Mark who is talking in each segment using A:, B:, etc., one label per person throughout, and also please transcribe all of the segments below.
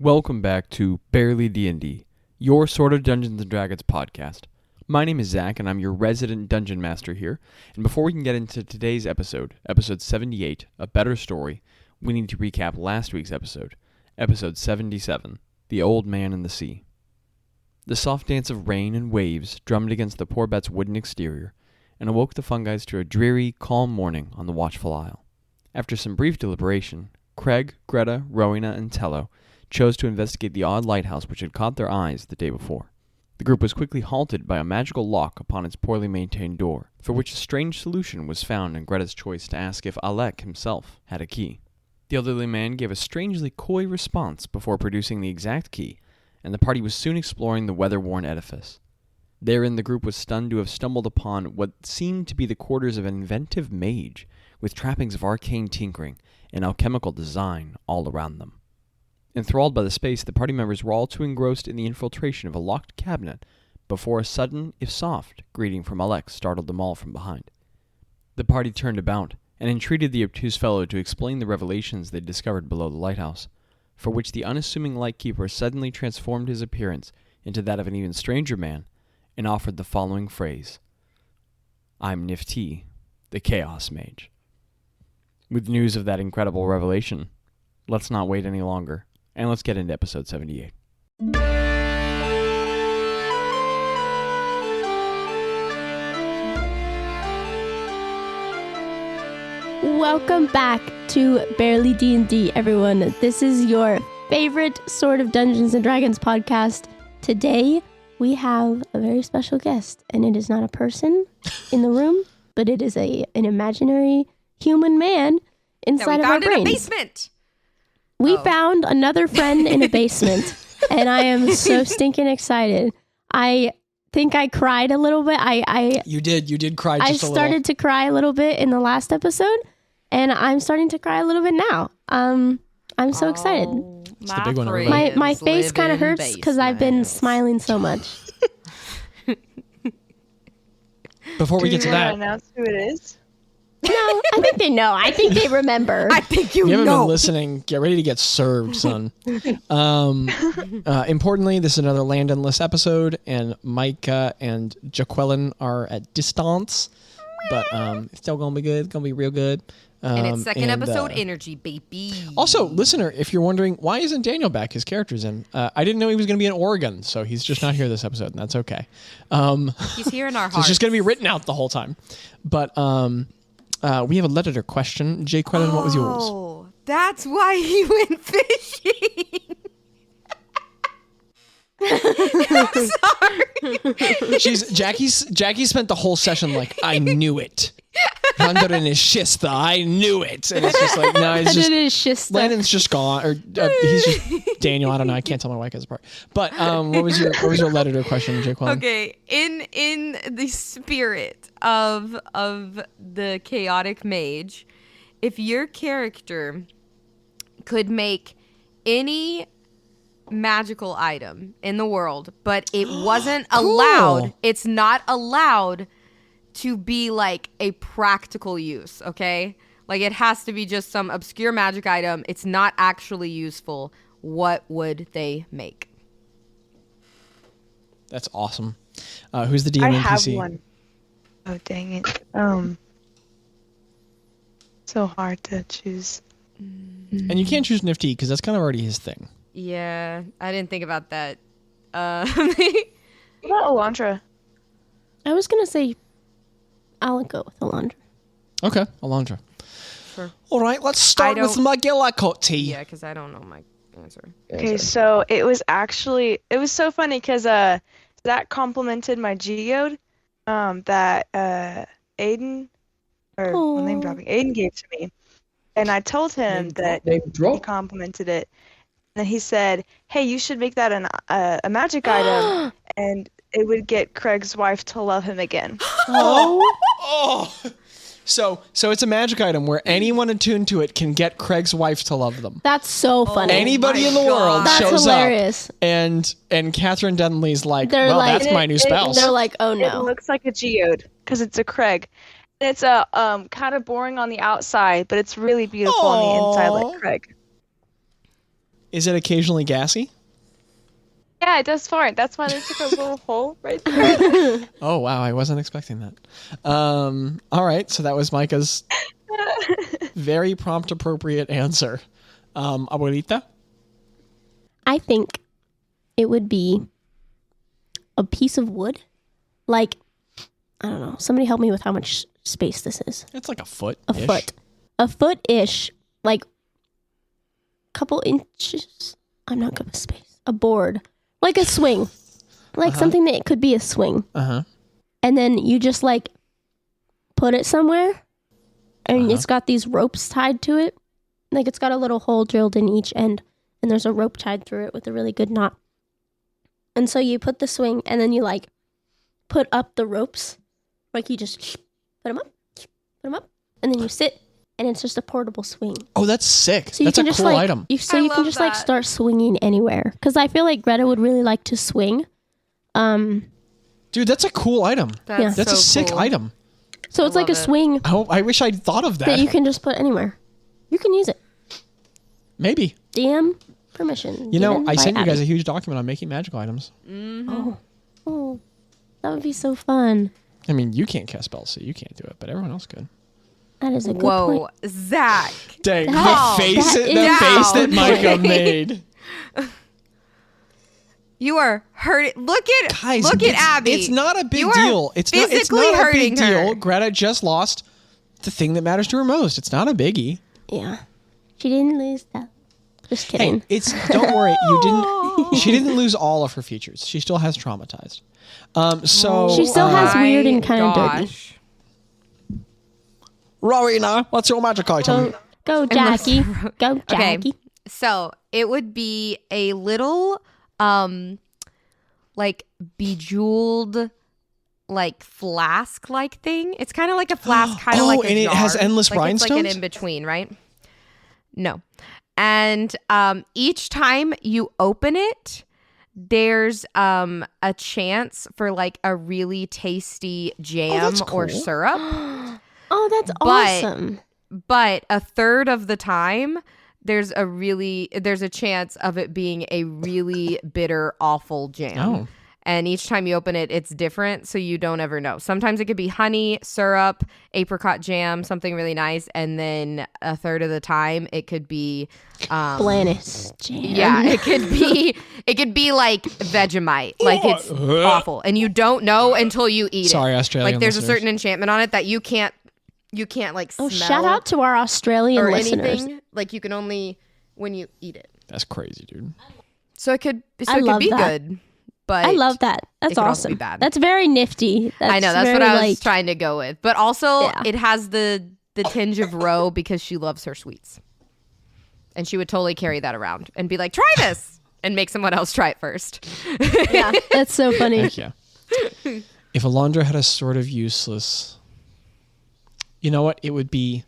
A: Welcome back to Barely D&D, your sort of Dungeons & Dragons podcast. My name is Zach, and I'm your resident Dungeon Master here. And before we can get into today's episode, episode 78, A Better Story, we need to recap last week's episode 77, The Old Man in the Sea. The soft dance of rain and waves drummed against the poor Bet's wooden exterior, and awoke the Fungites to a dreary, calm morning on the Watchful Isle. After some brief deliberation, Craig, Gretta, Rowena, and Tello chose to investigate the odd lighthouse which had caught their eyes the day before. The group was quickly halted by a magical lock upon its poorly maintained door, for which a strange solution was found in Gretta's choice to ask if Alec himself had a key. The elderly man gave a strangely coy response before producing the exact key, and the party was soon exploring the weather-worn edifice. Therein the group was stunned to have stumbled upon what seemed to be the quarters of an inventive mage, with trappings of arcane tinkering and alchemical design all around them. Enthralled by the space, the party members were all too engrossed in the infiltration of a locked cabinet before a sudden, if soft, greeting from Alec startled them all from behind. The party turned about and entreated the obtuse fellow to explain the revelations they discovered below the lighthouse, for which the unassuming lightkeeper suddenly transformed his appearance into that of an even stranger man and offered the following phrase: "I'm Nifty, the Chaos Mage." With news of that incredible revelation, let's not wait any longer, and let's get into episode 78.
B: Welcome back to Barely D&D, everyone. This is your favorite sort of Dungeons & Dragons podcast. Today, we have a very special guest, and it is not a person in the room, but it is an imaginary human man inside of our brains.
C: In a basement.
B: We found another friend in a basement, and I am so stinking excited. I think I cried a little bit.
D: You did cry just a little.
B: I started to cry a little bit in the last episode, and I'm starting to cry a little bit now. I'm so excited.
D: It's the big one, everybody.
B: My face kind of hurts because I've been smiling so much.
D: Before we get to that,
E: announce who it is?
B: No, I think they know. I think they remember.
C: I think
D: you haven't been listening. Get ready to get served, son. Importantly, this is another Landon-less episode, and Mika and Jaqueline are at distance, but it's still gonna be good. It's gonna be real good.
C: And it's second episode energy, baby.
D: Also, listener, if you're wondering why isn't Daniel back, his character's in. I didn't know he was going to be in Oregon, so he's just not here this episode, and that's okay.
C: He's here in our hearts.
D: So it's just going to be written out the whole time. But we have a letter question. Jay Quellen, what was yours?
C: Oh, that's why he went fishing. I'm sorry.
D: Jackie spent the whole session like, I knew it. Under in his shista, I knew it. And it's just like, no, it's just Landon's just gone, or he's just Daniel. I don't know. I can't tell my wife guys apart. But what was your letter question, Jay Quellen?
C: Okay, in the spirit of the chaotic mage, if your character could make any magical item in the world, but it wasn't allowed, it's not allowed to be like a practical use, okay? Like it has to be just some obscure magic item. It's not actually useful. What would they make?
D: That's awesome. Who's the DM
E: I
D: NPC?
E: have one. Oh, dang it. So hard to choose.
D: And you can't choose Nifty because that's kind of already his thing.
C: Yeah, I didn't think about that.
E: What about Elantra?
B: I was going to say I'll go with Alondra.
D: Okay, Alondra.
C: Sure.
D: All right, let's start with McGillicuddy.
C: Yeah, because I don't know my answer.
E: Okay, so it was so funny because Zach complimented my geode that Aiden, or name dropping, Aiden gave to me. And I told him that he complimented it. And then he said, hey, you should make that a magic item, and it would get Craig's wife to love him again.
D: Oh. So it's a magic item where anyone attuned to it can get Craig's wife to love them.
B: That's so funny.
D: Anybody in the world
B: That's
D: shows
B: hilarious.
D: up, and Catherine Dunley's like, that's my new spouse.
B: They're like, oh no.
E: It looks like a geode because it's a Craig. It's kind of boring on the outside, but it's really beautiful on the inside, like Craig.
D: Is it occasionally gassy?
E: Yeah, it does fart. That's why there's like a little hole right there.
D: Oh, wow. I wasn't expecting that. All right. So that was Micah's very prompt, appropriate answer. Abuelita?
B: I think it would be a piece of wood. Like, I don't know. Somebody help me with how much space this is.
D: It's like a foot.
B: A foot. A foot-ish. Like, couple inches. I'm not good with space. A board. Like a swing. Like something that could be a swing.
D: Uh-huh.
B: And then you just like put it somewhere. And it's got these ropes tied to it. Like it's got a little hole drilled in each end. And there's a rope tied through it with a really good knot. And so you put the swing and then you like put up the ropes. Like you just put them up. And then you sit. And it's just a portable swing.
D: Oh, that's sick.
B: So
D: that's a
B: just,
D: cool
B: like,
D: item.
B: You can just like start swinging anywhere. Because I feel like Greta would really like to swing.
D: Dude, that's a cool item. That's a sick item.
B: So it's like a swing
D: I wish I'd thought of that.
B: that you can just put anywhere. You can use it.
D: Maybe.
B: DM permission.
D: You know,
B: given
D: I
B: by
D: sent you guys a
B: Abby.
D: huge document on making magical items.
B: Oh, that would be so fun.
D: I mean, you can't cast spells, so you can't do it, but everyone else could.
B: That is a good
C: Whoa,
B: point.
C: Zach.
D: Dang,
C: Calm
D: the face
C: down.
D: that Micah made.
C: You are hurting. Look at Abby.
D: It's not a big
C: You are
D: deal. It's not a
C: hurting
D: big deal.
C: her.
D: Greta just lost the thing that matters to her most. It's not a biggie.
B: Yeah. She didn't lose that. Just kidding.
D: Hey, don't worry. She didn't lose all of her features. She still has traumatized.
B: She still has weird and kind of dirty.
D: Rowena, what's your magic item?
B: Go, Jackie. Go,
C: Okay,
B: Jackie.
C: so it would be a little, like bejeweled, like flask-like thing. It's kind of like a flask, kind of like a
D: and it
C: jar.
D: has endless
C: like
D: rhinestones?
C: It's like an in-between, right? No. And each time you open it, there's a chance for like a really tasty jam or
D: cool.
C: syrup.
B: Oh, that's awesome.
C: But a third of the time, there's a chance of it being a really bitter, awful jam.
D: Oh.
C: And each time you open it, it's different, so you don't ever know. Sometimes it could be honey, syrup, apricot jam, something really nice, and then a third of the time it could be
B: Blannis jam.
C: yeah, it could be like Vegemite, like it's awful, and you don't know until you eat it.
D: Sorry, Australian
C: Like there's
D: listeners.
C: a certain enchantment on it that you can't like smell.
B: Oh, shout out to our Australian
C: or
B: listeners.
C: anything. Like you can only when you eat it.
D: That's crazy, dude.
C: So it could
B: I love
C: be
B: that.
C: good. But
B: I love that. That's
C: could also be
B: awesome.
C: bad.
B: That's very nifty.
C: I know that's
B: very,
C: what I was
B: like,
C: trying to go with. But also
B: Yeah.
C: it has the tinge of roe because she loves her sweets. And she would totally carry that around and be like, try this and make someone else try it first.
B: Yeah, that's so funny.
D: Heck yeah. If Alondra had a sort of useless, you know what? It would be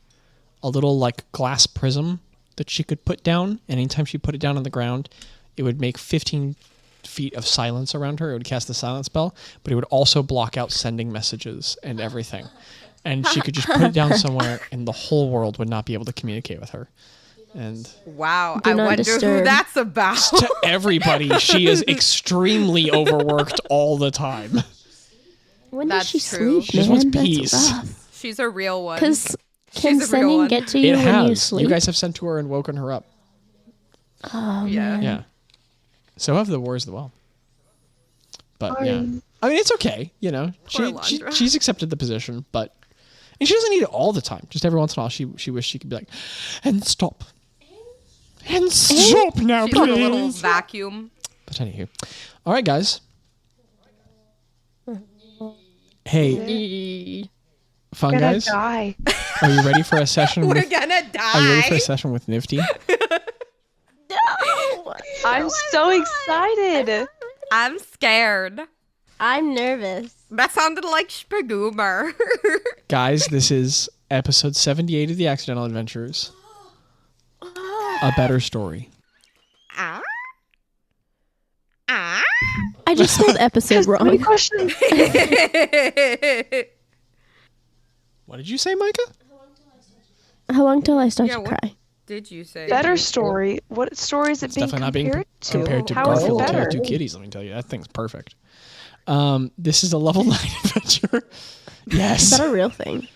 D: a little like glass prism that she could put down. And anytime she put it down on the ground, it would make 15 feet of silence around her. It would cast the silence spell, but it would also block out sending messages and everything. And she could just put it down somewhere and the whole world would not be able to communicate with her. And
C: Wow.
B: Do
C: I
B: not
C: wonder who
B: disturb.
C: that's about.
D: to everybody, she is extremely overworked all the time.
B: When
C: That's
B: does she
C: true.
B: sleep,
D: She just
B: man?
D: wants
B: That's
D: peace.
B: rough.
C: She's a real one.
B: Because can
C: She's a real
B: sending
C: one.
B: get to you
D: It
B: when you
D: has.
B: sleep?
D: You guys have sent to her and woken her up.
B: Oh,
C: Yeah.
B: man.
D: Yeah. So have the Wars of the Well. But yeah.
E: Sorry.
D: I mean, it's okay. You know,
C: Poor Alondra.
D: she's accepted the position, but and she doesn't need it all the time. Just every once in a while, she wished she could be like, and stop. And stop now,
C: She's like a little
D: please.
C: vacuum.
D: But anywho. All right, guys. Hey, fun
E: Gonna
D: guys.
E: die.
D: Are you ready for a session?
C: We're
D: with,
C: gonna
D: are you ready for
C: die.
D: a session with Nifty?
E: I'm so excited.
C: I'm scared.
B: I'm nervous.
C: That sounded like Spagoomer.
D: Guys, this is episode 78 of The Accidental Adventures. A better story.
C: Ah? Ah?
B: I just spelled episode
E: Many
B: wrong.
E: questions.
D: What did you say, Micah?
B: How long till I start
C: Yeah,
B: to
C: what-
B: cry?
C: did you say?
E: Better story. What story is it being
D: definitely
E: compared
D: not being compared to
E: How is it
D: Garfield
E: better?
D: Tale of Two Kitties. Let me tell you, that thing's perfect. This is a level 9 adventure. Yes.
B: Is that a real thing?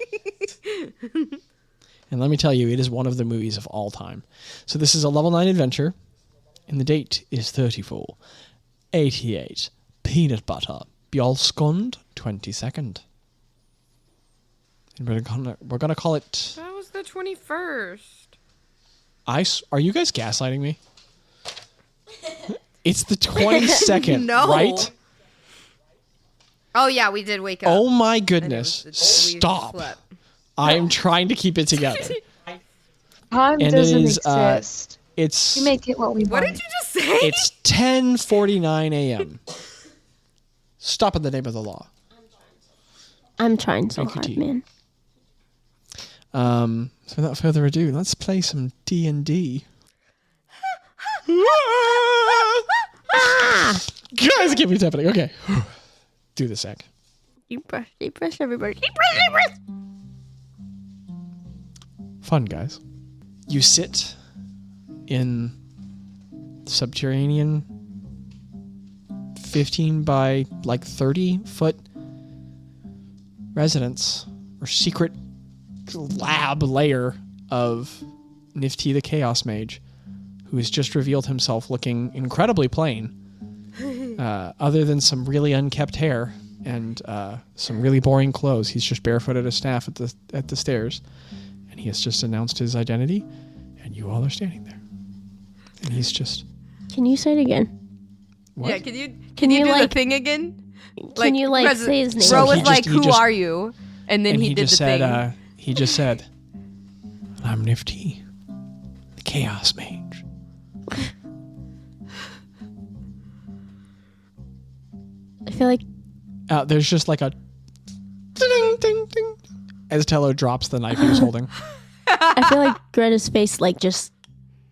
D: And let me tell you, it is one of the movies of all time. So this is a level 9 adventure, and the date is 3488. Peanut butter. Bjolskund 22nd. And we're gonna call it.
C: That was the 21st.
D: Are you guys gaslighting me? It's the 22nd,
C: No.
D: right?
C: Oh yeah, we did wake up.
D: Oh my
C: And it
D: goodness!
C: was
D: Stop!
C: we slept.
D: I am trying to keep it together.
E: Time
D: And it
E: doesn't
D: is,
E: exist.
D: It's
E: We make it what we
C: What
E: want.
C: did you just say?
D: it's 10:49 a.m. Stop in the name of the law.
B: I'm trying so
D: Thank you,
B: hard,
D: T.
B: man.
D: So without further ado, let's play some D&D. Guys, give me happening. Okay. Do the sec.
B: Deep breath, everybody.
D: Fun, guys. You sit in subterranean 15 by like 30 foot residence or secret lab layer of Nifty the Chaos Mage, who has just revealed himself looking incredibly plain, other than some really unkept hair and some really boring clothes. He's just barefoot at a staff at the stairs, and he has just announced his identity, and you all are standing there, and he's just.
B: Can you say it again?
D: What?
C: Yeah, can you do
B: like-
C: the thing again?
B: Can you like say his name?
D: So
C: Bro
D: he
C: was like,
D: just-
C: "Who are you?" And then
D: And
C: he did
D: just
C: the
D: said,
C: thing.
D: he just said, "I'm Nifty, the Chaos Mage."
B: I feel like
D: There's just like a ding, ding, ding, as Tello drops the knife he was holding.
B: Gretta's face like just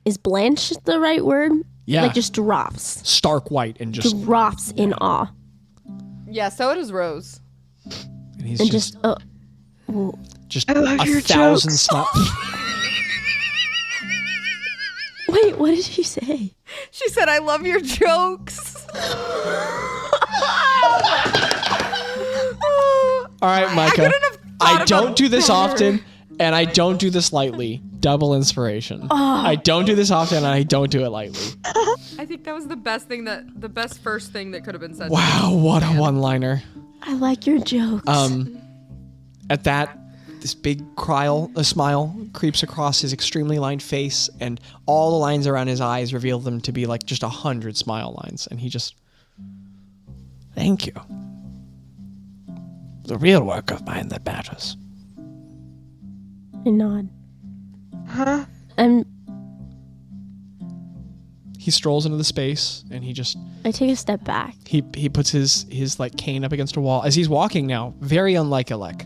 B: is blanched the right word?
D: Yeah,
B: Like just drops.
D: stark white and just
B: In awe.
C: Yeah, so does Rose.
D: and he's
B: And
D: just
B: just
E: I love your
D: 1,000
E: jokes.
B: wait, what did she say?
C: She said, "I love your jokes."
D: All right, Micah.
C: couldn't have
D: I
C: thought
D: don't
C: about
D: do this
C: better.
D: often, and I don't do this lightly. Double inspiration. I don't do this often, and I don't do it lightly.
C: I think that was the best first thing that could have been said.
D: Wow, what a one-liner.
B: I like your jokes.
D: At that, this big smile creeps across his extremely lined face, and all the lines around his eyes reveal them to be like just 100 smile lines, and he just, "Thank you. The real work of mine that matters."
B: I nod.
E: Huh?
B: And
D: He strolls into the space, and he just
B: I take a step back.
D: he puts his like cane up against a wall as he's walking now, very unlike Alec.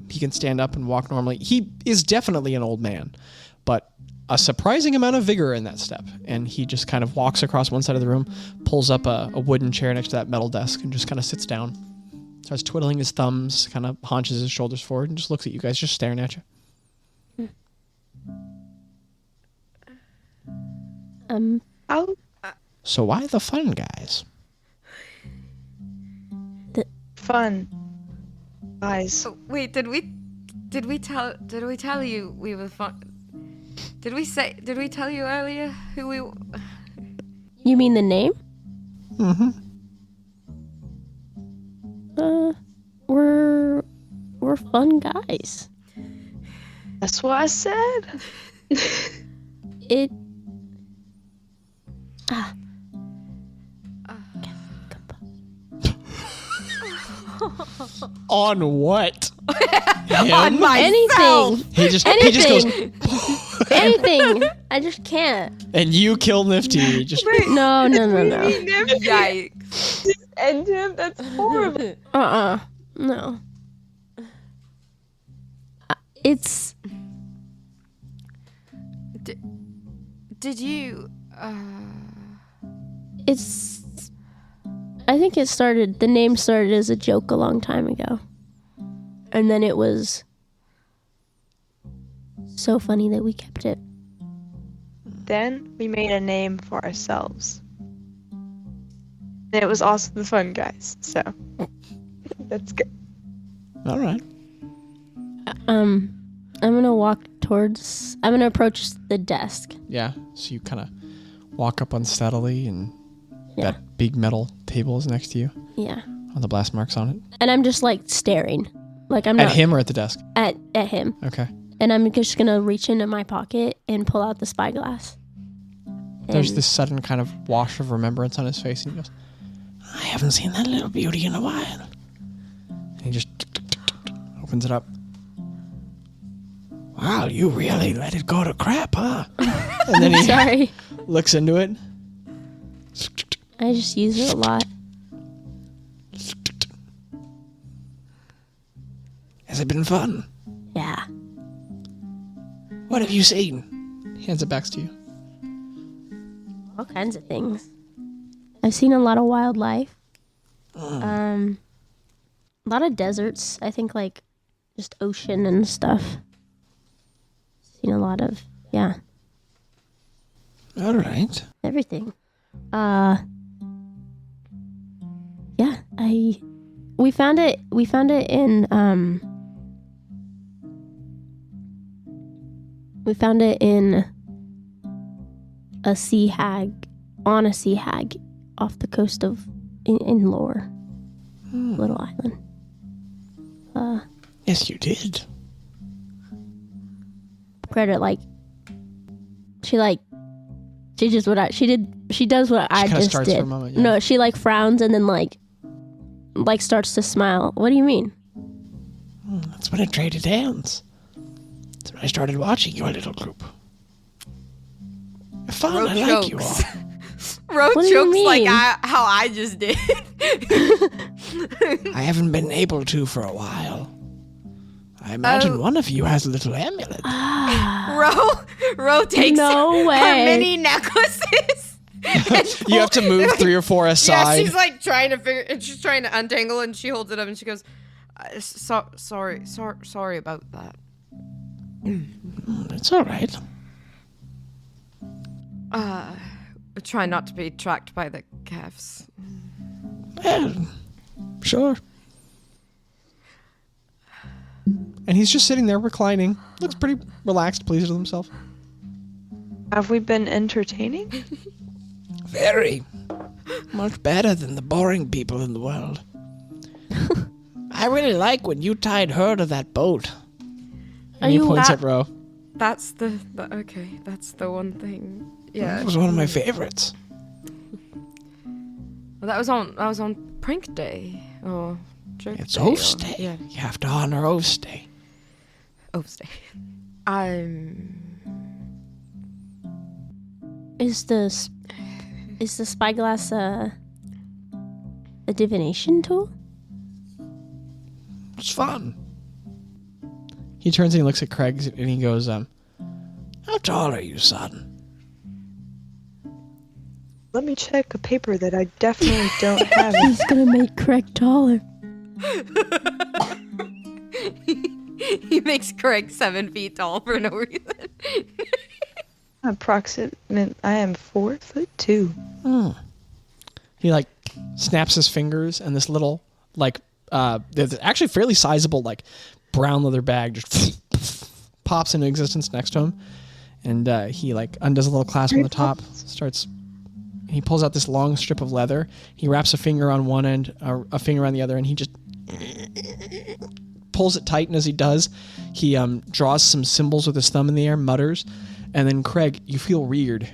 D: He can stand up and walk normally. He is definitely an old man, but a surprising amount of vigor in that step. And he just kind of walks across one side of the room, pulls up a wooden chair next to that metal desk, and just kind of sits down, starts twiddling his thumbs, kind of haunches his shoulders forward, and just looks at you guys, just staring at you.
E: Oh,
D: So why the fun, guys?
E: fun. Guys.
C: So, wait, did we tell you we were fun? Did we tell you earlier who we?
B: You mean the name?
D: Mm-hmm.
B: We're fun guys.
E: That's what I said.
B: It
D: On what?
C: On myself.
B: anything.
D: He just goes,
B: Anything. I just can't.
D: and you kill Nifty. Just
B: No.
C: Yikes.
E: Just end him? That's horrible.
B: No. It's
C: Did you?
B: I think the name started as a joke a long time ago. And then it was so funny that we kept it.
E: then we made a name for ourselves. And it was also the Fun Guys, so that's good.
D: All right.
B: I'm gonna approach the desk.
D: Yeah. So you kind of walk up unsteadily, and that big metal table is next to you.
B: Yeah.
D: On the blast marks on it.
B: And I'm just like staring. Like I'm not
D: at him or at the desk?
B: At him.
D: Okay.
B: And I'm just gonna reach into my pocket and pull out the spyglass.
D: There's this sudden kind of wash of remembrance on his face, and he goes, I haven't seen that little beauty in a while. And he just opens it up. Wow, you really let it go to crap, huh? And then he looks into it.
B: I just use it a lot.
D: Has it been fun?
B: Yeah.
D: What have you seen? He hands it back to you.
B: All kinds of things. I've seen a lot of wildlife. A lot of deserts. I think like just ocean and stuff. Seen a lot of
D: All right.
B: everything. We found it in a sea hag, on a sea hag off the coast of in Lore. Little island.
D: Yes, you did.
B: Gretta she does what I just
D: starts
B: did.
D: for a moment, yeah.
B: No, she like frowns and then like starts to smile. What do you mean?
D: That's when it traded hands. That's when I started watching your little group. You're fun. I like you all.
C: Ro
B: What do you
C: chokes like
B: mean?
C: how I just did.
D: I haven't been able to for a while. I imagine one of you has a little amulet.
C: Ro takes
B: No way.
C: her mini necklaces.
D: You have to move 3 or 4 aside.
C: Yeah, she's like trying to figure, and she's trying to untangle, and she holds it up, and she goes, "Sorry about that."
D: It's all right.
C: Try not to be tracked by the calves.
D: Well, sure. And he's just sitting there reclining. Looks pretty relaxed, pleased with himself.
E: Have we been entertaining?
D: Very. Much better than the boring people in the world. I really like when you tied her to that boat. And he points at Ro.
C: That's the one thing. Yeah.
D: That was one of my favorites.
C: Well, that was on prank day. Or jerk
D: It's
C: day.
D: Oath's Day.
C: Yeah.
D: You have to honor Oath's Day.
C: Oath's Day.
B: Is the spyglass a divination tool?
D: It's fun. He turns and he looks at Craig and he goes, how tall are you, son?
E: Let me check a paper that I definitely don't have.
B: He's gonna make Craig taller.
C: He makes Craig 7 feet tall for no reason.
E: Approximate. I am 4'2".
D: He like snaps his fingers and this little like there's actually fairly sizable like brown leather bag just pops into existence next to him, and he like undoes a little clasp on the top, he pulls out this long strip of leather. He wraps a finger on one end, a finger on the other, and he just pulls it tight. And as he does, he draws some symbols with his thumb in the air, mutters, and then Craig, you feel weird.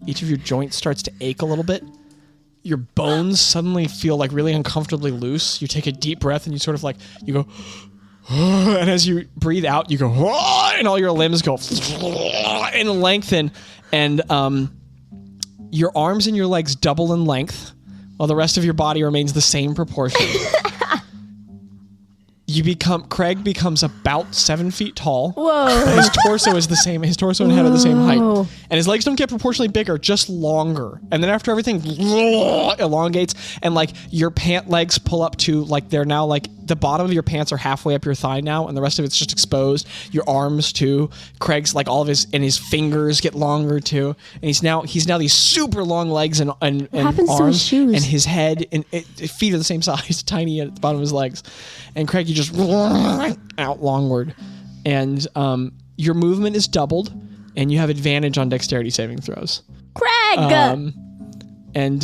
D: Each of your joints starts to ache a little bit. Your bones suddenly feel like really uncomfortably loose. You take a deep breath and you sort of like, you go, and as you breathe out, you go, and all your limbs go and lengthen, and your arms and your legs double in length while the rest of your body remains the same proportion. Craig becomes about 7 feet tall.
B: Whoa.
D: His torso is the same. His torso and head are the same height. And his legs don't get proportionally bigger, just longer. And then after everything elongates and like your pant legs pull up to like they're now like the bottom of your pants are halfway up your thigh now, and the rest of it's just exposed. Your arms too. Craig's like all of his fingers get longer too, and he's now these super long legs and arms,
B: to his shoes?
D: and his head and feet are the same size, tiny at the bottom of his legs, and Craig, you just out longward, and your movement is doubled, and you have advantage on dexterity saving throws.
B: Craig.
D: And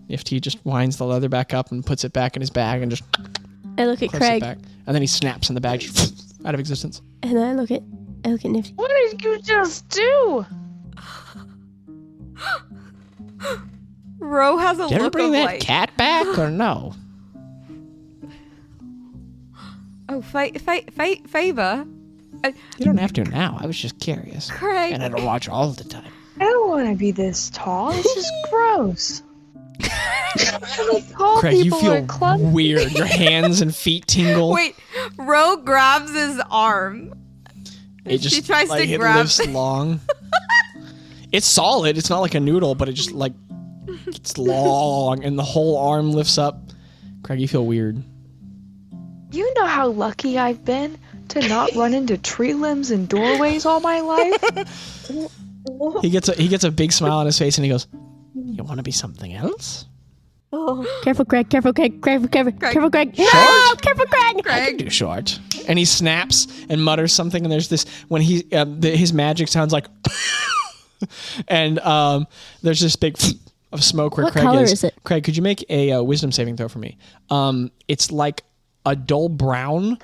D: Nifty just winds the leather back up and puts it back in his bag and just.
B: I look at Craig.
D: And then he snaps and the bag just out of existence.
B: And then I look at Nifty.
E: What did you just do?
C: Ro has a
D: Did you ever
C: look
D: bring
C: of
D: that
C: like,
D: cat back or no?
C: oh, favor.
D: You don't have to now. I was just curious.
C: Craig.
D: And I don't watch all the time.
E: I don't want to be this tall. This is gross. Tall
D: Craig, you
E: people
D: feel
E: are clumsy.
D: weird. Your hands and feet tingle.
C: Wait, Ro grabs his arm.
D: It just
C: she tries
D: like,
C: to
D: it
C: grab
D: lifts long. It's solid. It's not like a noodle, but it just like it's long and the whole arm lifts up. Craig, you feel weird.
E: You know how lucky I've been to not run into tree limbs and doorways all my life?
D: He gets a big smile on his face and he goes, "You want to be something else?"
B: Oh, careful, Craig. Careful, Craig. Careful, Craig. No, careful, Craig.
D: I can do short. And he snaps and mutters something, and there's this when he his magic sounds like, and there's this big of smoke where
B: What
D: Craig
B: color
D: is.
B: is it?
D: Craig, could you make a wisdom saving throw for me? It's like a dull brown.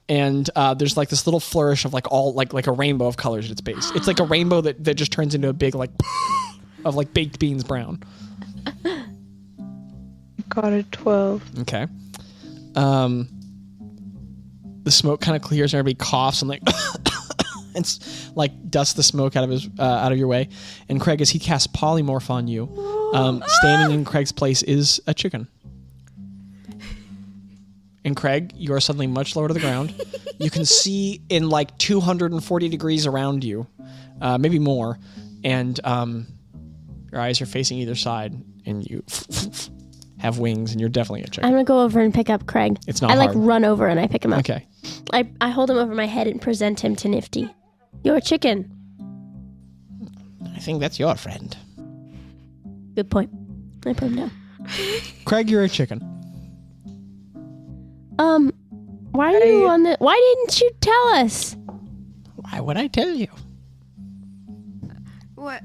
D: And there's like this little flourish of like all like a rainbow of colors at its base. It's like a rainbow that just turns into a big like of like baked beans brown.
E: Got a 12.
D: Okay. The smoke kind of clears and everybody coughs and like it's like dusts the smoke out of your way. And Craig, as he casts polymorph on you, standing in Craig's place is a chicken. And Craig, you are suddenly much lower to the ground. You can see in like 240 degrees around you, maybe more, and your eyes are facing either side, and you have wings, and you're definitely a chicken.
B: I'm gonna go over and pick up Craig.
D: It's not
B: I like
D: hard.
B: run over and I pick him up.
D: Okay.
B: I hold him over my head and present him to Nifty. You're a chicken.
D: I think that's your friend.
B: Good point. I put him down.
D: Craig, you're a chicken.
B: Why are you on the? Why didn't you tell us?
D: Why would I tell you?
C: what?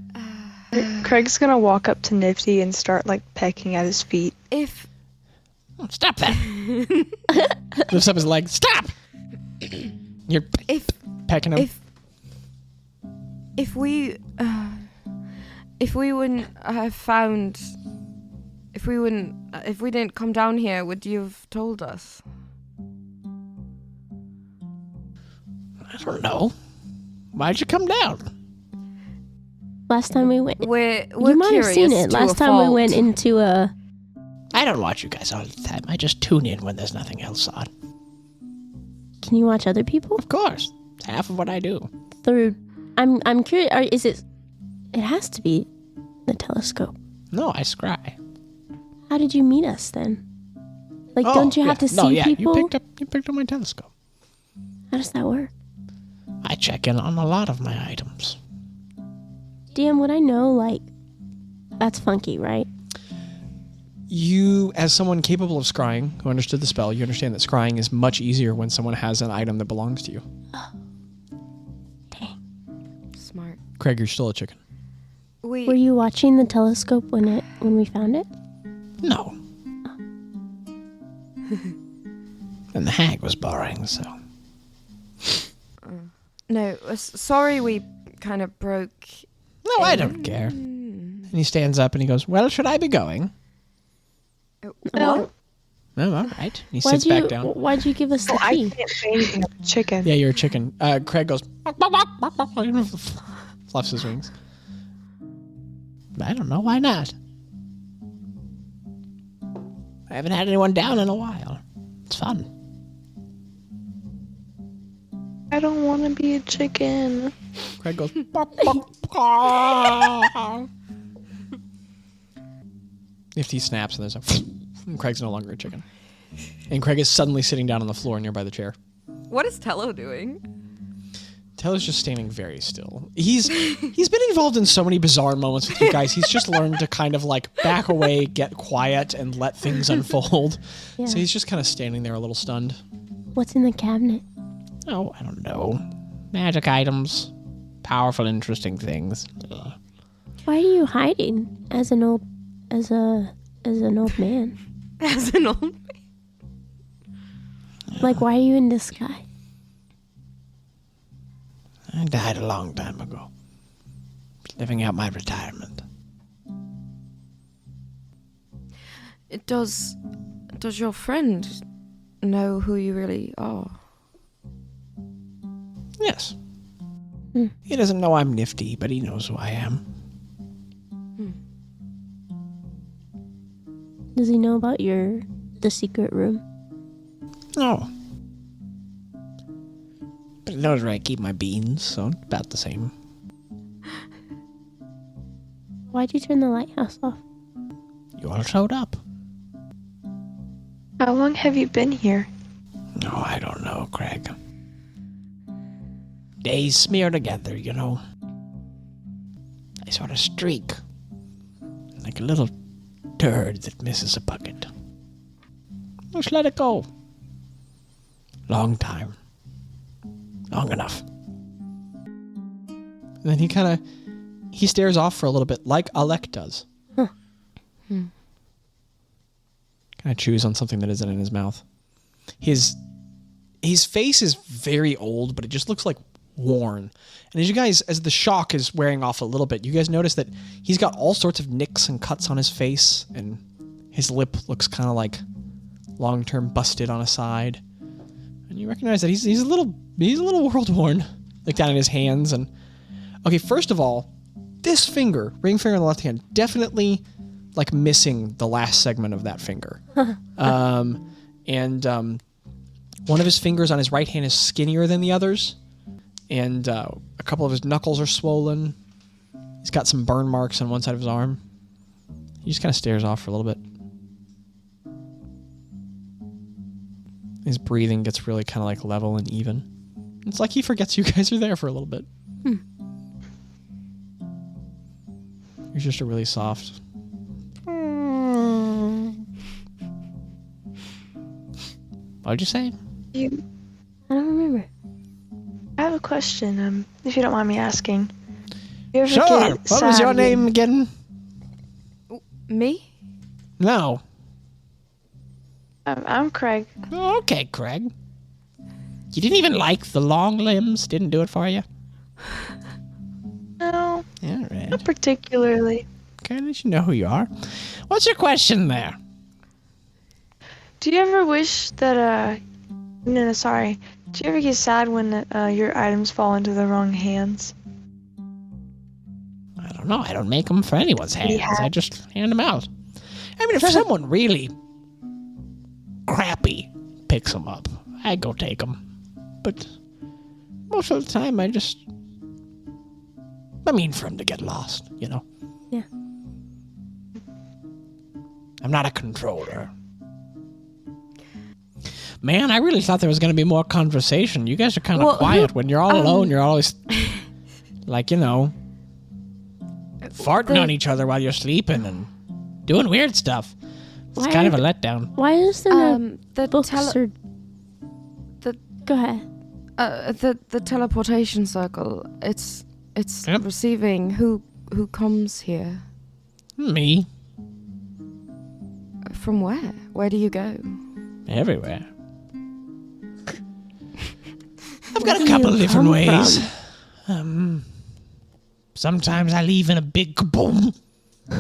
E: Craig's gonna walk up to Nifty and start like pecking at his feet.
C: If
D: Oh, stop that. Lifts up his leg. Stop! You're pecking him.
C: if we wouldn't have found, if we didn't come down here, would you have told us?
D: I don't know. Why'd you come down?
B: Last time we went,
C: We're
B: you might have seen
C: curious
B: it.
C: to a
B: Last time we
C: fault.
B: went into a.
D: I don't watch you guys all the time. I just tune in when there's nothing else on.
B: Can you watch other people
D: Of course. It's half of what I do.
B: through? I'm curious. Is it? It has to be the telescope.
D: No, I scry.
B: How did you meet us then? Like, don't you have to see people?
D: You picked up my telescope.
B: How does that work?
D: I check in on a lot of my items.
B: DM, would I know? Like, that's funky, right?
D: You, as someone capable of scrying, who understood the spell, you understand that scrying is much easier when someone has an item that belongs to you.
B: Dang.
C: Smart.
D: Craig, you're still a chicken.
B: Were you watching the telescope when we found it?
D: No. And the hag was borrowing, so.
C: No, sorry we kind of broke.
D: No, I don't care. And he stands up and he goes, "Well, should I be going?"
C: What?
D: No, all right. He sits back down.
B: Why'd you give us the
E: I
B: key?
E: can't say anything. I'm a chicken.
D: Yeah, you're a chicken. Craig goes, fluffs his wings. I don't know, why not? I haven't had anyone down in a while. It's fun.
E: I don't want to be a chicken.
D: Craig goes, Nifty snaps and there's a and Craig's no longer a chicken. And Craig is suddenly sitting down on the floor nearby the chair.
C: What is Tello doing?
D: Tello's just standing very still. He's been involved in so many bizarre moments with you guys. He's just learned to kind of like back away, get quiet, and let things unfold.
B: Yeah.
D: So he's just kind of standing there a little stunned.
B: What's in the cabinet?
D: Oh, I don't know. Magic items. Powerful, interesting things. Ugh.
B: Why are you hiding as an old man?
C: As an old man?
B: Like, why are you in disguise?
D: I died a long time ago. Living out my retirement.
C: Does your friend know who you really are?
D: Yes. He doesn't know I'm nifty, but he knows who I am.
B: Does he know about the secret room?
D: No. But he knows where I keep my beans, so it's about the same.
B: Why'd you turn the lighthouse off?
D: You all showed up.
E: How long have you been here?
D: Oh, I don't know, Craig. Days smear together, you know. I sort of streak. Like a little turd that misses a bucket. Just let it go. Long time. Long enough. And then he stares off for a little bit, like Alec does.
B: Huh.
D: Kind of chews on something that isn't in his mouth. His face is very old, but it just looks like worn. And as the shock is wearing off a little bit, you guys notice that he's got all sorts of nicks and cuts on his face, and his lip looks kind of like long-term busted on a side. And you recognize that he's a little world-worn, like down in his hands. And okay, first of all, this finger, ring finger on the left hand, definitely like missing the last segment of that finger. One of his fingers on his right hand is skinnier than the others. And a couple of his knuckles are swollen. He's got some burn marks on one side of his arm. He just kind of stares off for a little bit. His breathing gets really kind of like level and even. It's like he forgets you guys are there for a little bit. He's just a really soft. What'd you say?
B: I don't remember.
E: I have a question, if you don't mind me asking. You ever
D: Sure.
E: get
D: What was
E: sad
D: your name again?
C: Me?
D: No.
E: I'm Craig.
D: Oh, okay, Craig. You didn't even like the long limbs? Didn't do it for you?
E: No,
D: All right.
E: not particularly.
D: Okay, at least you know who you are. What's your question there?
E: Do you ever wish that, no, sorry. Do you ever get sad when your items fall into the wrong hands?
D: I don't know. I don't make them for anyone's hands.
E: Yeah.
D: I just hand them out. I mean, if someone really crappy picks them up, I go take them. But most of the time, I mean for them to get lost, you know?
B: Yeah.
D: I'm not a controller. Man, I really thought there was going to be more conversation. You guys are kind of quiet. When you're all alone, you're always, like, you know, farting on each other while you're sleeping and doing weird stuff. It's kind of a letdown.
B: Why is there no books
C: Go
B: ahead.
C: the teleportation circle. It's
D: Yep.
C: receiving who comes here.
D: Me.
C: From where? Where do you go?
D: Everywhere. I've got a couple of different ways. Sometimes I leave in a big kaboom.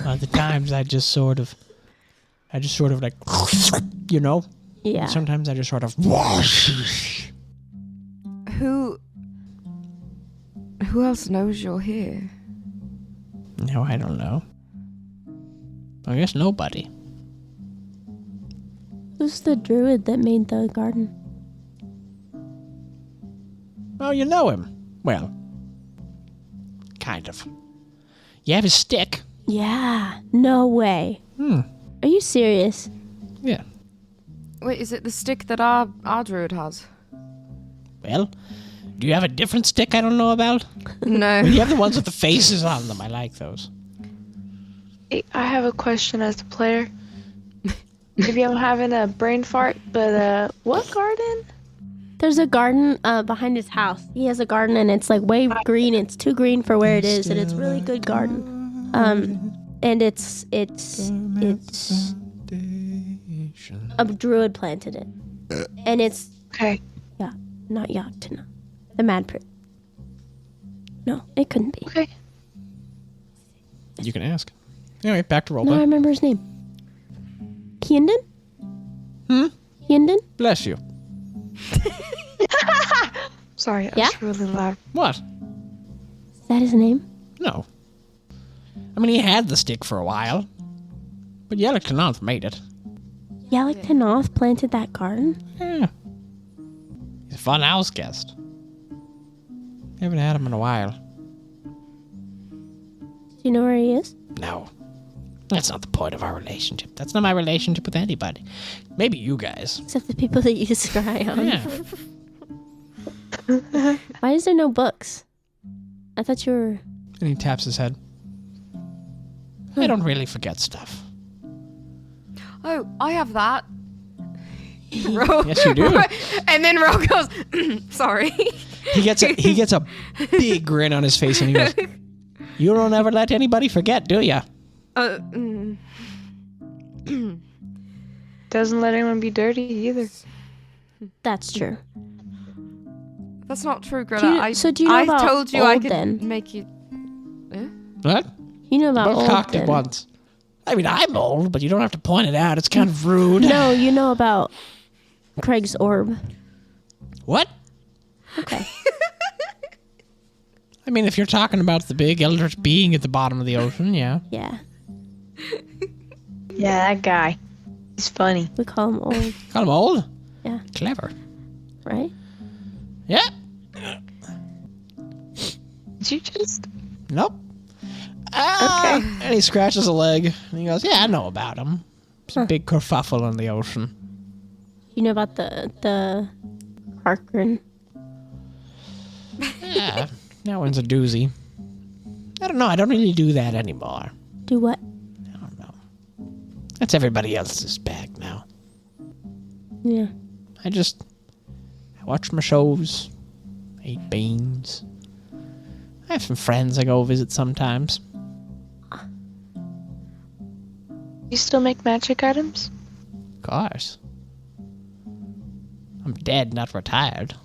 D: Other times I just sort of like, you know?
B: Yeah.
D: Sometimes I just sort of
C: Who else knows you're here?
D: No, I don't know. I guess nobody.
B: Who's the druid that made the garden?
D: Oh, you know him. Well, kind of. You have his stick.
B: Yeah. No way.
D: Hmm.
B: Are you serious?
D: Yeah.
C: Wait, is it the stick that our druid has?
D: Well, do you have a different stick I don't know about?
C: No.
D: You have the ones with the faces on them. I like those.
E: Hey, I have a question as the player. Maybe I'm having a brain fart, but what garden?
B: There's a garden behind his house. He has a garden and it's like way green. It's too green for where it is, and it's really good garden. And it's a druid planted it, and it's
E: Okay.
B: not Yogtana, the Mad Priest. No, it couldn't be.
E: Okay.
D: You can ask. Anyway, back to
B: No, I
D: roleplay.
B: remember his name. Hyundin? Hyundin?
D: Bless you.
E: Sorry, I
B: Yeah?
E: was really loud.
D: What?
B: Is that his name?
D: No. I mean, he had the stick for a while. But Yellow made it.
B: Yalak Tanoth planted that garden?
D: Yeah. He's a fun house guest. Haven't had him in a while.
B: Do you know where he is?
D: No. That's not the point of our relationship. That's not my relationship with anybody. Maybe you guys.
B: Except the people that you scry on.
D: Yeah.
B: Why is there no books? I thought you were...
D: And he taps his head. I don't really forget stuff.
C: Oh, I have that. Ro,
D: Yes, you do.
C: And then Ro goes, sorry.
D: He gets a big grin on his face and he goes, "You don't ever let anybody forget, do ya?"
E: Doesn't let anyone be dirty either.
B: That's true.
C: That's not true, Gretta.
B: Do you know
C: I
B: about
C: told you I
B: old
C: could
B: then?
C: make you...
D: What?
B: You know about
D: Both
B: old
D: cocked at
B: then.
D: once. I mean, I'm old, but you don't have to point it out. It's kind of rude.
B: No, you know about Craig's orb.
D: What?
B: Okay.
D: I mean, if you're talking about the big eldritch being at the bottom of the ocean, yeah.
B: Yeah.
E: Yeah, that guy. He's funny.
B: We call him old,
D: Call him old?
B: Yeah.
D: Clever.
B: right?
D: Yeah.
E: Did you just...
D: Nope. Okay. And he scratches a leg, and he goes, "Yeah, I know about him. It's a big kerfuffle in the ocean."
B: You know about the Harkrin?
D: Yeah, that one's a doozy. I don't know. I don't really do that anymore.
B: Do what?
D: I don't know. That's everybody else's bag now.
B: Yeah.
D: I watch my shows, I eat beans. I have some friends I go visit sometimes.
E: You still make magic items?
D: Of course. I'm dead, not retired.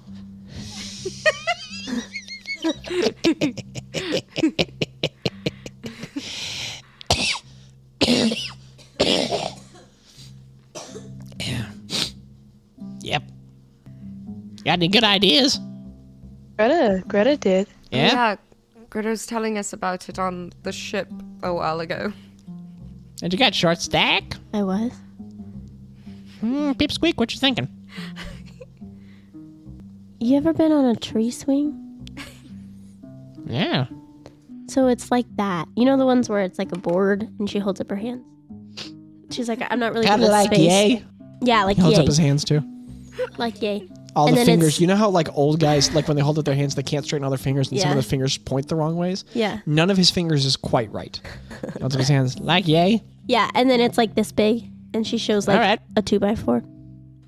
D: Yep. Got any good ideas?
E: Gretta did.
D: Yeah?
C: Greta was telling us about it on the ship a while ago.
D: And you got short stack?
B: I was.
D: Pipsqueak, what you thinking?
B: You ever been on a tree swing?
D: Yeah.
B: So it's like that. You know the ones where it's like a board and she holds up her hands? She's like, I'm not really
D: Kind
B: good
D: of
B: with
D: like
B: space.
D: yay.
B: Yeah, like
D: He holds
B: yay.
D: up his hands too.
B: Like yay.
D: All
B: And
D: the
B: then
D: fingers.
B: it's-
D: You know how like old guys, like when they hold up their hands, they can't straighten all their fingers and some of
B: Yeah.
D: the fingers point the wrong ways?
B: Yeah.
D: None of his fingers is quite right. He holds up his hands like yay.
B: Yeah, and then it's like this big, and she shows like
D: All right.
B: a 2x4.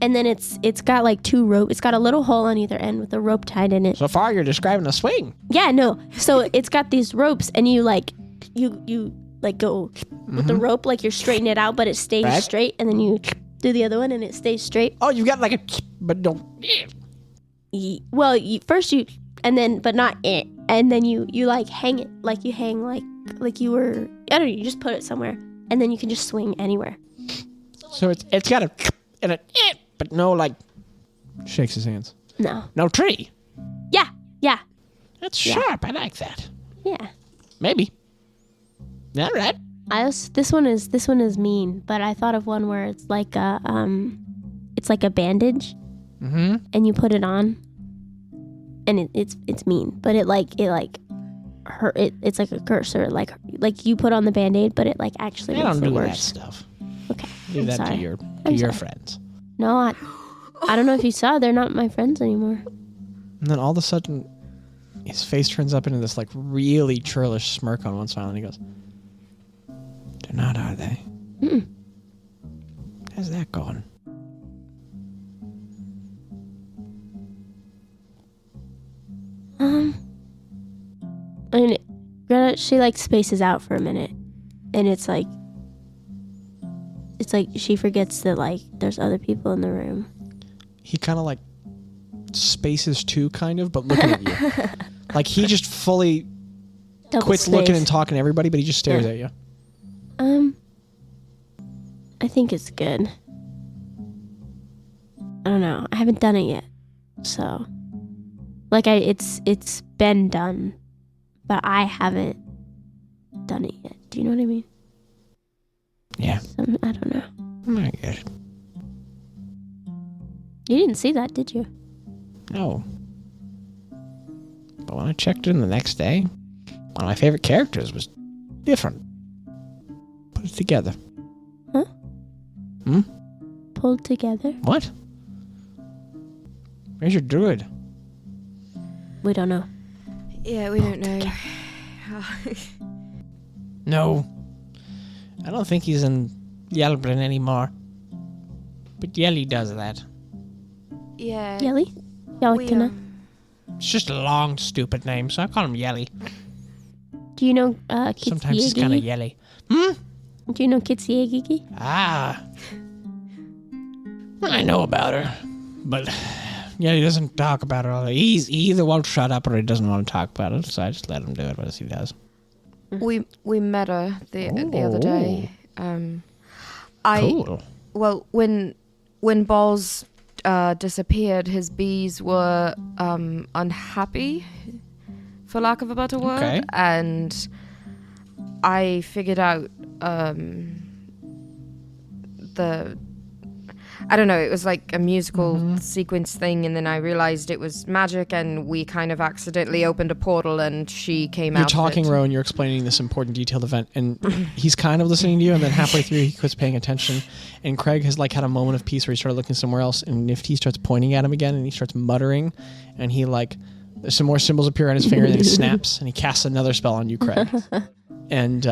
B: And then it's got like two rope. It's got a little hole on either end with a rope tied in it.
D: So far, you're describing a swing.
B: Yeah, no. So it's got these ropes, and you like go with the rope, like you're straightening it out, but it stays
D: Right.
B: straight, and then you do the other one, and it stays straight.
D: Oh, you got like a, but don't.
B: Well, first you, and then but not it, and then you like hang it, like you hang like you were. I don't know. You just put it somewhere, and then you can just swing anywhere.
D: So it's got a and a, but no like. Shakes his hands.
B: No.
D: No tree.
B: Yeah.
D: That's
B: Yeah.
D: sharp. I like that.
B: Yeah.
D: Maybe. All right.
B: This one is mean, but I thought of one where it's like a bandage, and you put it on, and it's mean, but it hurt. It's like a curse, or like you put on the Band-Aid, but it like actually
D: I
B: makes
D: don't
B: it
D: do that
B: worse.
D: stuff.
B: Okay,
D: Leave
B: I'm
D: that
B: sorry.
D: to your
B: I'm sorry.
D: friends.
B: No, I don't know if you saw. They're not my friends anymore.
D: And then all of a sudden, his face turns up into this like really churlish smirk on one side, and he goes, "They're not, are they?
B: Mm-mm.
D: How's that going?"
B: I mean, Greta, she like spaces out for a minute, and it's like she forgets that like there's other people in the room.
D: He kind of like spaces too, kind of, but looking at you. Like he just fully quits looking and talking to everybody, but he just stares at you.
B: I think it's good. I don't know. I haven't done it yet, so like it's been done, but I haven't done it yet. Do you know what I mean?
D: Yeah.
B: I don't know.
D: I get it.
B: You didn't see that, did you?
D: No. But when I checked in the next day, one of my favorite characters was different. Put it together.
B: Huh?
D: Hmm?
B: Pulled together?
D: What? Where's your druid?
B: We don't know.
C: Yeah, we don't know.
D: No. I don't think he's in Yelbrun anymore. But Yelly does that.
C: Yeah.
B: Yelly? Yellikina?
D: It's just a long, stupid name, so I call him Yelly.
B: Do you know
D: Sometimes he's kind of yelly.
B: Do you know Kitsiegigi?
D: Ah. I know about her. But yeah, he doesn't talk about her all the time. He either won't shut up or he doesn't want to talk about it, so I just let him do it as he does.
C: We met her the other day.
D: Cool.
C: Well, when Bazz disappeared, his bees were unhappy, for lack of a better word.
D: Okay.
C: And I figured out I don't know, it was like a musical sequence thing, and then I realized it was magic, and we kind of accidentally opened a portal, and she came out.
D: You're talking, Rowan, you're explaining this important detailed event, and he's kind of listening to you, and then halfway through he quits paying attention, and Craig has like had a moment of peace where he started looking somewhere else, and Nifty starts pointing at him again, and he starts muttering, and he like, some more symbols appear on his finger, and then he snaps, and he casts another spell on you, Craig. And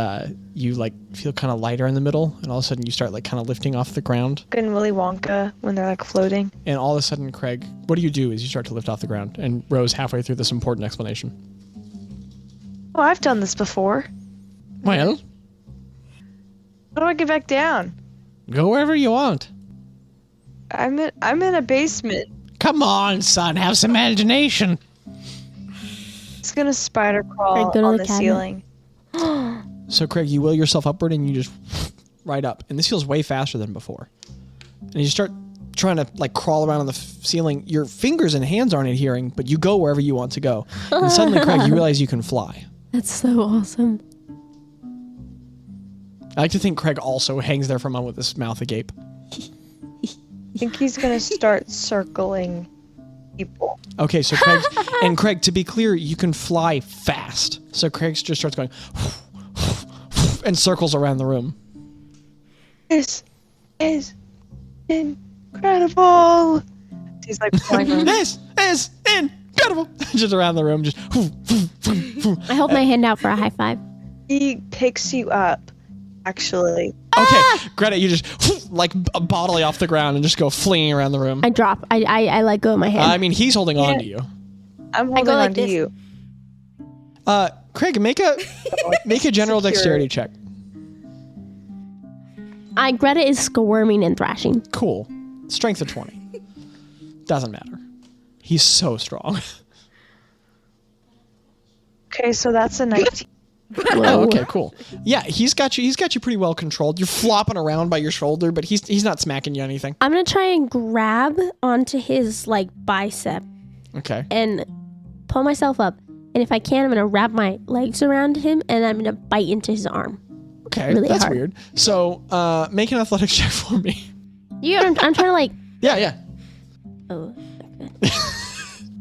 D: you like feel kind of lighter in the middle, and all of a sudden you start like kind of lifting off the ground.
E: And Willy Wonka when they're like floating.
D: And all of a sudden, Craig, what do you do as you start to lift off the ground? And Rose halfway through this important explanation.
E: Oh, I've done this before.
D: Well,
E: How do I get back down?
D: go wherever you want.
E: I'm in a basement.
D: Come on, son, have some imagination.
E: It's gonna spider crawl
B: Go to
E: on
B: the
E: the
B: cabinet.
E: ceiling.
D: So, Craig, you will yourself upward, and you just right up. And this feels way faster than before. And you start trying to like crawl around on the ceiling. Your fingers and hands aren't adhering, but you go wherever you want to go. And suddenly, Craig, you realize you can fly.
B: That's so awesome.
D: I like to think Craig also hangs there for a moment with his mouth agape.
E: I think he's gonna start circling people.
D: Okay, so Craig, to be clear, you can fly fast. So Craig just starts going and circles around the room.
E: This is incredible. He's like flying around.
D: This is incredible. Just around the room, just.
B: I hold my hand out for a high five.
E: He picks you up, actually.
D: Okay, Greta, you just like bodily off the ground and just go fleeing around the room.
B: I drop. I let go of my hand.
D: I mean, he's holding on to you.
E: I'm holding
B: go like
E: on to
B: this.
E: you.
D: Craig, make a general dexterity check.
B: Greta is squirming and thrashing.
D: Cool. Strength of 20. Doesn't matter. He's so strong.
E: Okay, so that's a 19.
D: Oh, okay, cool. Yeah, he's got you pretty well controlled. You're flopping around by your shoulder, but he's not smacking you anything.
B: I'm gonna try and grab onto his like bicep
D: Okay.
B: and pull myself up. And if I can, I'm gonna wrap my legs around him and I'm gonna bite into his arm.
D: Okay,
B: really
D: that's
B: hard.
D: weird. So, make an athletics check for me.
B: I'm trying to like.
D: Yeah.
B: Oh. Okay.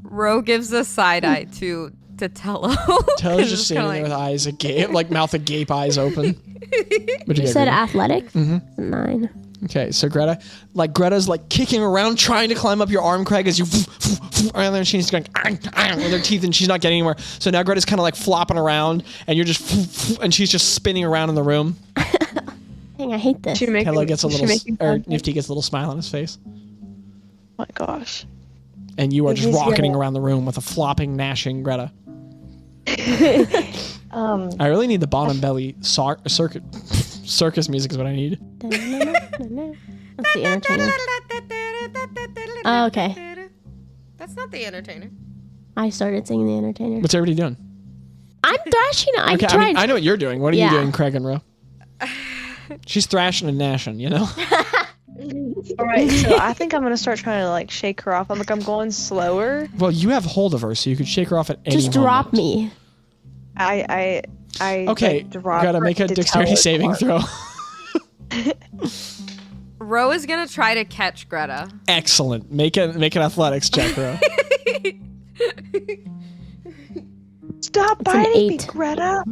C: Ro gives a side eye to Tello.
D: Tello's just standing there with eyes agape, like mouth agape, eyes open. What'd
B: You
D: get,
B: said
D: Greta?
B: athletics? 9.
D: Okay, so Greta's like kicking around, trying to climb up your arm, Craig, as you around there, and she's going with her teeth, and she's not getting anywhere. So now Greta's kind of like flopping around, and you're just, and she's just spinning around in the room.
B: Dang, I hate this.
D: Hello gets a little, or Nifty gets a little smile on his face.
E: Oh my gosh.
D: And you are just rocketing around the room with a flopping, gnashing Greta. I really need the bottom belly circus music is what I need.
B: That's the entertainer. Oh, okay.
C: That's not the entertainer.
B: I started singing the entertainer.
D: What's everybody doing?
B: I'm thrashing. I
D: Okay,
B: tried.
D: I know what you're doing. What are you doing, Craig and Ro? She's thrashing and gnashing, you know?
E: All right, so I think I'm going to start trying to like shake her off. I'm going slower.
D: Well, you have hold of her, so you could shake her off at any
B: Just
D: moment.
B: drop me.
E: I
D: Okay, gotta make a dexterity saving throw.
C: Ro is gonna try to catch Greta.
D: Excellent. Make an athletics check, Ro.
E: Stop
B: It's an
E: biting me,
B: 8.
E: Greta.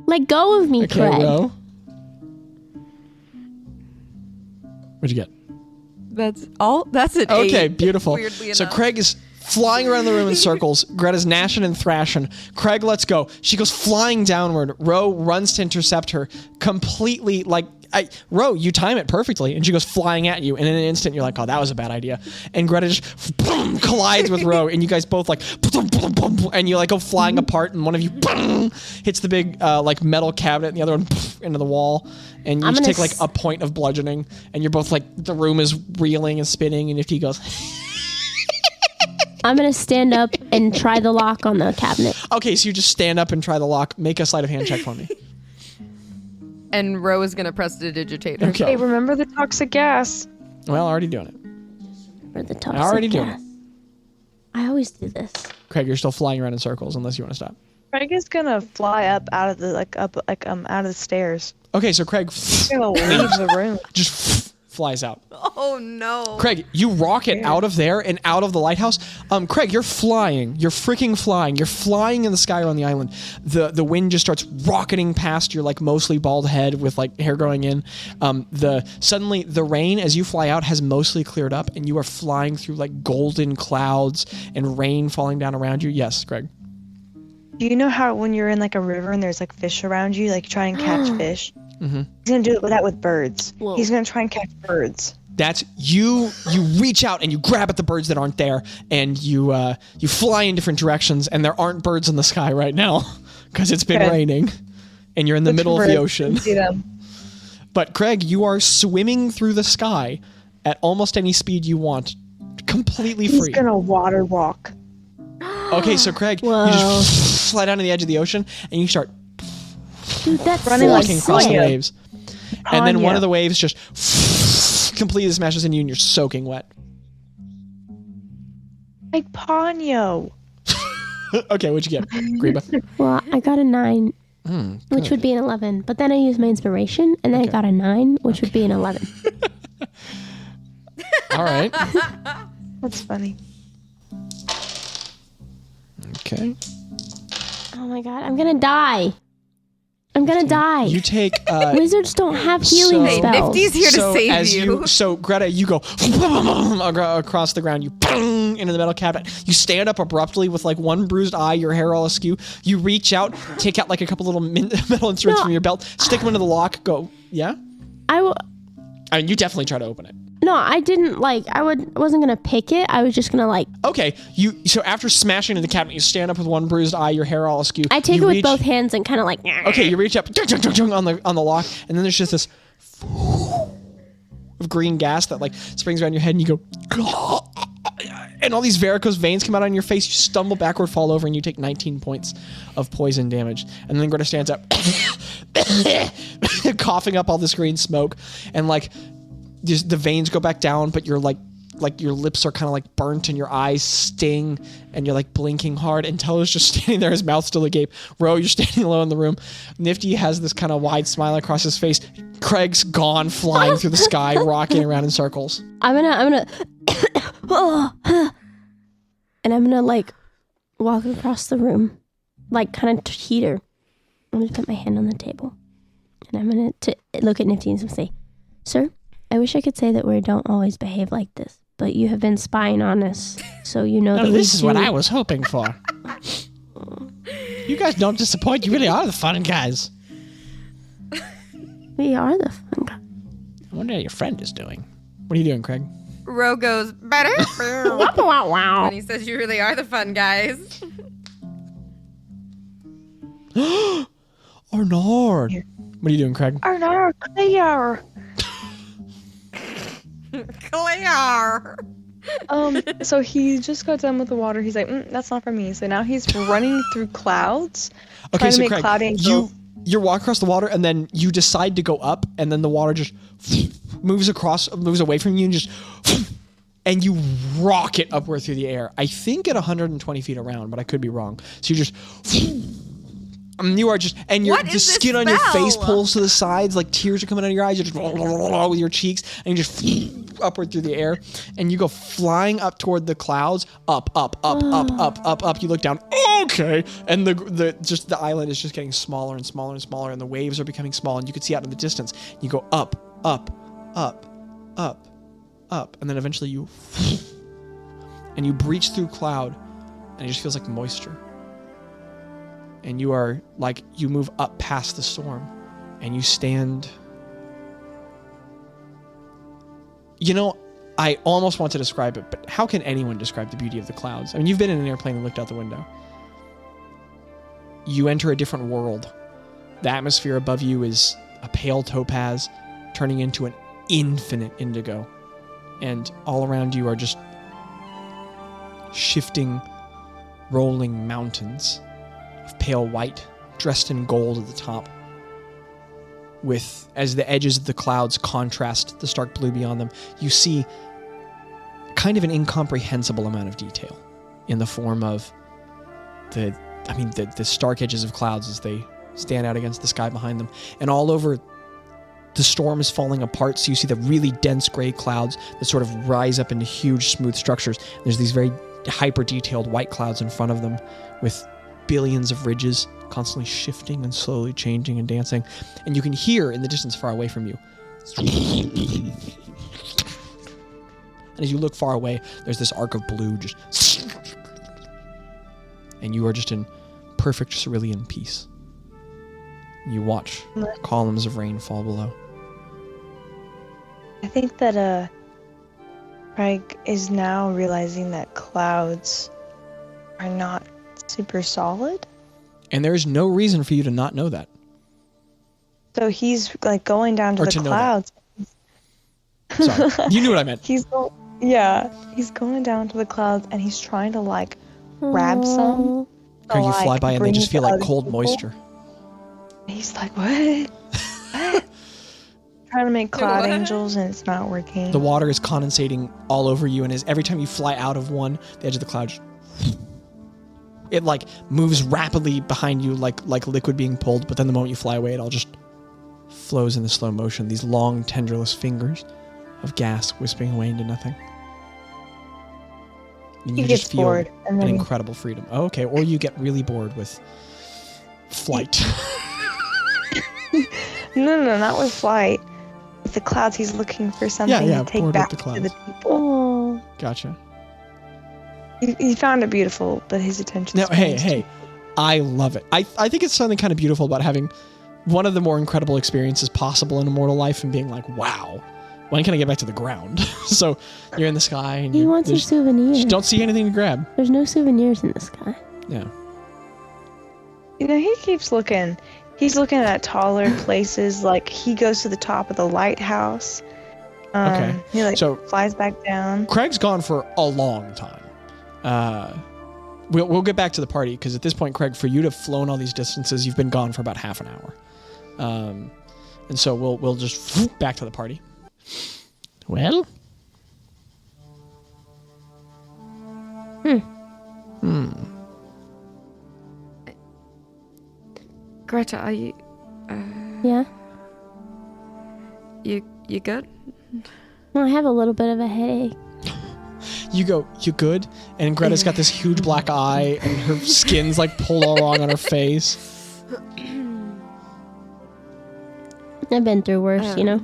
B: Let go of me,
D: Okay,
B: Craig.
D: Ro. What'd you get?
C: That's all. That's an 8.
D: Okay, beautiful.
C: Weirdly
D: So
C: enough.
D: Craig is flying around the room in circles. Greta's gnashing and thrashing. Craig lets go. She goes flying downward. Ro runs to intercept her. Completely like, Ro, you time it perfectly. And she goes flying at you. And in an instant, you're like, oh, that was a bad idea. And Greta just boom, collides with Ro. And you guys both like, boom, boom, boom, boom, and you like go flying apart. And one of you boom, hits the big like metal cabinet. And the other one into the wall. And you
B: I'm
D: just
B: gonna
D: take like a point of bludgeoning. And you're both like, the room is reeling and spinning. And if he goes...
B: I'm gonna stand up and try the lock on the cabinet.
D: Okay, so you just stand up and try the lock. Make a sleight of hand check for me.
C: And Ro is gonna press the digitator.
D: Okay.
E: Hey, remember the toxic gas?
D: Well, already doing it.
B: For the toxic
D: Already doing
B: gas. I always do this.
D: Craig, you're still flying around in circles unless you want to stop.
E: Craig is gonna fly up out of the out of the stairs.
D: Okay, so Craig
E: He's gonna leave the room.
D: just flies out.
C: Oh no.
D: Craig, you rocket out of there and out of the lighthouse. Craig, you're flying. You're freaking flying. You're flying in the sky around the island. The wind just starts rocketing past your like mostly bald head with like hair growing in. Suddenly the rain as you fly out has mostly cleared up and you are flying through like golden clouds and rain falling down around you. Yes, Craig.
E: Do you know how when you're in like a river and there's like fish around you, like try and catch fish?
D: Mm-hmm.
E: He's gonna do that with birds.
B: Whoa.
E: He's gonna try and catch birds.
D: That's you reach out and you grab at the birds that aren't there and you fly in different directions and there aren't birds in the sky right now because it's been raining and you're in the middle of the ocean.
E: See them.
D: But Craig, you are swimming through the sky at almost any speed you want, completely
E: He's
D: free.
E: gonna water walk.
D: Okay, so Craig,
B: Whoa.
D: you just slide down to the edge of the ocean and you start
B: Dude, that's
E: Running
B: so
E: like
D: walking across the
B: sick.
D: waves. And then one
E: Tanya.
D: of the waves just completely smashes into you and you're soaking wet.
E: Like Ponyo.
D: Okay, what'd you get, Greba?
B: Well, I got a 9, which would be an 11. But then I used my inspiration, and then I got a 9, which would be an 11.
D: All right.
E: That's funny.
D: Okay.
B: Oh my god, I'm gonna die. I'm gonna die.
D: You take
B: Wizards don't have healing
D: So-
B: spells.
C: Nifty's here to save
D: as
C: you.
D: So Greta, you go across the ground. You bang into the metal cabinet. You stand up abruptly with like one bruised eye, your hair all askew. You reach out, take out like a couple little metal instruments
B: No.
D: from your belt, stick them into the lock. Go, yeah.
B: I
D: mean, you definitely try to open it.
B: No, I didn't like. I wasn't gonna pick it. I was just gonna like.
D: Okay, so after smashing into the cabinet, you stand up with one bruised eye, your hair all askew.
B: I take
D: You
B: it with
D: reach-
B: both hands and kind of like.
D: Okay, you reach up on the lock, and then there's just this of green gas that like springs around your head, and you go, and all these varicose veins come out on your face. You stumble backward, fall over, and you take 19 points of poison damage. And then Greta stands up, coughing up all this green smoke, and like just the veins go back down, but you're like your lips are kind of like burnt and your eyes sting and you're like blinking hard, and Teller's just standing there, his mouth still agape. Ro, you're standing low in the room. Nifty has this kind of wide smile across his face. Craig's gone flying through the sky, rocking around in circles.
B: I'm gonna and I'm gonna like walk across the room, like kind of heater. I'm gonna put my hand on the table, and I'm gonna look at Nifty and say, Sir, I wish I could say that we don't always behave like this, but you have been spying on us, so you know that
D: this is what I was hoping for. You guys don't disappoint. You really are the fun guys.
B: We are the fun guys.
D: I wonder how your friend is doing. What are you doing, Craig?
C: Ro goes, better. When he says you really are the fun guys.
D: Arnard. What are you doing, Craig?
E: Arnard, clear.
C: Clear.
E: So he just got done with the water. He's like, that's not for me. So now he's running through clouds, trying to make
D: Craig,
E: cloud angels.
D: you walk across the water, and then you decide to go up, and then the water just moves away from you, and and you rocket upward through the air. I think at 120 feet around, but I could be wrong. So you just, you are just, and the skin on your face pulls to the sides, like tears are coming out of your eyes. You're just with your cheeks, and you just upward through the air, and you go flying up toward the clouds, up. You look down, okay, and the island is just getting smaller and smaller and smaller, and the waves are becoming small, and you can see out in the distance. You go up, and then eventually you breach through cloud, and it just feels like moisture. And you are like, you move up past the storm, and you stand. You know, I almost want to describe it, but how can anyone describe the beauty of the clouds? I mean, you've been in an airplane and looked out the window. You enter a different world. The atmosphere above you is a pale topaz, turning into an infinite indigo. And all around you are just shifting, rolling mountains of pale white, dressed in gold at the top, with, as the edges of the clouds contrast the stark blue beyond them, you see kind of an incomprehensible amount of detail in the form of the stark edges of clouds as they stand out against the sky behind them. And all over, the storm is falling apart, so you see the really dense gray clouds that sort of rise up into huge smooth structures. There's these very hyper-detailed white clouds in front of them with billions of ridges constantly shifting and slowly changing and dancing. And you can hear in the distance far away from you. And as you look far away, there's this arc of blue just... And you are just in perfect cerulean peace. You watch columns of rain fall below.
E: I think that Craig is now realizing that clouds are not super solid.
D: And there is no reason for you to not know that.
E: So he's like going down to the clouds.
D: Sorry, you knew what I meant.
E: He's going down to the clouds, and he's trying to like grab some.
D: Craig, you fly by and they just feel like cold moisture.
E: He's like, what? What? Trying to make cloud angels, and it's not working.
D: The water is condensating all over you, and every time you fly out of one, the edge of the cloud it like moves rapidly behind you like liquid being pulled, but then the moment you fly away, it all just flows in the slow motion. These long, tendrilless fingers of gas wisping away into nothing. And you just feel bored, an incredible freedom. Oh, okay, or you get really bored with flight.
E: No, not with flight. With the clouds, he's looking for something to take back to the people.
B: Oh.
D: Gotcha.
E: He found it beautiful, but his attention.
D: No, hey, I love it. I think it's something kind of beautiful about having one of the more incredible experiences possible in a mortal life and being like, wow, when can I get back to the ground? So you're in the sky and
B: he wants a souvenir.
D: You don't see anything to grab.
B: There's no souvenirs in the sky.
D: Yeah.
E: You know, he keeps looking. He's looking at taller places. Like he goes to the top of the lighthouse.
D: Okay.
E: He flies back down.
D: Craig's gone for a long time. We'll get back to the party because at this point, Craig, for you to have flown all these distances, you've been gone for about half an hour. And so we'll just back to the party. Well.
C: Gretta, are you?
B: Yeah.
C: You good?
B: No, I have a little bit of a headache.
D: You go, you good? And Gretta's got this huge black eye, and her skin's like pulled all wrong on her face.
B: I've been through worse, you know.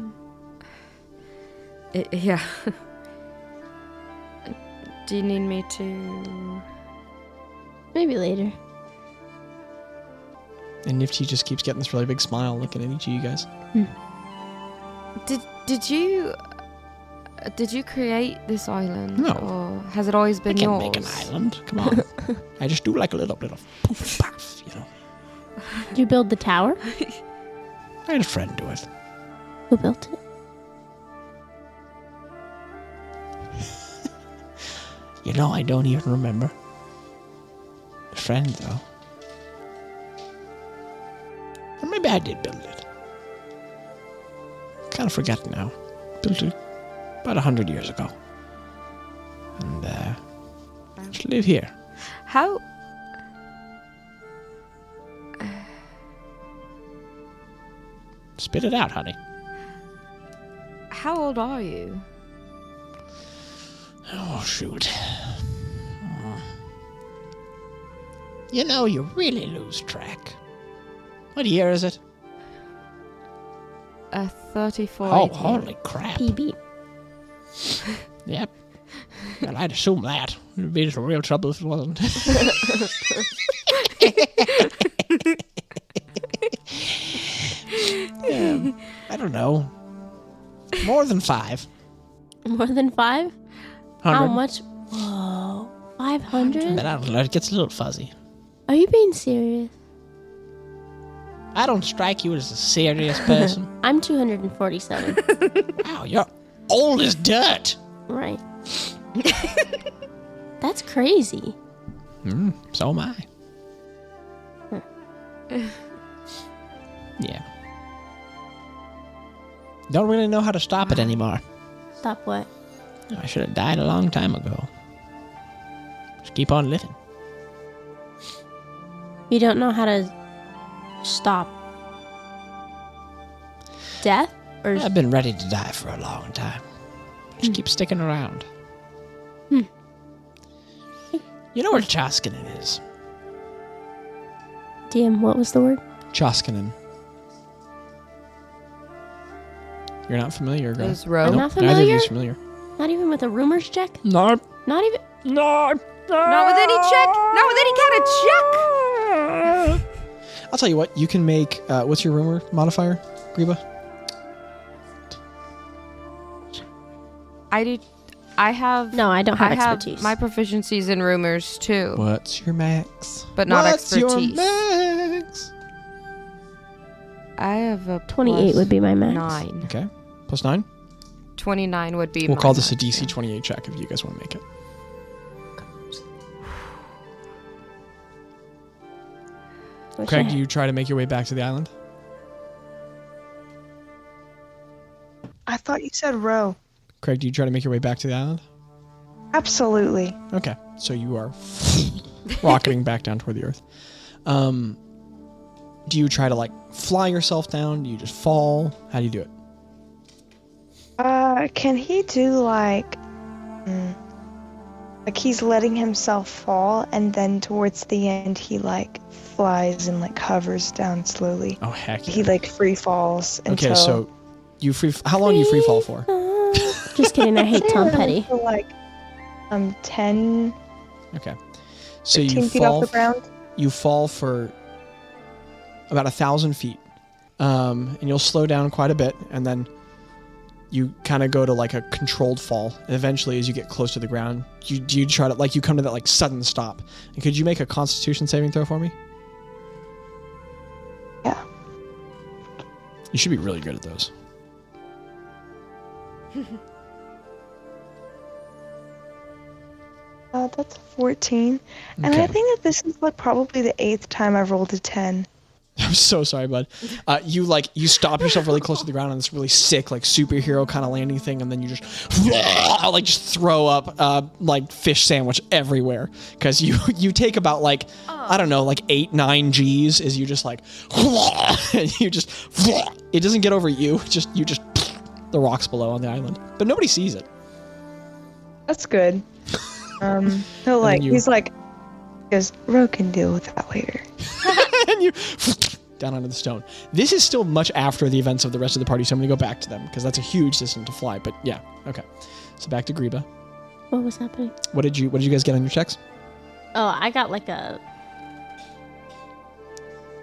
C: Yeah. Do you need me to?
B: Maybe later.
D: And Nifty just keeps getting this really big smile looking at each of you guys.
C: Did you create this island?
D: No.
C: Or has it always
D: I
C: been
D: can't
C: yours?
D: make an island. Come on. I just do like a little bit of poof puff, you know.
B: Did you build the tower?
D: I had a friend do it.
B: Who built it?
D: You know, I don't even remember. A friend, though. Or maybe I did build it. Kind of forgotten now. Built it about 100 years ago. And, just live here.
C: How?
D: Spit it out, honey.
C: How old are you?
D: Oh, shoot. You know, you really lose track. What year is it?
C: 34.
D: Oh, holy crap.
B: PB.
D: Yep. Well, I'd assume that. It'd be some real trouble if it wasn't. I don't know. More than 5.
B: More than 5?
D: 100.
B: How much? Whoa. 500?
D: But I don't know. It gets a little fuzzy.
B: Are you being serious?
D: I don't strike you as a serious person.
B: I'm 247.
D: Wow, you're old as dirt.
B: Right. That's crazy.
D: So am I. Yeah. Don't really know how to stop it anymore.
B: Stop what?
D: I should have died a long time ago. Just keep on living.
B: You don't know how to stop death? Or
D: I've been ready to die for a long time. Just keep sticking around. You know where Chaskinen is?
B: DM, what was the word?
D: Chaskinen. You're not familiar, Greta?
C: Those row?
B: I'm
D: Nope,
B: not
D: neither of
B: familiar?
D: you's familiar.
B: Not even with a rumors check?
D: No.
B: Not even.
D: No.
C: Not with any check. Not with any kind of check.
D: I'll tell you what. You can make. What's your rumor modifier, Greba?
C: I have.
B: No, I don't have
C: I
B: expertise.
C: have my proficiencies in rumors too,
D: What's your max?
C: but not
D: What's
C: expertise.
D: your max?
C: I have a
B: 28
C: plus
B: would be my max.
C: 9.
D: Okay. Plus 9?
C: 29 would be.
D: We'll
C: my
D: call this a
C: max,
D: DC
C: yeah.
D: 28 check if you guys want to make it.
B: Wish
D: Craig,
B: I-
D: do you try to make your way back to the island?
E: I thought you said row.
D: Craig, do you try to make your way back to the island?
E: Absolutely.
D: Okay. So you are rocketing back down toward the earth. Do you try to, like, fly yourself down? Do you just fall? How do you do it?
E: Can he do like he's letting himself fall and then towards the end he like flies and like hovers down slowly.
D: Oh, heck yeah.
E: He like free falls until.
D: Okay, so you how long do you free fall for?
B: Just kidding, I hate Tom Petty.
E: For like 10,
D: Okay. So
E: 15
D: you
E: feet off
D: fall
E: the ground.
D: you fall for about 1,000 feet. And you'll slow down quite a bit, and then you kind of go to like a controlled fall. And eventually, as you get close to the ground, you try to like you come to that like sudden stop. And could you make a Constitution saving throw for me?
E: Yeah.
D: You should be really good at those.
E: That's 14. And
D: Okay.
E: I think that this is like probably the 8th time I've rolled a 10.
D: I'm so sorry, bud. You stop yourself really close to the ground on this really sick, like superhero kind of landing thing, and then you just like just throw up like fish sandwich everywhere because you take about like I don't know like 8-9 G's as you just like and you just it doesn't get over you. You just the rocks below on the island, but nobody sees it.
E: That's good. He'll like
D: you-
E: he's like, because Ro can deal with that later.
D: And you down onto the stone. This is still much after the events of the rest of the party, so I'm going to go back to them because that's a huge distance to fly. But yeah, okay. So back to Greba.
B: What was happening?
D: What did you guys get on your checks?
B: Oh, I got like a...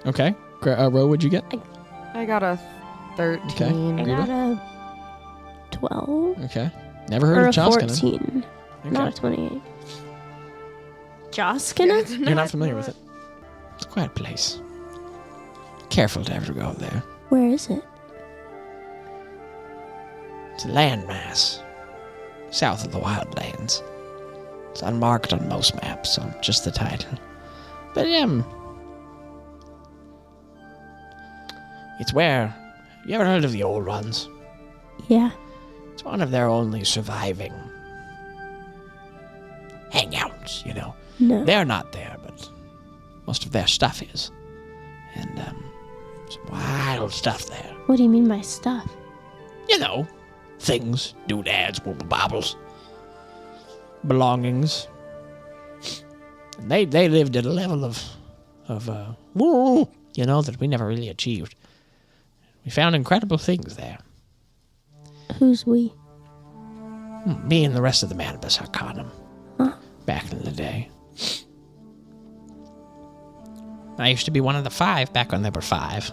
D: Okay. Ro, what'd you get?
C: I got a 13.
D: Okay.
B: I got a 12.
D: Okay. Never heard
B: Or
D: of
B: a
D: Joskinen.
B: 14.
D: Okay.
B: Not a 28. Joskinen?
D: You're not familiar with it. It's a quiet place. Careful to ever go there.
B: Where is it?
F: It's a landmass south of the wildlands. It's unmarked on most maps, so just the title. But it's where... You ever heard of the Old Ones?
B: Yeah.
F: It's one of their only surviving hangouts, you know.
B: No.
F: They're not there, but most of their stuff is. And some wild stuff there.
B: What do you mean by stuff?
F: You know, things, doodads, wobble bobbles, belongings. And they lived at a level of you know, that we never really achieved. We found incredible things there.
B: Who's we?
F: Me and the rest of the Manibus Arcanum.
B: Huh?
F: Back in the day. I used to be one of the 5 back when there were 5.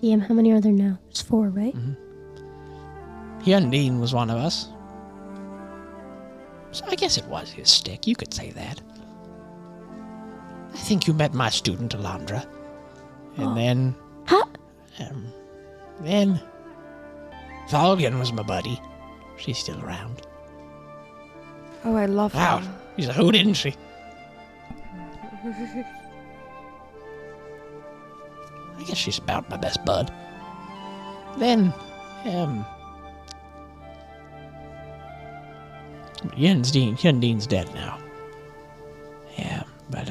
B: Damn, how many are there now? There's 4, right?
F: Hyundine was one of us. So I guess it was his stick. You could say that. I think you met my student, Alondra. And then...
B: Huh?
F: Then... Volgan was my buddy. She's still around.
C: Oh, I love
F: Wow.
C: her.
F: She's a hoot, isn't she? I guess she's about my best bud. Then, Hyundine's dead now. Yeah, but,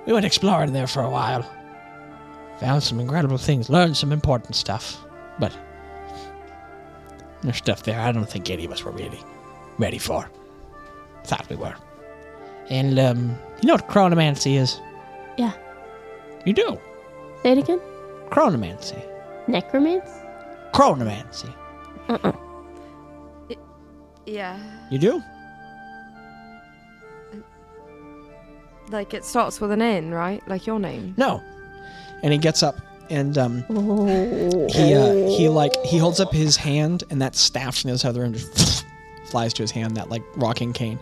F: we went exploring there for a while. Found some incredible things, learned some important stuff, but there's stuff there I don't think any of us were really ready for. Thought we were. And, you know what chronomancy is?
B: Yeah.
F: You do.
B: Say it again?
F: Chronomancy.
B: Necromance?
F: Chronomancy.
C: Yeah.
F: You do?
C: Like it starts with an N, right? Like your name.
D: No. And he gets up and
B: Oh.
D: he holds up his hand and that staff from the other side of the room just flies to his hand, that like rocking cane.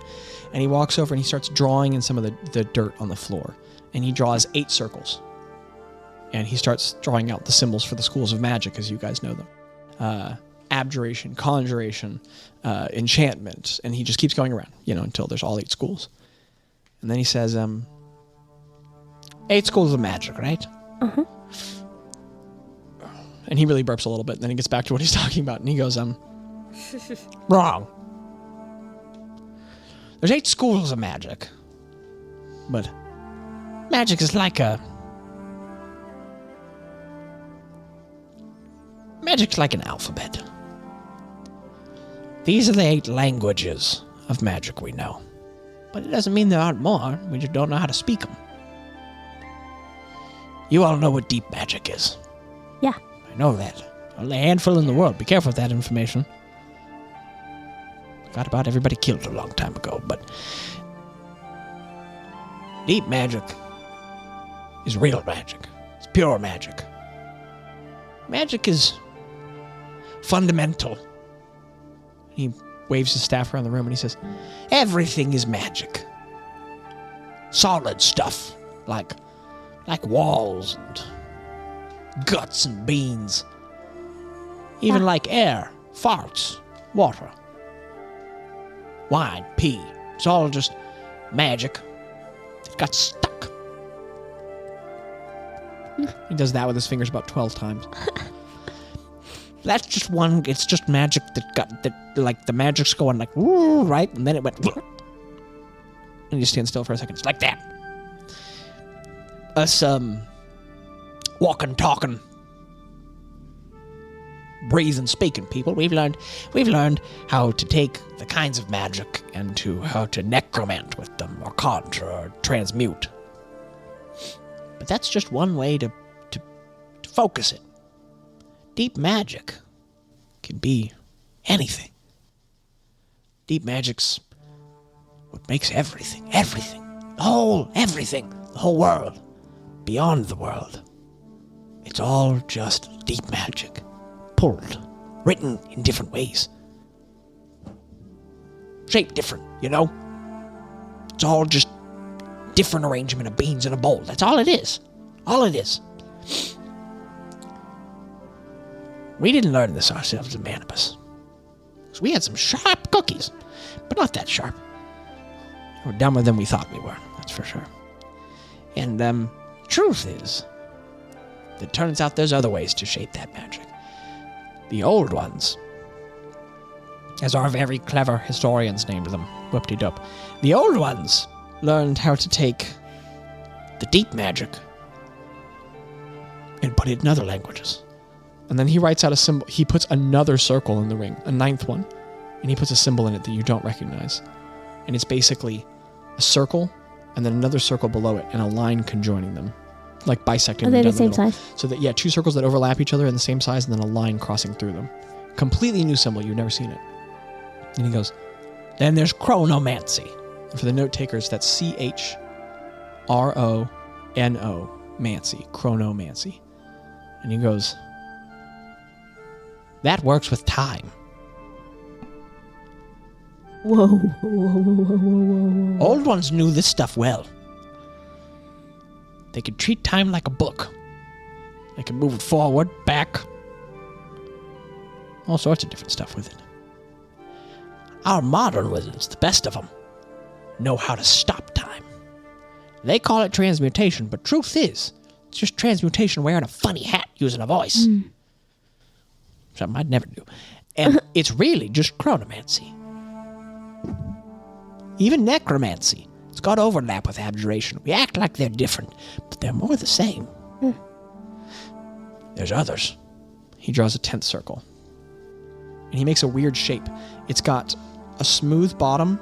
D: And he walks over and he starts drawing in some of the dirt on the floor. And he draws 8 circles. And he starts drawing out the symbols for the schools of magic as you guys know them. Abjuration, conjuration, enchantment. And he just keeps going around, until there's all 8 schools. And then he says,
F: 8 schools of magic, right?
B: Uh-huh.
D: And he really burps a little bit. And then he gets back to what he's talking about. And he goes,
F: Wrong. There's 8 schools of magic. But magic is like Magic's like an alphabet. These are the 8 languages of magic we know. But it doesn't mean there aren't more. We just don't know how to speak them. You all know what deep magic is.
B: Yeah.
F: I know that. Only a handful in the world. Be careful with that information. Got about everybody killed a long time ago, but deep magic is real magic. It's pure magic. Magic is fundamental.
D: he waves his staff around the room and he says,
F: Everything is magic. Solid stuff, like walls and guts and beans. Even like air, farts, water, wine, pee. It's all just magic. It got stuck.
D: he does that with his fingers about 12 times.
F: That's just one. It's just magic like the magic's going like woo, right, and then it went.
D: And you stand still for a second.
F: It's like that. Us walking, talking, breathing, speaking people. We've learned how to take the kinds of magic and how to necromant with them, or conjure, or transmute. But that's just one way to focus it. Deep magic can be anything. Deep magic's what makes everything, the whole world, beyond the world. It's all just deep magic, pulled, written in different ways. Shaped different, you know? It's all just different arrangement of beans in a bowl. That's all it is. All it is. We didn't learn this ourselves in Manibus. So we had some sharp cookies, but not that sharp. We're dumber than we thought we were, that's for sure. And truth is, it turns out there's other ways to shape that magic. The old ones, as our very clever historians named them, whoop-de-doop. The old ones learned how to take the deep magic and put it in other languages.
D: And then he writes out a symbol. He puts another circle in the ring, a ninth one, and he puts a symbol in it that you don't recognize. And it's basically a circle and then another circle below it and a line conjoining them, like bisecting them
B: Are they
D: down
B: the same
D: middle.
B: size?
D: So that, yeah, two circles that overlap each other in the same size and then a line crossing through them. Completely new symbol. You've never seen it. And he goes,
F: Then there's chronomancy.
D: and for the note takers, that's C-H-R-O-N-O, Mancy, chronomancy. And he goes,
F: That works with time.
B: Whoa.
F: Old ones knew this stuff well. They could treat time like a book. They could move it forward, back. All sorts of different stuff with it. Our modern wizards, the best of them, know how to stop time. They call it transmutation, but truth is, it's just transmutation wearing a funny hat using a voice. Something I'd never do. And it's really just chronomancy. Even necromancy. It's got overlap with abjuration. We act like they're different, but they're more the same. There's others.
D: he draws a 10th circle. And he makes a weird shape. It's got a smooth bottom,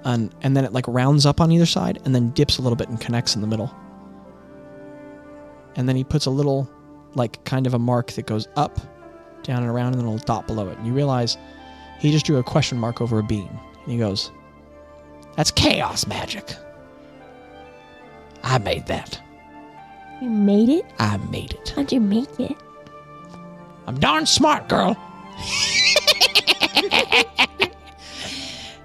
D: and then it like rounds up on either side, and then dips a little bit and connects in the middle. And then he puts a little, like, kind of a mark that goes up, down and around, and then a little dot below it. And you realize he just drew a question mark over a bean. And he goes,
F: That's chaos magic. I made that.
B: You made it?
F: I made it.
B: How'd you make it?
F: I'm darn smart, girl.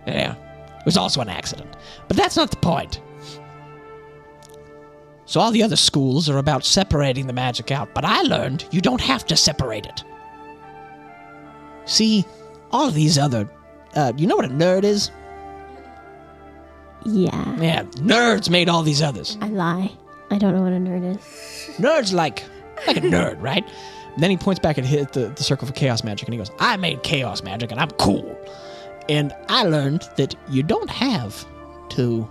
F: Yeah, it was also an accident. But that's not the point. So all the other schools are about separating the magic out, but I learned you don't have to separate it. See, all of these other... you know what a nerd is?
B: Yeah.
F: Yeah, nerds made all these others.
B: I lie. I don't know what a nerd is.
F: Nerds like a nerd, right?
D: and then he points back and hit the circle for chaos magic, and he goes,
F: I made chaos magic and I'm cool. And I learned that you don't have to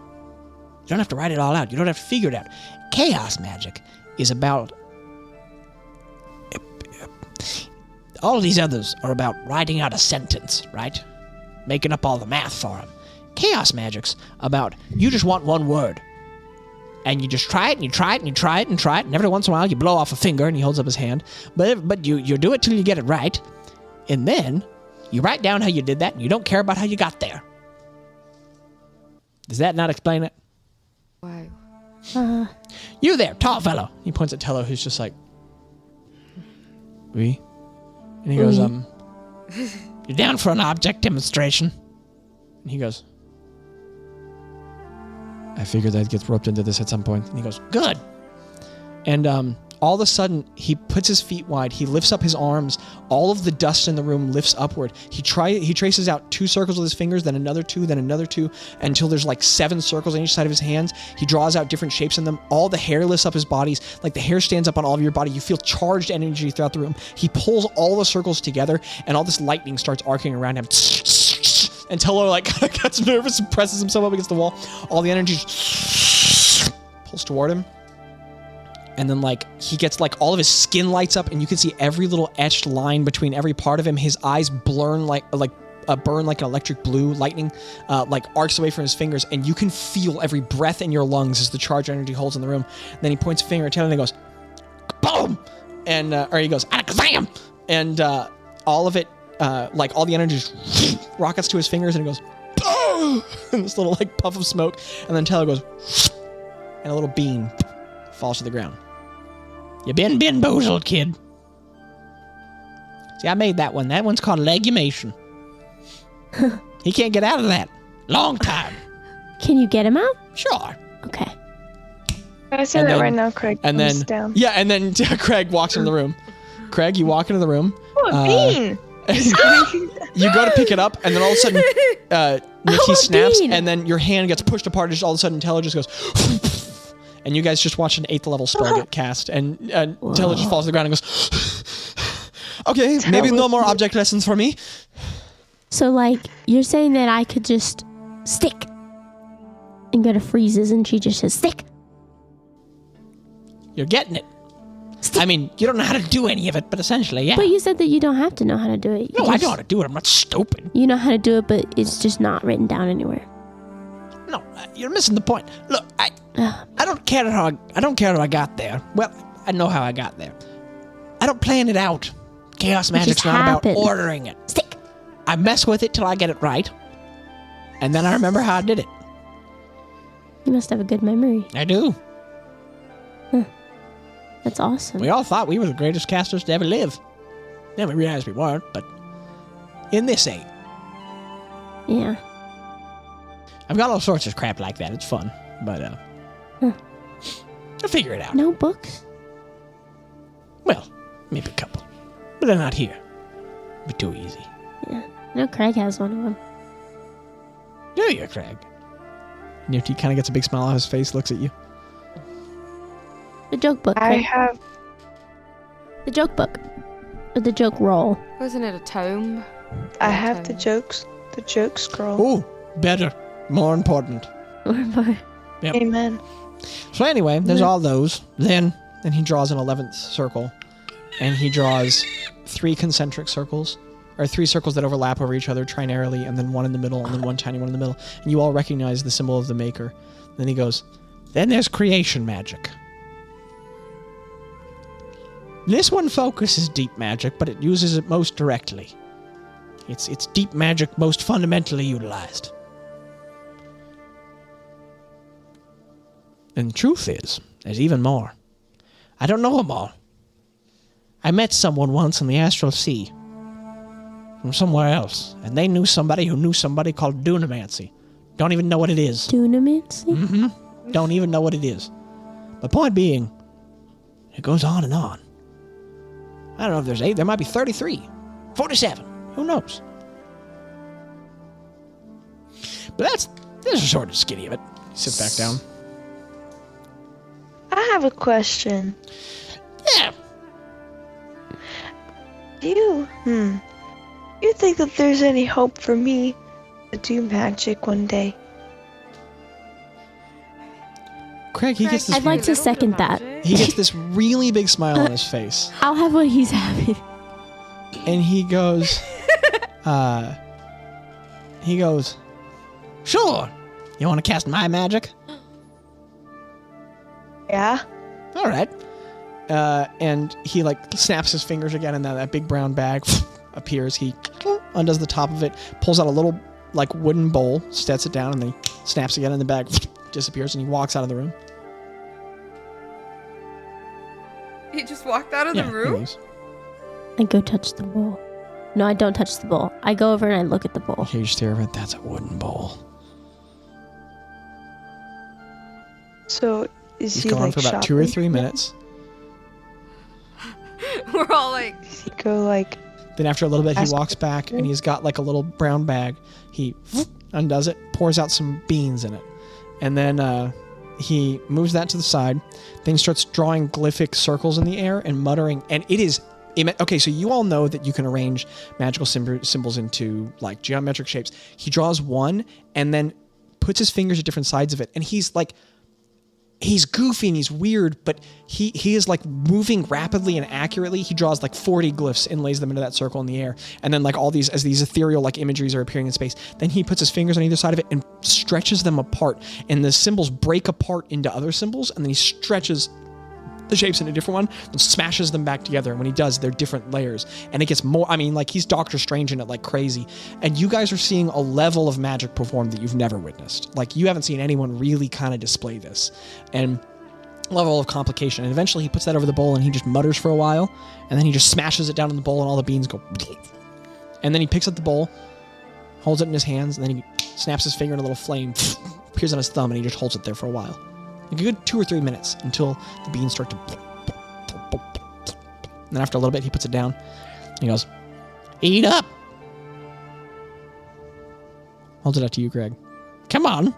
F: write it all out. You don't have to figure it out. Chaos magic is about... all of these others are about writing out a sentence, right? Making up all the math for them. Chaos magic's about you just want one word. And you just try it, and you try it, and you try it, and try it, and every once in a while you blow off a finger, and he holds up his hand. But you do it till you get it right. And then you write down how you did that, and you don't care about how you got there. Does that not explain it?
C: Wow.
F: You there, tall fellow.
D: he points at Tello, who's just like, oui? And he goes,
F: You down for an object demonstration?
D: and he goes, I figured I'd get roped into this at some point. And he goes,
F: Good.
D: and all of a sudden, he puts his feet wide. He lifts up his arms. All of the dust in the room lifts upward. He traces out 2 circles with his fingers, then another 2, then another 2, until there's like 7 circles on each side of his hands. He draws out different shapes in them. All the hair lifts up his bodies. Like the hair stands up on all of your body. You feel charged energy throughout the room. He pulls all the circles together, and all this lightning starts arcing around him. And Tello like gets nervous and presses himself up against the wall. All the energy pulls toward him. And then, like, he gets, like, all of his skin lights up, and you can see every little etched line between every part of him. His eyes blur like burn like an electric blue. Lightning like arcs away from his fingers, and you can feel every breath in your lungs as the charge energy holds in the room. And then he points a finger at Taylor and he goes, boom! And, or he goes, alakazam! And all of it, like all the energy just rockets to his fingers, and he goes, boom! And this little like puff of smoke. And then Taylor goes, and a little bean falls to the ground.
F: You been boozled, kid. See, I made that one. That one's called legumation. He can't get out of that. Long time.
B: Can you get him out?
F: Sure.
B: Okay.
E: I say that right now, Craig.
D: And then,
E: comes down.
D: yeah, and then Craig walks into the room. Craig, you walk into the room.
E: Oh, a bean!
D: You go to pick it up, and then all of a sudden, Nikki
B: a
D: snaps,
B: bean.
D: and then your hand gets pushed apart, and just all of a sudden, Teller just goes, and you guys just watch an 8th level spell get cast, and Teller just falls to the ground and goes, okay, maybe no more object lessons for me.
B: So, like, you're saying that I could just stick and go to freezes, and she just says stick.
F: You're getting it. I mean, you don't know how to do any of it, but essentially, yeah.
B: But you said that you don't have to know how to do it.
F: No, I know how to do it. I'm not stupid.
B: You know how to do it, but it's just not written down anywhere.
F: No, you're missing the point. Look, I don't care how I got there. Well, I know how I got there. I don't plan it out. Chaos magic's
B: just
F: not
B: happened.
F: about ordering it.
B: Stick.
F: I mess with it till I get it right, and then I remember how I did it.
B: You must have a good memory.
F: I do.
B: That's awesome.
F: We all thought we were the greatest casters to ever live. Then we realized we weren't, but in this age,
B: Yeah.
F: I've got all sorts of crap like that. It's fun, but I'll figure it out.
B: No books?
F: Well, maybe a couple, but they're not here. It'd be too easy.
B: Yeah. I know Craig has one of them.
F: Do you, Craig?
D: And he kind of gets a big smile on his face, looks at you.
B: The joke book.
E: I
B: Craig.
E: have.
B: The joke book. Or the joke roll.
C: Wasn't it a tome?
E: I have the jokes. The joke scroll.
F: Oh, better, more important. Yep.
E: Amen.
D: So anyway, there's all those. Then he draws an 11th circle, and he draws 3 concentric circles, or 3 circles that overlap over each other trinarily, and then one in the middle, and then one tiny one in the middle. And you all recognize the symbol of the Maker. Then he goes,
F: Then there's creation magic. This one focuses deep magic, but it uses it most directly. It's deep magic most fundamentally utilized. And the truth is, there's even more. I don't know them all. I met someone once in the Astral Sea from somewhere else, and they knew somebody who knew somebody called Dunamancy. Don't even know what it is.
B: Dunamancy?
F: Mm-hmm. Don't even know what it is. The point being, it goes on and on. I don't know if there's 8. There might be 33, 47. Who knows? But that's a sort of skinny of it.
D: sit back down.
E: I have a question.
F: Yeah.
E: You think that there's any hope for me to do magic one day?
D: Craig, he gets this.
B: I'd like to second that.
D: He gets this really big smile on his face,
B: I'll have what he's having.
D: and he goes,
F: Sure. You want to cast my magic?
E: Yeah.
F: All right.
D: and he like snaps his fingers again, and then that big brown bag appears. He undoes the top of it, pulls out a little like wooden bowl, sets it down, and then he snaps again, and the bag disappears, and he walks out of the room.
C: He just walked out of
D: Yeah,
C: the
D: he
C: room?
D: leaves.
B: I go touch the bowl. No, I don't touch the bowl. I go over and I look at the bowl.
D: Okay, you stare at it. That's a wooden bowl.
E: So is
D: He's
E: he
D: gone
E: like
D: for about 2 or
E: shopping?
D: 3 minutes.
C: We're all like,
E: Does he go like?
D: Then after a little bit, he
E: Ask-
D: walks back, and he's got like a little brown bag. He undoes it, pours out some beans in it, and then he moves that to the side. Then he starts drawing glyphic circles in the air and muttering. And it is okay. So you all know that you can arrange magical symbols into like geometric shapes. He draws one and then puts his fingers at different sides of it, and he's like he's goofy and he's weird, but he is like moving rapidly and accurately. He draws like 40 glyphs and lays them into that circle in the air. And then like all these, as these ethereal like imageries are appearing in space, then he puts his fingers on either side of it and stretches them apart. And the symbols break apart into other symbols. And then he stretches the shapes in a different one and smashes them back together. And when he does, they're different layers. And it gets more, I mean, like he's Doctor Strange in it like crazy. And you guys are seeing a level of magic performed that you've never witnessed. Like you haven't seen anyone really kind of display this. And level of complication. And eventually he puts that over the bowl and he just mutters for a while. And then he just smashes it down in the bowl and all the beans go. And then he picks up the bowl, holds it in his hands, and then he snaps his finger and a little flame appears on his thumb and he just holds it there for a while. Like a good 2 or 3 minutes until the beans start to... And then after a little bit, he puts it down. And he goes, eat up. Holds it out to you, Greg. Come on.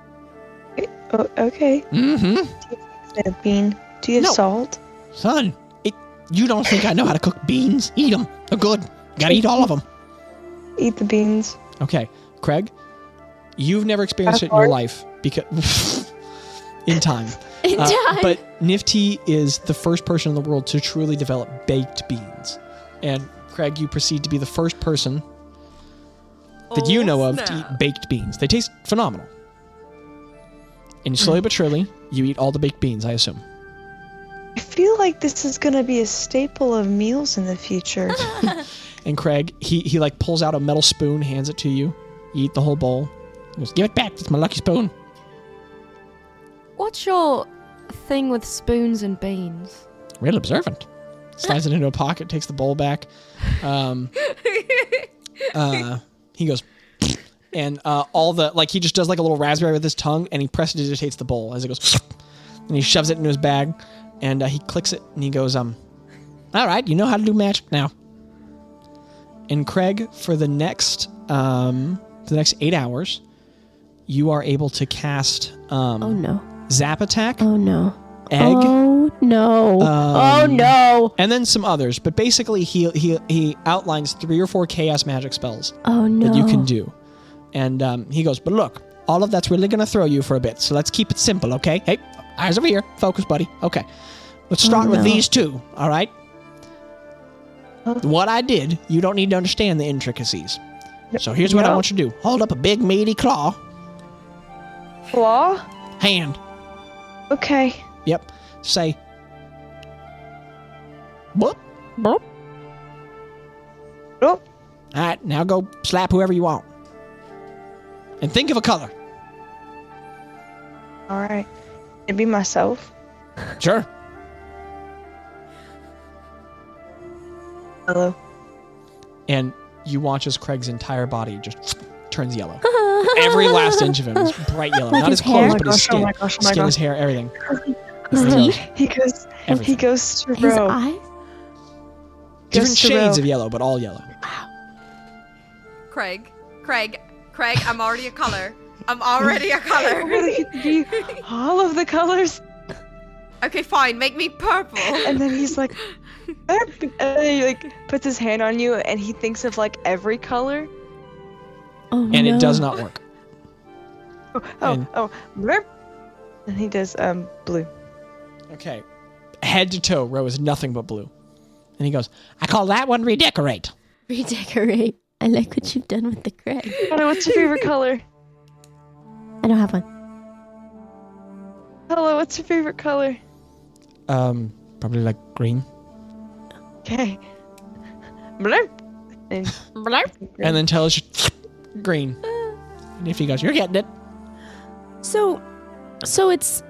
E: Oh, okay.
D: Mm-hmm.
E: A bean. Do you have salt?
F: Son, you don't think I know how to cook beans? Eat them. They're good. Gotta eat all of them.
E: Eat the beans.
D: Okay, Craig, you've never experienced it in your life because... in time. But Nifty is the first person in the world to truly develop baked beans. And Craig, you proceed to be the first person that you know of to eat baked beans. They taste phenomenal. And slowly but surely, you eat all the baked beans, I assume.
E: I feel like this is going to be a staple of meals in the future.
D: And Craig, he like pulls out a metal spoon, hands it to you. You eat the whole bowl. He goes, give it back. It's my lucky spoon.
C: What's your thing with spoons and beans?
D: Real observant. Slides it into a pocket, takes the bowl back. He goes, and all the, like, he just does like a little raspberry with his tongue, and he prestidigitates the bowl as it goes, and he shoves it into his bag, and he clicks it, and he goes, all right, you know how to do magic now. And Craig, for the next 8 hours, you are able to cast,
B: oh no.
D: Zap Attack.
B: Oh no.
D: Egg.
B: Oh no. Oh no.
D: And then some others, but basically he outlines 3 or 4 chaos magic spells that you can do. And he goes, but look, all of that's really going to throw you for a bit, so let's keep it simple, okay? Hey, eyes over here. Focus, buddy. Okay. Let's start with these 2, all right? What I did, you don't need to understand the intricacies. So here's what I want you to do. Hold up a big meaty claw.
E: Claw?
D: Hand.
E: Okay.
D: Yep. Say, whoop.
B: Boop.
E: Oh.
D: All right, now go slap whoever you want. And think of a color.
E: All right. It'd be myself.
D: Sure.
E: Hello.
D: And you watch as Craig's entire body just turns yellow. Every last inch of him is bright yellow.
B: Like
D: Not
B: his
D: his clothes,
B: hair?
D: but his skin.
E: Oh my gosh, oh my
D: Skin, his
E: gosh.
D: hair, everything.
B: His teeth?
E: He goes.
D: Everything.
E: He goes to
B: His
E: row.
B: eyes?
D: Different
E: Goes to
D: shades
E: row.
D: of yellow, but all yellow.
C: Craig, I'm already a color. I'm already a color.
E: Really, it could be all of the colors.
C: Okay, fine, make me purple.
E: And then he's like, and then he like puts his hand on you, and he thinks of like every color.
B: Oh
D: And
B: no.
D: it does not work. And-
E: Blurp. And he does blue.
D: Okay. Head to toe, Ro is nothing but blue. And he goes, I call that one redecorate.
B: Redecorate. I like what you've done with the Craig.
E: Hello, what's your favorite color?
B: I don't have one.
E: Hello, what's your favorite color?
D: Probably like green.
E: Okay. Blurp. And
B: Blurp.
D: And then tells you green. And if he goes, you're getting it.
B: So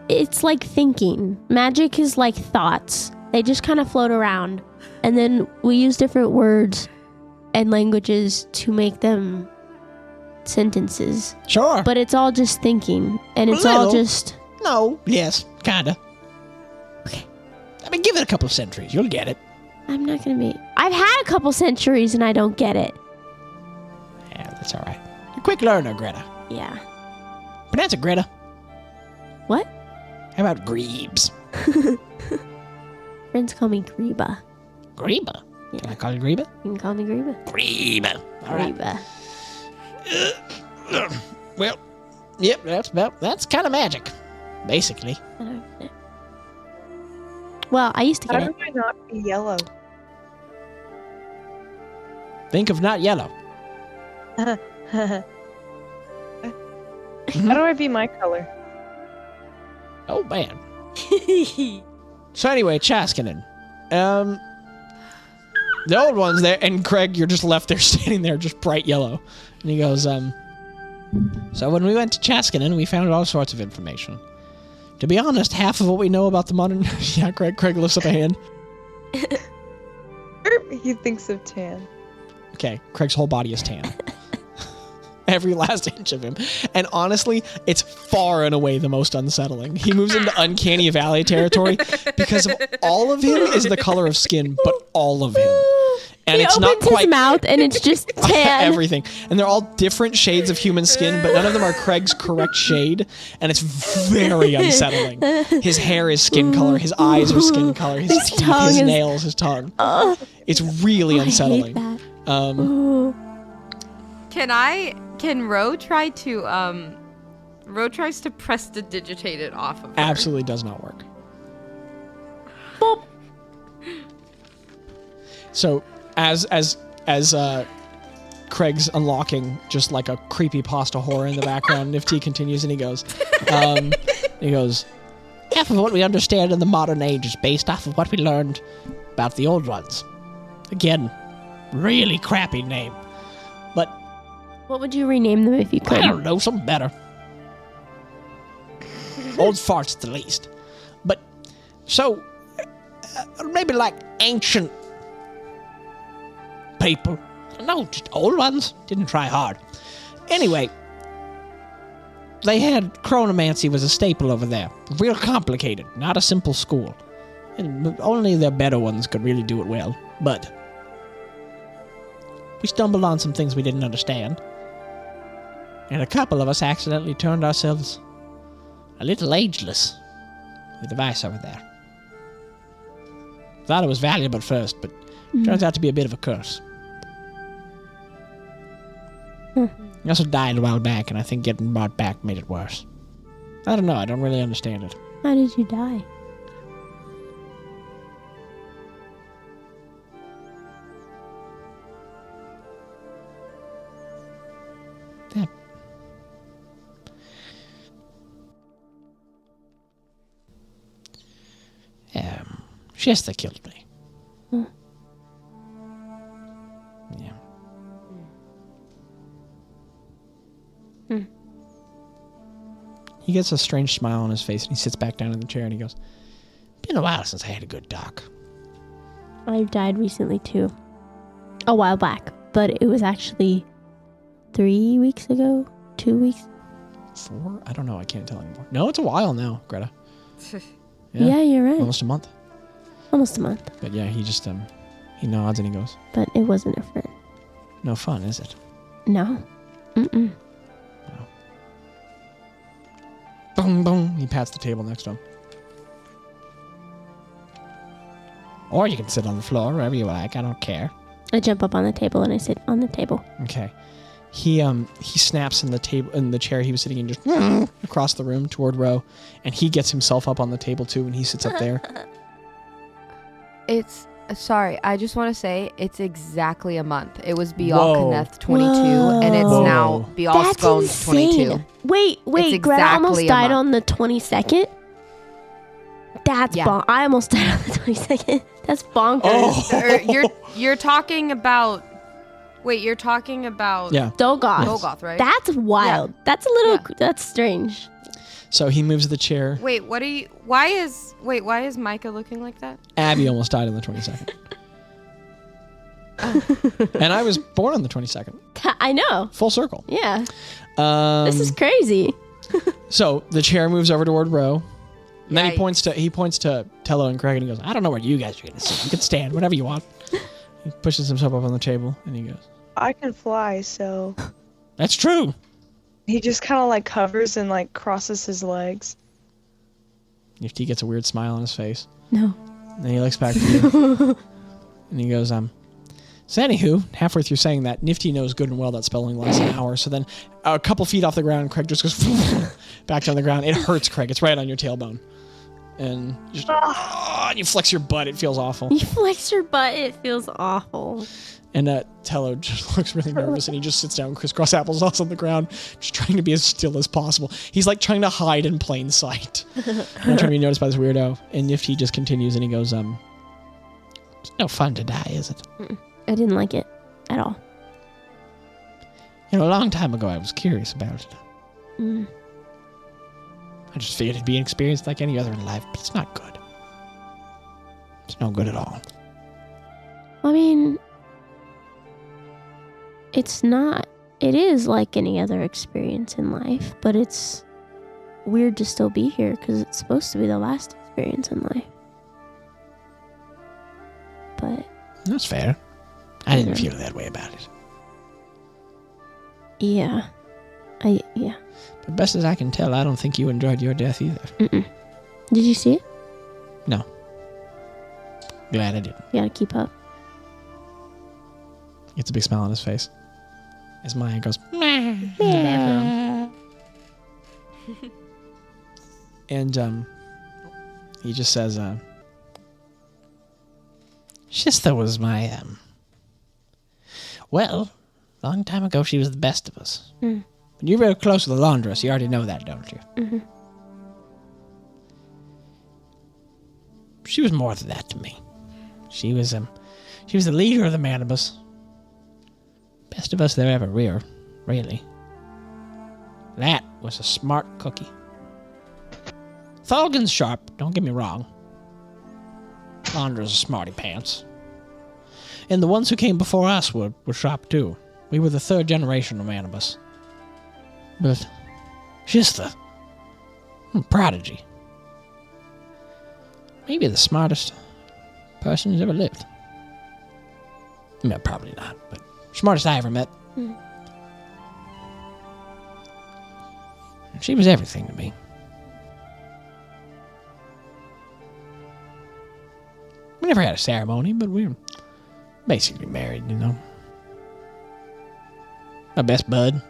B: it's like thinking. Magic is like thoughts. They just kind of float around. And then we use different words and languages to make them sentences.
D: Sure.
B: But it's all just thinking. And it's all
F: Little.
B: just...
F: No, yes, kinda.
B: Okay.
F: I mean, give it a couple of centuries. You'll get it.
B: I'm not going to be... I've had a couple centuries and I don't get it.
F: Yeah, that's all right. You're a quick learner, Greta.
B: Yeah.
F: Pronounce it, Greta.
B: What?
F: How about Grebes?
B: Friends call me Greba.
F: Greba? Can I
B: Yeah.
F: call you Greba?
B: You can call me Greba.
F: Greba. All right.
B: Greba.
F: Well, yep, that's kind of magic, basically.
B: I don't- Well, I used to
E: How
B: get
E: do I not be yellow?
F: Think of not yellow.
E: How do I be my color?
F: Oh, man. So anyway, Chaskinen. The old one's there, and Craig, you're just left there standing there, just bright yellow. And he goes, so when we went to Chaskinen, we found all sorts of information. To be honest, half of what we know about the modern... Yeah, Craig lifts up a hand.
E: He thinks of tan.
F: Okay, Craig's whole body is tan. Every last inch of him. And honestly, it's far and away the most unsettling. He moves into uncanny valley territory because all of him is the color of skin, but all of him. And
B: he
F: it's
B: opens
F: not quite
B: his mouth and it's just tan.
F: everything. And they're all different shades of human skin, but none of them are Craig's correct shade. And it's very unsettling. His hair is skin color. His eyes are skin color. His teeth, his nails, his tongue. It's really unsettling.
B: I hate that.
C: Can Ro try to Ro tries to prestidigitate it off of her.
F: Absolutely does not work.
B: Boop.
F: So as Craig's unlocking just like a creepy pasta horror in the background, Nifty continues and he goes, half of what we understand in the modern age is based off of what we learned about the old ones. Again, really crappy name. But
B: What would you rename them if you could?
F: I don't know, something better. Old farts at the least. But, so, maybe like ancient people. No, just old ones. Didn't try hard. Anyway, they had chronomancy was a staple over there. Real complicated. Not a simple school. And only the better ones could really do it well. But we stumbled on some things we didn't understand. And a couple of us accidentally turned ourselves a little ageless with the device over there. Thought it was valuable at first, but turns out to be a bit of a curse. He also died a while back, and I think getting brought back made it worse. I don't know, I don't really understand it.
B: How did you die?
F: Shasta killed me. Yeah. He gets a strange smile on his face and he sits back down in the chair and he goes, been a while since I had a good talk.
B: I died recently too. A while back, but it was actually 3 weeks ago? 2 weeks?
F: 4? I don't know. I can't tell anymore. No, it's a while now, Greta.
B: Yeah, you're right.
F: Almost a month.
B: Almost a month.
F: But yeah, he just he nods and he goes,
B: But it wasn't a friend.
F: no fun, is it?
B: No. Mm-mm.
F: Boom, boom. He pats the table next to him. Or you can sit on the floor, wherever you like. I don't care.
B: I jump up on the table and I sit on the table.
F: Okay. He snaps in the chair he was sitting in, just across the room toward Ro, and he gets himself up on the table too, and he sits up there.
C: It's sorry, I just want to say it's exactly a month. It was Bial
F: Whoa.
C: Kenneth 22,
B: Whoa.
C: and it's
F: Whoa.
C: now Bial
B: That's
C: Scones 22.
B: insane. Wait,
C: It's
B: Greta almost
C: exactly a
B: died
C: month.
B: on the 22nd? That's
C: Yeah.
B: I almost died on the 22nd. That's bonkers.
F: Oh.
C: You're talking about. Wait, you're talking about.
F: Yeah.
B: Dolgoth.
C: Dolgoth, right?
B: That's wild. That's a little,
C: Yeah.
B: that's strange.
F: So he moves the chair.
C: Wait, what are you? Why is Micah looking like that?
F: Abby almost died on the 22nd. And I was born on the 22nd.
B: I know.
F: Full circle.
B: Yeah. This is crazy.
F: So the chair moves over toward Ro. And then he
C: Yikes.
F: points to Tello and Craig and he goes, I don't know where you guys are going to sit. You can stand, whatever you want. He pushes himself up on the table and he goes,
E: I can fly, so
F: that's true.
E: he just kind of like hovers and like crosses his legs.
F: Nifty gets a weird smile on his face.
B: No.
F: And then he looks back to you. And he goes, So anywho, halfway through saying that, Nifty knows good and well that spelling lasts an hour. So then a couple feet off the ground, Craig just goes back down the ground. It hurts, Craig. It's right on your tailbone.
D: And you flex your butt. It feels awful.
B: You flex your butt. It feels awful.
D: And Tello just looks really nervous, and he just sits down crisscross applesauce on the ground, just trying to be as still as possible. He's like trying to hide in plain sight. Not trying to be noticed by this weirdo. And if he just continues and he goes, it's no fun to die, is it?
B: I didn't like it at all.
F: A long time ago I was curious about it. I just figured it'd be an experience like any other in life, but it's not good. It's no good at all.
B: I mean, it's not. It is like any other experience in life, but it's weird to still be here because it's supposed to be the last experience in life. But
F: That's fair. I didn't feel that way about it.
B: yeah.
F: But best as I can tell, I don't think you enjoyed your death either.
B: Did you see it?
F: No. Glad I didn't.
B: You gotta keep up.
D: Gets a big smile on his face. As Maya goes, in the background. And he just says,
F: Shista was my, well, long time ago she was the best of us. But you're very close to the laundress. You already know that, don't you?
B: Mm-hmm.
F: She was more than that to me. She was the leader of the Manibus. Best of us there ever were, really. That was a smart cookie. Thulgan's sharp, don't get me wrong. Laundra's a smarty pants. And the ones who came before us were sharp too. We were the third generation of Manibus. But Shista, prodigy. Maybe the smartest person who's ever lived. No, probably not, but smartest I ever met. She was everything to me. We never had a ceremony, but we were basically married, you know. My best bud.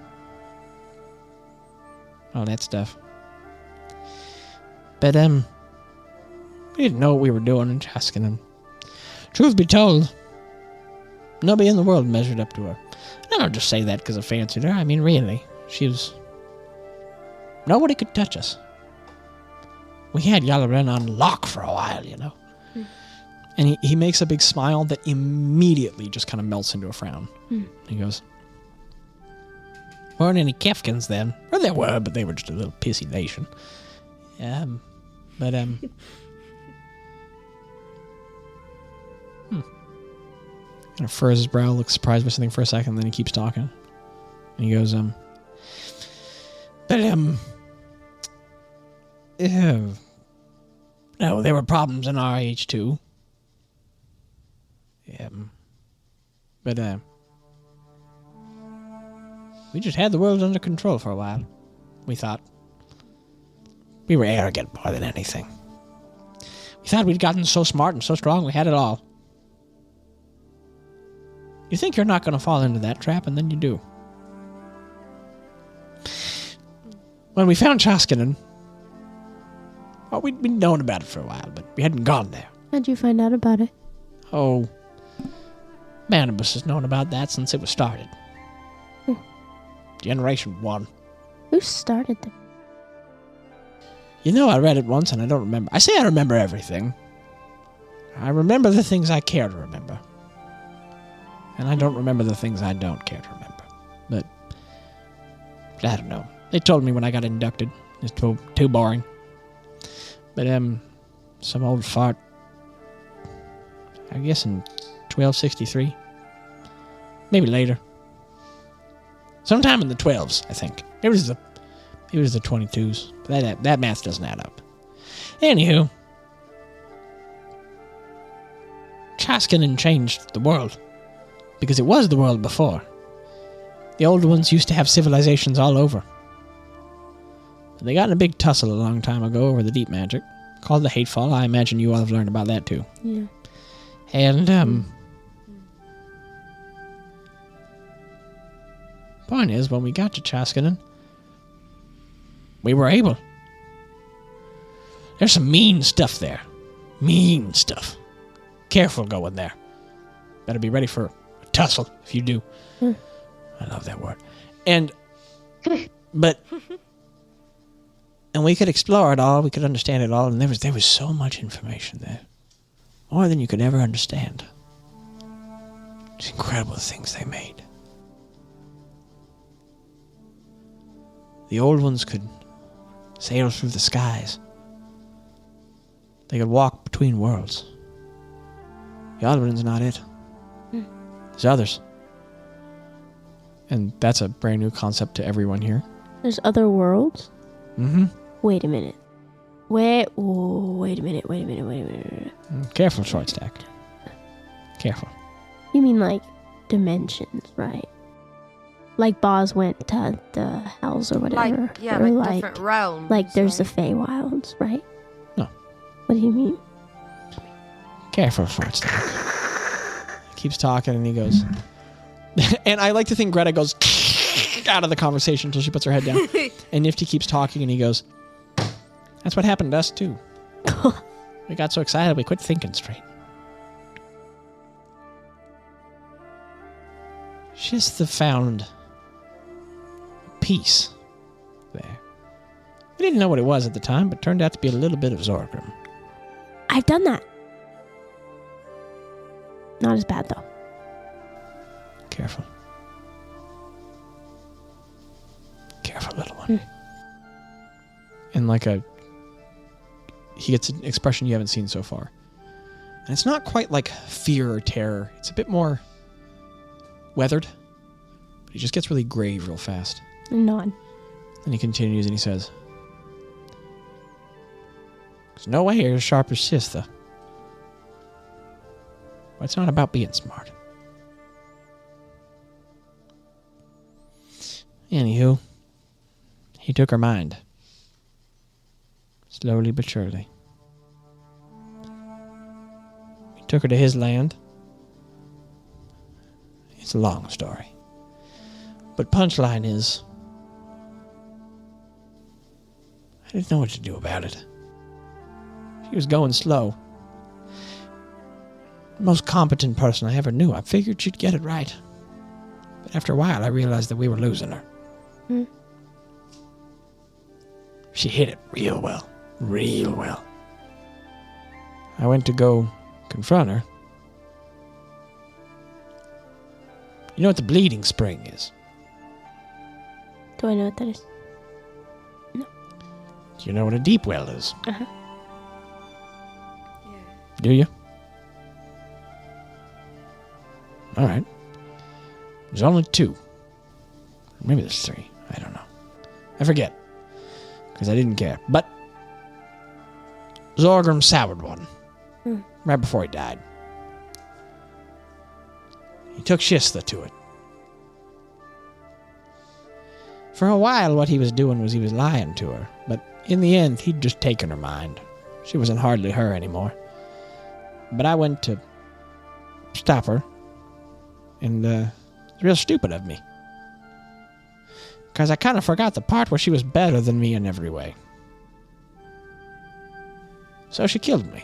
F: All that stuff. But, we didn't know what we were doing in Chaskin, and truth be told, nobody in the world measured up to her. I don't just say that because I fancied her. I mean, really. She was... Nobody could touch us. We had Yellowren on lock for a while, you know.
D: and he makes a big smile that immediately just kind of melts into a frown. He goes,
F: Weren't any Kefkins then. Or there were, but they were just a little pissy nation.
D: kind of furrows his brow, looks surprised by something for a second, then he keeps talking. And he goes,
F: No, there were problems in our age too.
D: But
F: we just had the world under control for a while. We thought. We were arrogant more than anything. We thought we'd gotten so smart and so strong we had it all. You think you're not going to fall into that trap, and then you do. When we found Chaskinen, well, we'd been known about it for a while, but we hadn't gone there.
B: How'd you find out about it?
F: Oh, Manibus has known about that since it was started. Generation 1.
B: Who started them?
F: You know, I read it once and I don't remember. I say I remember everything. I remember the things I care to remember. And I don't remember the things I don't care to remember. But I don't know. They told me when I got inducted. It's too boring. But, some old fart. I guess in 1263. Maybe later. Sometime in the 12s, I think. It was the 22s. That math doesn't add up. Anywho. Chaskinen changed the world. Because it was the world before. The old ones used to have civilizations all over. They got in a big tussle a long time ago over the deep magic. Called the Hatefall. I imagine you all have learned about that too.
B: Yeah.
F: And, point is, when we got to Chaskinen, we were able There's some mean stuff there. Mean stuff. Careful going there. Better be ready for a tussle if you do. I love that word. And we could explore it all, we could understand it all, and there was so much information there. More than you could ever understand. It's incredible the things they made. The old ones could sail through the skies. They could walk between worlds. The other one's not it. There's others.
A: And that's a brand new concept to everyone here.
B: There's other worlds?
F: Mm-hmm.
B: Wait a minute. Wait a minute.
F: Careful, short stack. Careful.
B: You mean like dimensions, right? Like Bazz went to the hells or whatever.
C: Like different realms.
B: Like there's the Feywilds, right?
F: No.
B: What do you mean?
F: Careful, short stack.
A: He keeps talking and he goes... and I like to think Greta goes out of the conversation until she puts her head down. And Nifty keeps talking and he goes, that's what happened to us too.
F: We got so excited we quit thinking straight. Shistha found peace there. We didn't know what it was at the time, but it turned out to be a little bit of Zorgrim.
B: I've done that. Not as bad though.
F: Careful. Careful, little one.
A: And he gets an expression you haven't seen so far. And it's not quite like fear or terror. It's a bit more weathered. But he just gets really grave real fast.
B: Nod.
A: And he continues and he says,
F: There's no way you're as sharp as Shistha. But it's not about being smart. Anywho, he took her mind. Slowly but surely. He took her to his land. It's a long story. But punchline is, I didn't know what to do about it. She was going slow. The most competent person I ever knew. I figured she'd get it right. But after a while, I realized that we were losing her. She hit it real well. Real well. I went to go confront her. You know what the bleeding spring is?
B: Do I know what that is?
F: Do you know what a deep well is?
B: Uh-huh.
C: Yeah.
F: Do you? Alright. There's only 2. Maybe there's 3. I don't know. I forget. Because I didn't care. But Zorgrim soured one. Right before he died. He took Shistha to it. For a while, what he was doing was he was lying to her. But in the end, he'd just taken her mind. She wasn't hardly her anymore. But I went to stop her. And it's real stupid of me. Because I kind of forgot the part where she was better than me in every way. So she killed me.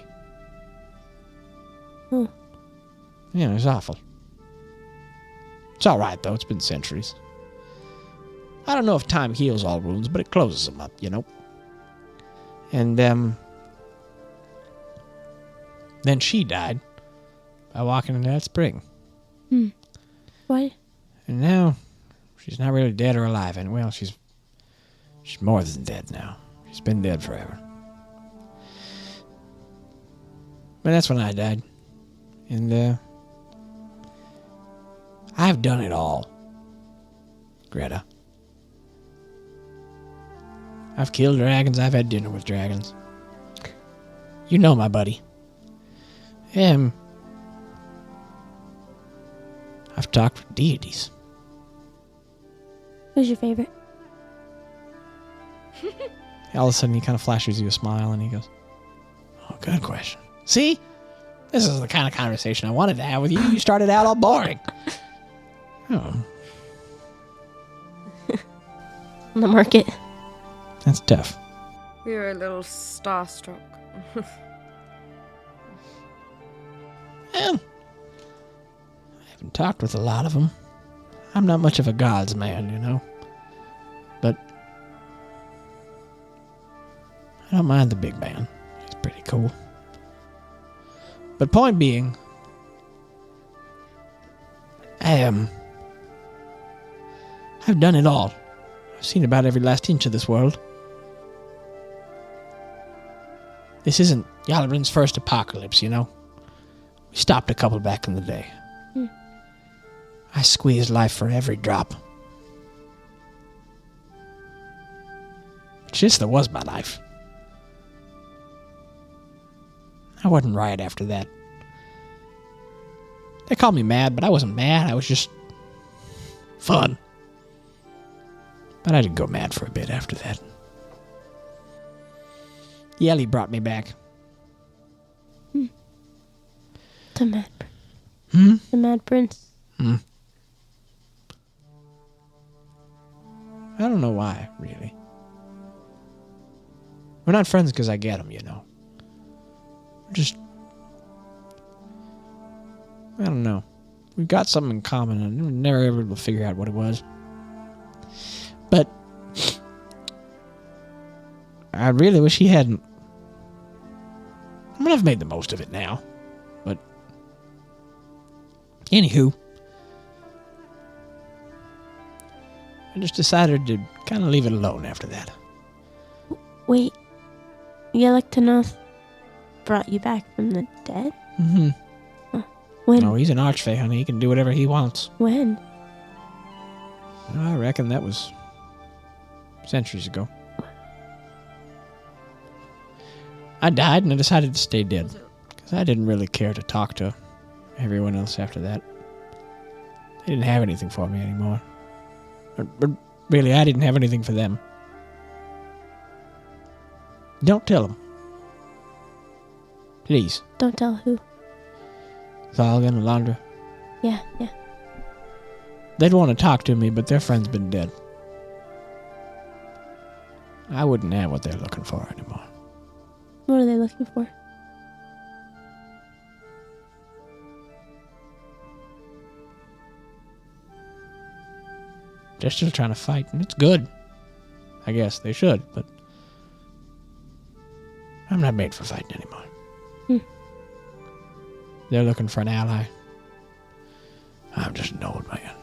F: Yeah, it was awful. It's alright, though. It's been centuries. I don't know if time heals all wounds, but it closes them up, you know. And, then she died by walking into that spring.
B: What?
F: And now, she's not really dead or alive. And, well, she's more than dead now. She's been dead forever. But that's when I died. And, I've done it all. Greta. I've killed dragons. I've had dinner with dragons. You know my buddy. I've talked with deities.
B: Who's your favorite?
A: all of a sudden he kind of flashes you a smile and he goes,
F: Oh, good question. See? This is the kind of conversation I wanted to have with you. You started out all boring. Oh.
B: On the market.
F: That's tough.
C: We were a little starstruck.
F: Well, I haven't talked with a lot of them. I'm not much of a gods man, you know. But I don't mind the big man. He's pretty cool. But point being, I've done it all. I've seen about every last inch of this world. This isn't Yaldabaoth's first apocalypse, you know. We stopped a couple back in the day. I squeezed life for every drop. Shista was my life. I wasn't right after that. They called me mad, but I wasn't mad. I was just fun. But I didn't go mad for a bit after that. Yelly brought me back.
B: The Mad Prince. The Mad Prince.
F: I don't know why, really. We're not friends because I get him, you know. We're just... I don't know. We've got something in common, and we're never able to figure out what it was. But... I really wish he hadn't. I mean, I've made the most of it now. But... Anywho... I just decided to kind of leave it alone after that.
B: Wait, Yelektonoth brought you back from the dead?
F: Mm-hmm.
B: When?
F: No, he's an archfey, honey. He can do whatever he wants.
B: When?
F: I reckon that was centuries ago. I died and I decided to stay dead. Because I didn't really care to talk to everyone else after that. They didn't have anything for me anymore. But really, I didn't have anything for them. Don't tell them. Please.
B: Don't tell who.
F: Thalgan and Landra.
B: Yeah.
F: They'd want to talk to me, but their friend's been dead. I wouldn't have what they're looking for anymore.
B: What are they looking for?
F: They're still trying to fight, and it's good. I guess they should, but I'm not made for fighting anymore. They're looking for an ally. I'm just an old man.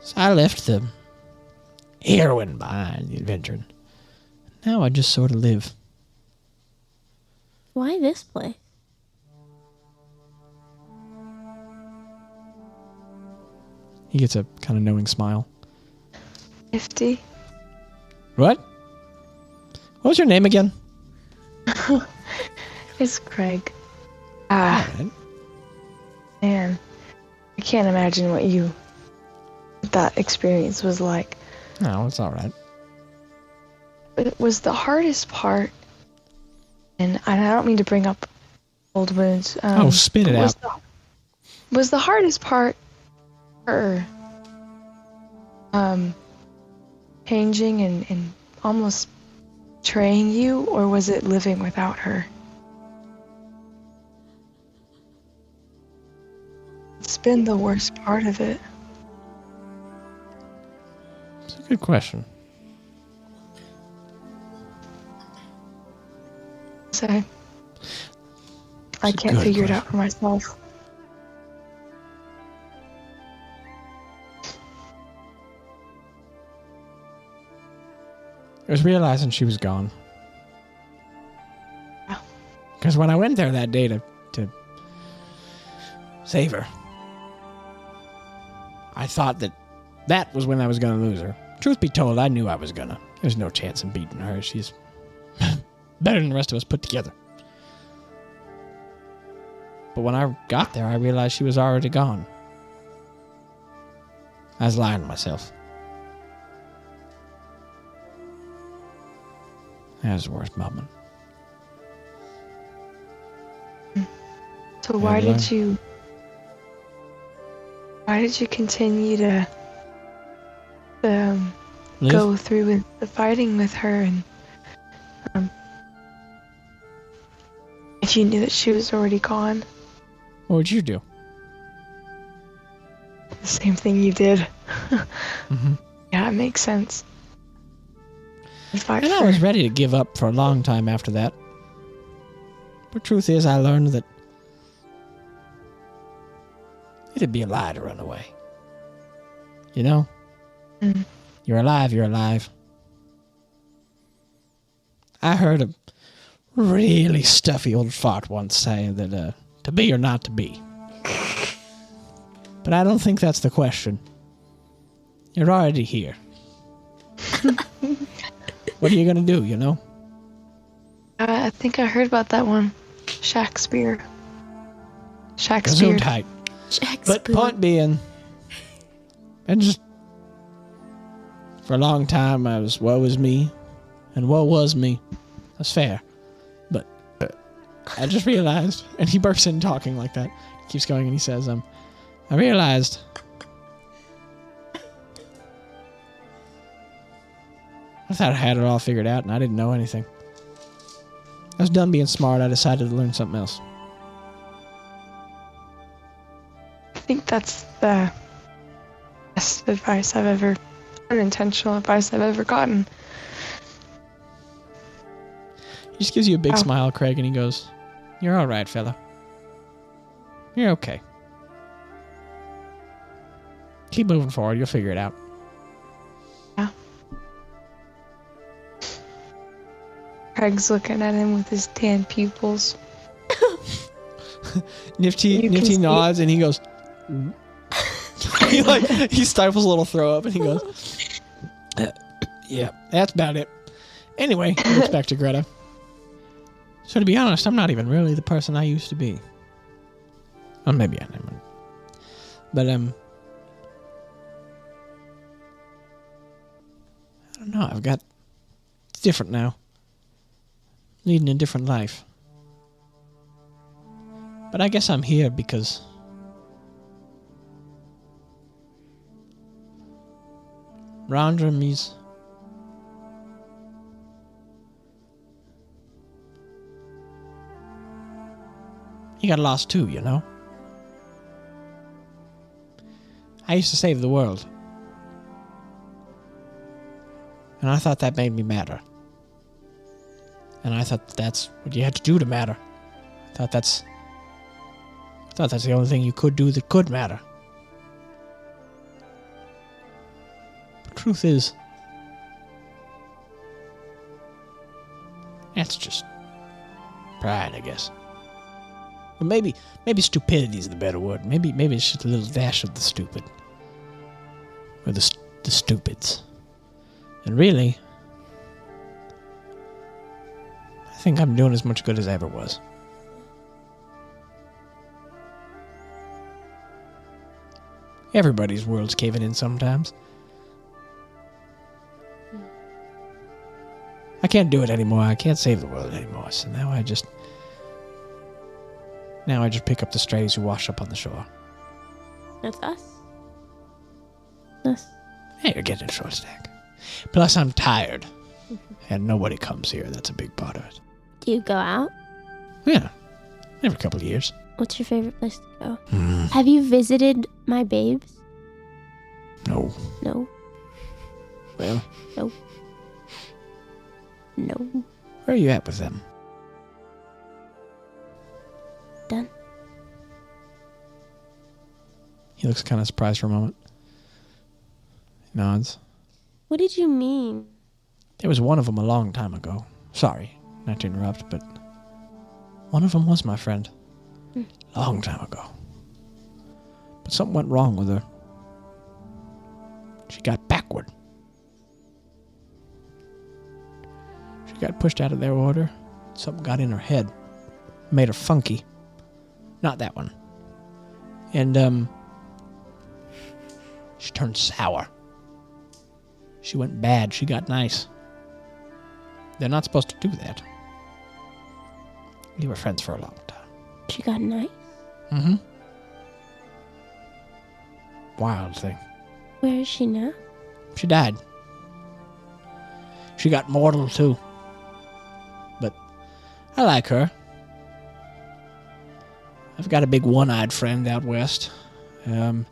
F: So I left the heroine behind, the adventuring. Now I just sort of live.
B: Why this place?
F: He gets a kind of knowing smile.
E: 50.
F: What? What was your name again?
E: It's Craig.
F: Alright.
E: Man, I can't imagine what that experience was like.
F: No, it's alright.
E: It was the hardest part, and I don't mean to bring up old wounds.
F: Spit it out.
E: Was the hardest part her changing and almost betraying you, or was it living without her? It's been the worst part of it.
F: It's a good question.
E: So I can't figure it out for myself.
F: I was realizing she was gone. Because when I went there that day to save her, I thought that was when I was going to lose her. Truth be told, I knew I was gonna. There's no chance in beating her. She's better than the rest of us put together. But when I got there, I realized she was already gone. I was lying to myself. That was the worst moment.
E: So why did you continue to go through with the fighting with her, and if you knew that she was already gone.
F: What would you do?
E: The same thing you did.
F: Mm-hmm.
E: Yeah, it makes sense.
F: And I was ready to give up for a long time after that. But truth is, I learned that it'd be a lie to run away. You know?
E: Mm.
F: You're alive, you're alive. I heard a really stuffy old fart once say that, to be or not to be. But I don't think that's the question. You're already here. What are you gonna do, you know?
E: I think I heard about that one. Shakespeare.
F: Gesundheit. But point being, and just for a long time I was woe is me, and woe was me. That's fair. But I just realized, and he bursts in talking like that. He keeps going and he says, I realized I thought I had it all figured out and I didn't know anything. I was done being smart. I decided to learn something else.
E: I think that's the best advice unintentional advice I've ever gotten.
F: He just gives you a big smile, Craig, and he goes, "You're all right, fella. You're okay. Keep moving forward. You'll figure it out."
E: Yeah. Craig's looking at him with his tan pupils.
F: Nifty nods and he goes, he stifles a little throw up and he goes, yeah, that's about it. Anyway, he looks back to Gretta. So to be honest, I'm not even really the person I used to be. Well, maybe I am. But, I don't know, it's different now. Leading a different life. But I guess I'm here because Rondram, he got lost too, you know? I used to save the world. And I thought that made me matter. And I thought that's what you had to do to matter. I thought that's the only thing you could do that could matter. The truth is, that's just pride, I guess. But maybe stupidity is the better word. Maybe it's just a little dash of the stupid. Or the stupids. And really, I think I'm doing as much good as I ever was. Everybody's world's caving in sometimes. I can't do it anymore. I can't save the world anymore. So now I just pick up the strays who wash up on the shore.
B: That's us. Us.
F: Hey, you're getting a short stack. Plus, I'm tired. And nobody comes here. That's a big part of it.
B: Do you go out?
F: Yeah. Every couple of years.
B: What's your favorite place to go? Have you visited my babes?
F: No.
B: No.
F: Well.
B: No. No.
F: Where are you at with them?
B: Done.
F: He looks kind of surprised for a moment. He nods.
B: What did you mean?
F: There was one of them a long time ago. Sorry, not to interrupt, but one of them was my friend. Long time ago. But something went wrong with her. She got backward. She got pushed out of their order. Something got in her head. Made her funky. Not that one. And, she turned sour. She went bad. She got nice. They're not supposed to do that. We were friends for a long time.
B: She got nice.
F: Mm-hmm. Wild thing.
B: Where is she now?
F: She died. She got mortal too. But I like her. I've got a big one-eyed friend out west. There's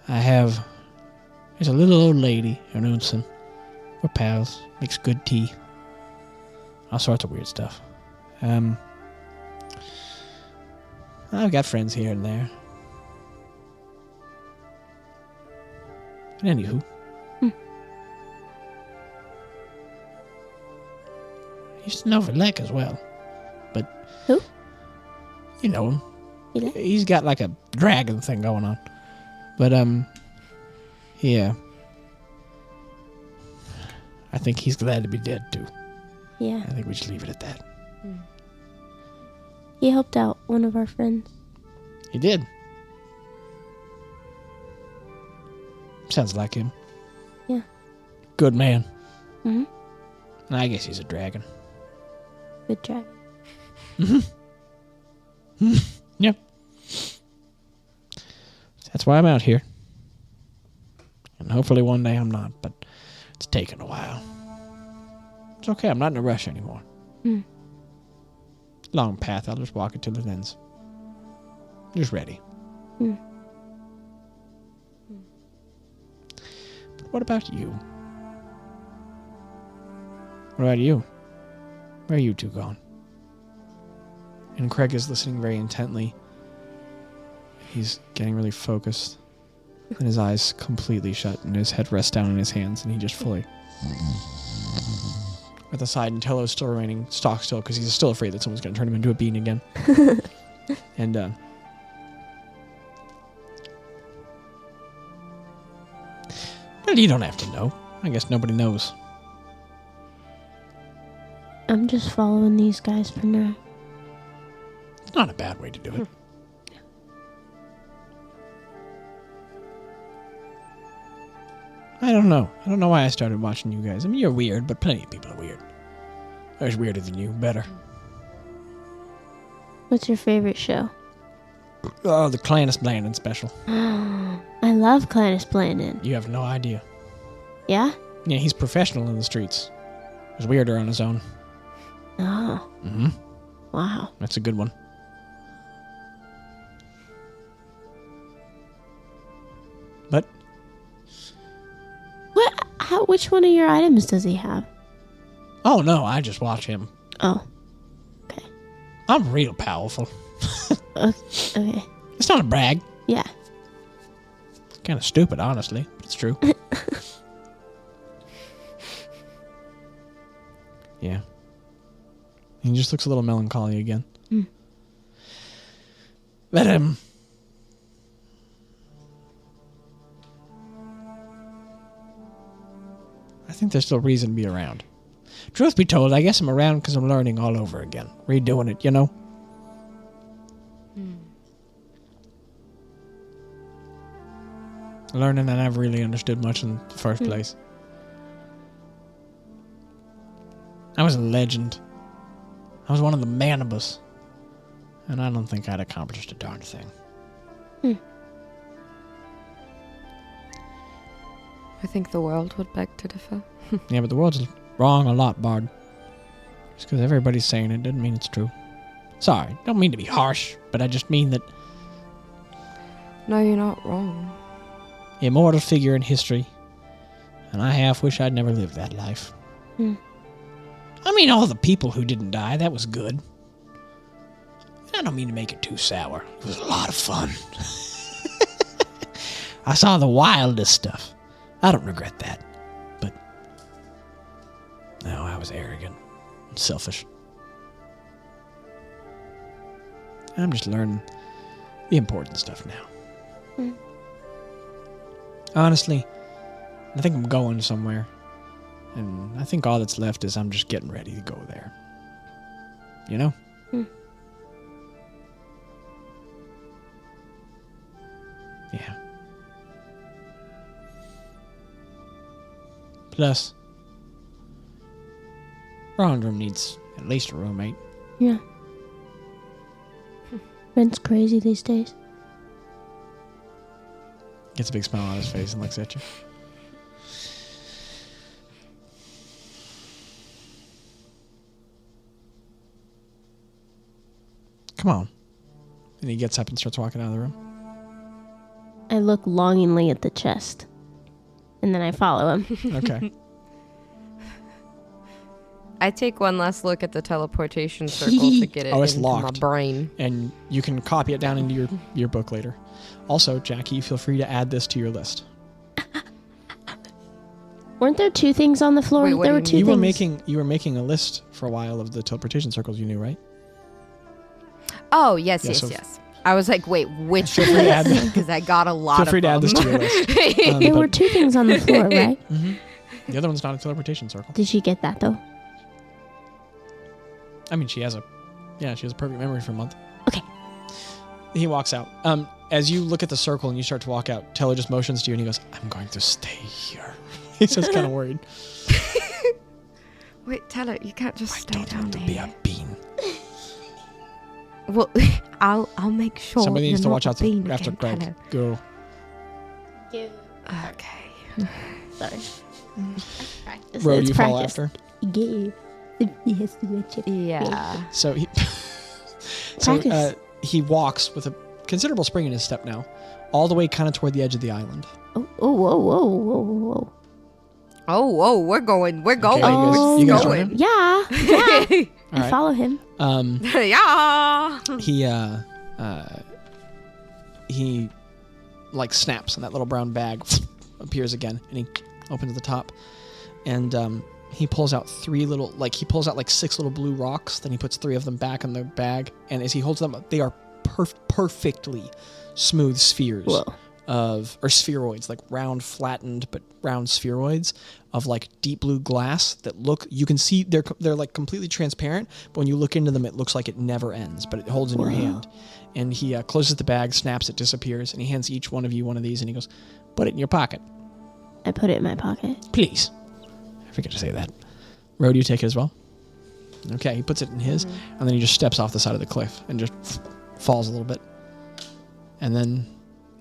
F: a little old lady, an Unsen. We're pals. Makes good tea. All sorts of weird stuff. I've got friends here and there. But anywho. I used to know Vilek as well. But...
B: Who?
F: You know him.
B: Vilek?
F: He's got like a dragon thing going on. But, yeah. I think he's glad to be dead, too.
B: Yeah.
F: I think we should leave it at that.
B: He helped out one of our friends.
F: He did. Sounds like him.
B: Yeah.
F: Good man.
B: Mm-hmm.
F: I guess he's a dragon.
B: Good dragon.
F: Mm-hmm. Yep. That's why I'm out here. And hopefully one day I'm not, but it's taken a while. It's okay, I'm not in a rush anymore. Long path, I'll just walk it till it ends. Just ready. But what about you? What about you? Where are you two gone? And Craig is listening very intently. He's getting really focused. And his eyes completely shut and his head rests down in his hands and he just fully... At the side, and Tello's still remaining stock still because he's still afraid that someone's going to turn him into a bean again. And, well, you don't have to know. I guess nobody knows.
B: I'm just following these guys for now.
F: It's not a bad way to do it. I don't know. I don't know why I started watching you guys. I mean, you're weird, but plenty of people are weird. There's weirder than you. Better.
B: What's your favorite show?
F: Oh, the Clannis Landon special.
B: I love Clannis Landon.
F: You have no idea.
B: Yeah?
F: Yeah, he's professional in the streets. He's weirder on his own.
B: Oh.
F: Mm-hmm.
B: Wow.
F: That's a good one. But...
B: Which one of your items does he have?
F: Oh, no, I just watch him.
B: Oh. Okay.
F: I'm real powerful.
B: Okay.
F: It's not a brag.
B: Yeah.
F: Kind of stupid, honestly, but it's true. Yeah. He just looks a little melancholy again. But, I think there's still reason to be around. Truth be told, I guess I'm around because I'm learning all over again. Redoing it, you know? Learning that I never really understood much in the first place. I was a legend. I was one of the Manibus. And I don't think I'd accomplished a darn thing.
C: I think the world would beg to differ.
F: Yeah, but the world's wrong a lot, Bard. Just because everybody's saying it doesn't mean it's true. Sorry, don't mean to be harsh, but I just mean that...
C: No, you're not wrong.
F: Immortal figure in history. And I half wish I'd never lived that life. I mean, all the people who didn't die, that was good. And I don't mean to make it too sour. It was a lot of fun. I saw the wildest stuff. I don't regret that. But... no, I was arrogant. And selfish. I'm just learning the important stuff now. Honestly, I think I'm going somewhere. And I think all that's left is I'm just getting ready to go there. You know? Yeah. Plus, Rondrum needs at least a roommate.
B: Yeah. Rent's crazy these days.
F: Gets a big smile on his face and looks at you.
D: Come on. And he gets up and starts walking out of the room.
B: I look longingly at the chest. And then I follow him.
D: Okay.
C: I take one last look at the teleportation circle to get it
D: Oh, it's
C: into my
D: locked.
C: brain.
D: And you can copy it down into your book later. Also, Jackie, feel free to add this to your list.
B: Weren't there 2 things on the floor?
C: Wait, what
B: there
C: do
B: were
C: you
B: 2 things.
D: You were making a list for a while of the teleportation circles, you knew, right?
C: Oh, yes,
D: Yeah,
C: yes,
D: so-
C: yes. I was like, wait, which
D: Feel free to add
C: list? Because I got a lot
D: Feel
C: of
D: free to add this
C: them.
D: to your list.
B: There
D: but-
B: were 2 things on the floor, right?
D: The other one's not a teleportation circle.
B: Did she get that though?
D: I mean, she has a perfect memory for a month.
B: Okay.
D: He walks out. As you look at the circle and you start to walk out, Teller just motions to you and he goes, "I'm going to stay here." He's just kind of worried.
C: Wait, Teller, you can't just
D: I
C: stay
D: don't
C: down
D: want to
C: there.
D: be a bean.
C: Well, I'll make sure.
D: Somebody needs to
C: you're
D: watch
C: not
D: out
C: a bean
D: after
C: again,
D: Greg.
C: Teller.
D: Go.
C: Okay.
B: Sorry. Practice.
D: Ro,
B: It's
D: you fall
B: practice.
D: after.
B: Yeah. He has to watch it.
C: Yeah.
D: So he
B: Practice.
D: he walks with a considerable spring in his step now, all the way kind of toward the edge of the island.
B: Oh, whoa.
C: Oh, we're going. We're going.
D: you guys join him?
B: Yeah.
D: All
B: I
D: right.
B: follow him.
C: Yeah.
D: He like snaps and that little brown bag appears again and he opens the top and he pulls out 6 little blue rocks, then he puts 3 of them back in the bag, and as he holds them up, they are perfectly smooth spheres.
B: Whoa.
D: Or spheroids, like round flattened but round spheroids of like deep blue glass that you can see they're like completely transparent, but when you look into them it looks like it never ends, but it holds in your hand. And he closes the bag, snaps, it disappears, and he hands each one of you one of these and he goes, "Put it in your pocket,
B: I put it in my pocket.
D: please." I forget to say that. Ro, do you take it as well? Okay, he puts it in his, and then he just steps off the side of the cliff and just falls a little bit. And then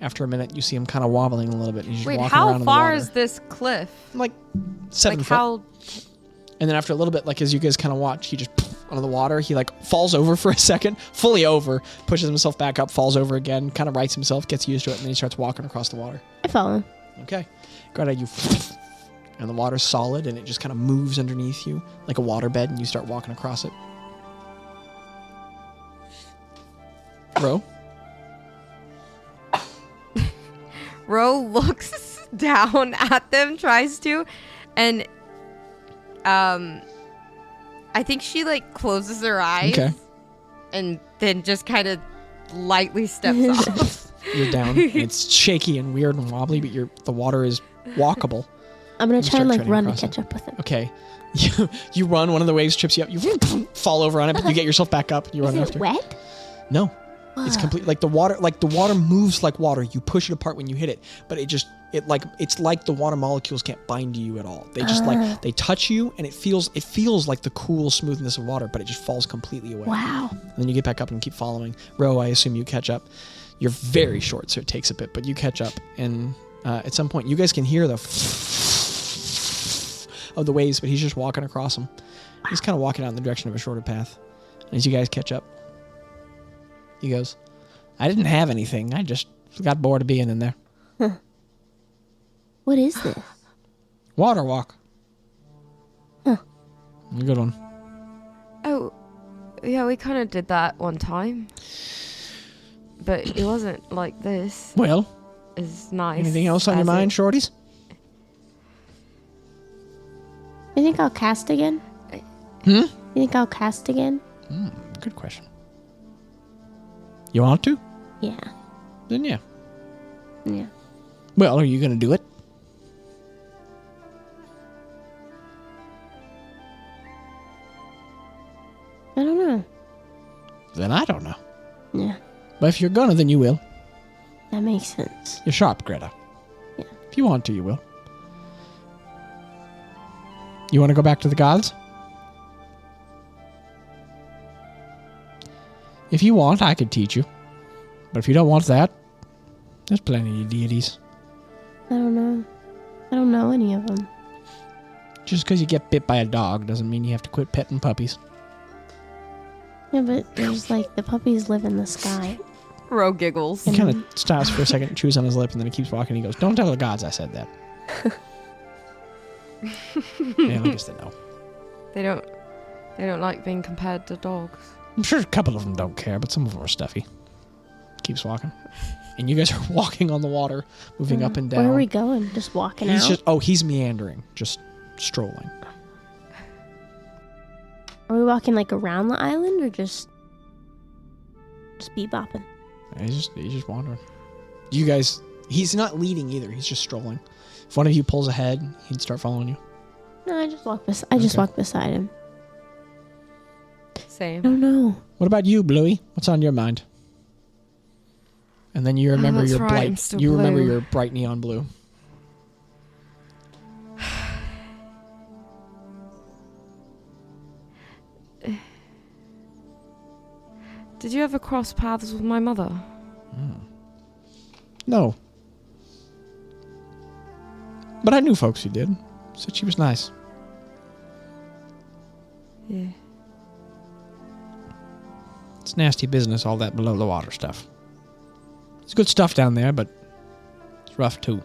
D: after a minute, you see him kind of wobbling a little bit. He's just
C: Wait,
D: walking
C: how
D: around in the
C: far
D: water.
C: is this cliff?
D: Like 7
C: Like
D: foot.
C: how?
D: And then after a little bit, like as you guys kind of watch, he just under the water. He like falls over for a second, fully over, pushes himself back up, falls over again, kind of rights himself, gets used to it, and then he starts walking across the water.
B: I follow him.
D: Okay. Greta, you... And the water's solid, and it just kind of moves underneath you like a waterbed, and you start walking across it. Ro?
C: Ro looks down at them, tries to, and I think she like closes her eyes.
D: Okay.
C: And then just kind of lightly steps off.
D: You're down. And it's shaky and weird and wobbly, but the water is walkable.
B: I'm going
D: You
B: to try
D: start
B: and like
D: treading
B: run to
D: across
B: catch up with him.
D: Okay. You run, one of the waves trips you up, you fall over on it, but you get yourself back up, you run
B: Is
D: after.
B: it wet?
D: No. It's complete like the water moves like water. You push it apart when you hit it, but it's like the water molecules can't bind to you at all. They just they touch you and it feels like the cool smoothness of water, but it just falls completely away.
B: Wow.
D: And then you get back up and keep following. Ro, I assume you catch up. You're very short, so it takes a bit, but you catch up, and at some point you guys can hear the of the waves, but he's just walking across them. He's kind of walking out in the direction of a shorter path. And as you guys catch up, he goes, "I didn't have anything. I just got bored of being in there."
B: What is this?
D: Water walk.
B: Huh.
D: A good one.
C: Oh, yeah, we kind of did that one time. But it wasn't like this.
D: Well,
C: It's nice.
D: anything else on your mind, shorties?
B: You think I'll cast again? You think I'll cast again?
D: Good question. You want to?
B: Yeah.
D: Then yeah.
B: Yeah.
D: Well, are you going to do it?
B: I don't know.
D: Then I don't know.
B: Yeah.
D: But if you're gonna, then you will.
B: That makes sense.
D: You're sharp, Greta.
B: Yeah.
D: If you want to, you will. You want to go back to the gods? If you want, I could teach you. But if you don't want that, there's plenty of deities.
B: I don't know. I don't know any of them.
D: Just because you get bit by a dog doesn't mean you have to quit petting puppies.
B: Yeah, but there's like the puppies live in the sky.
C: Ro giggles.
D: He kind of stops for a second, chews on his lip, and then he keeps walking. He goes, "Don't tell the gods I said that." Yeah, I guess they know.
C: They don't like being compared to dogs.
D: I'm sure a couple of them don't care, but some of them are stuffy. Keeps walking. And you guys are walking on the water, moving up and down.
B: Where are we going? Just walking out?
D: He's meandering, just strolling.
B: Are we walking like around the island or just bebopping?
D: He's just wandering. You guys, he's not leading either. He's just strolling. If one of you pulls ahead, he'd start following you.
B: No, I just walk beside him.
C: Same.
B: I don't know.
D: What about you, Bluey? What's on your mind? And then you remember
C: that's
D: your
C: right, I'm
D: bright.
C: still
D: You remember
C: blue.
D: your bright neon blue.
C: Did you ever cross paths with my mother?
D: No. But I knew folks who did. Said she was nice.
C: Yeah.
D: It's nasty business, all that below the water stuff. It's good stuff down there, but it's rough too.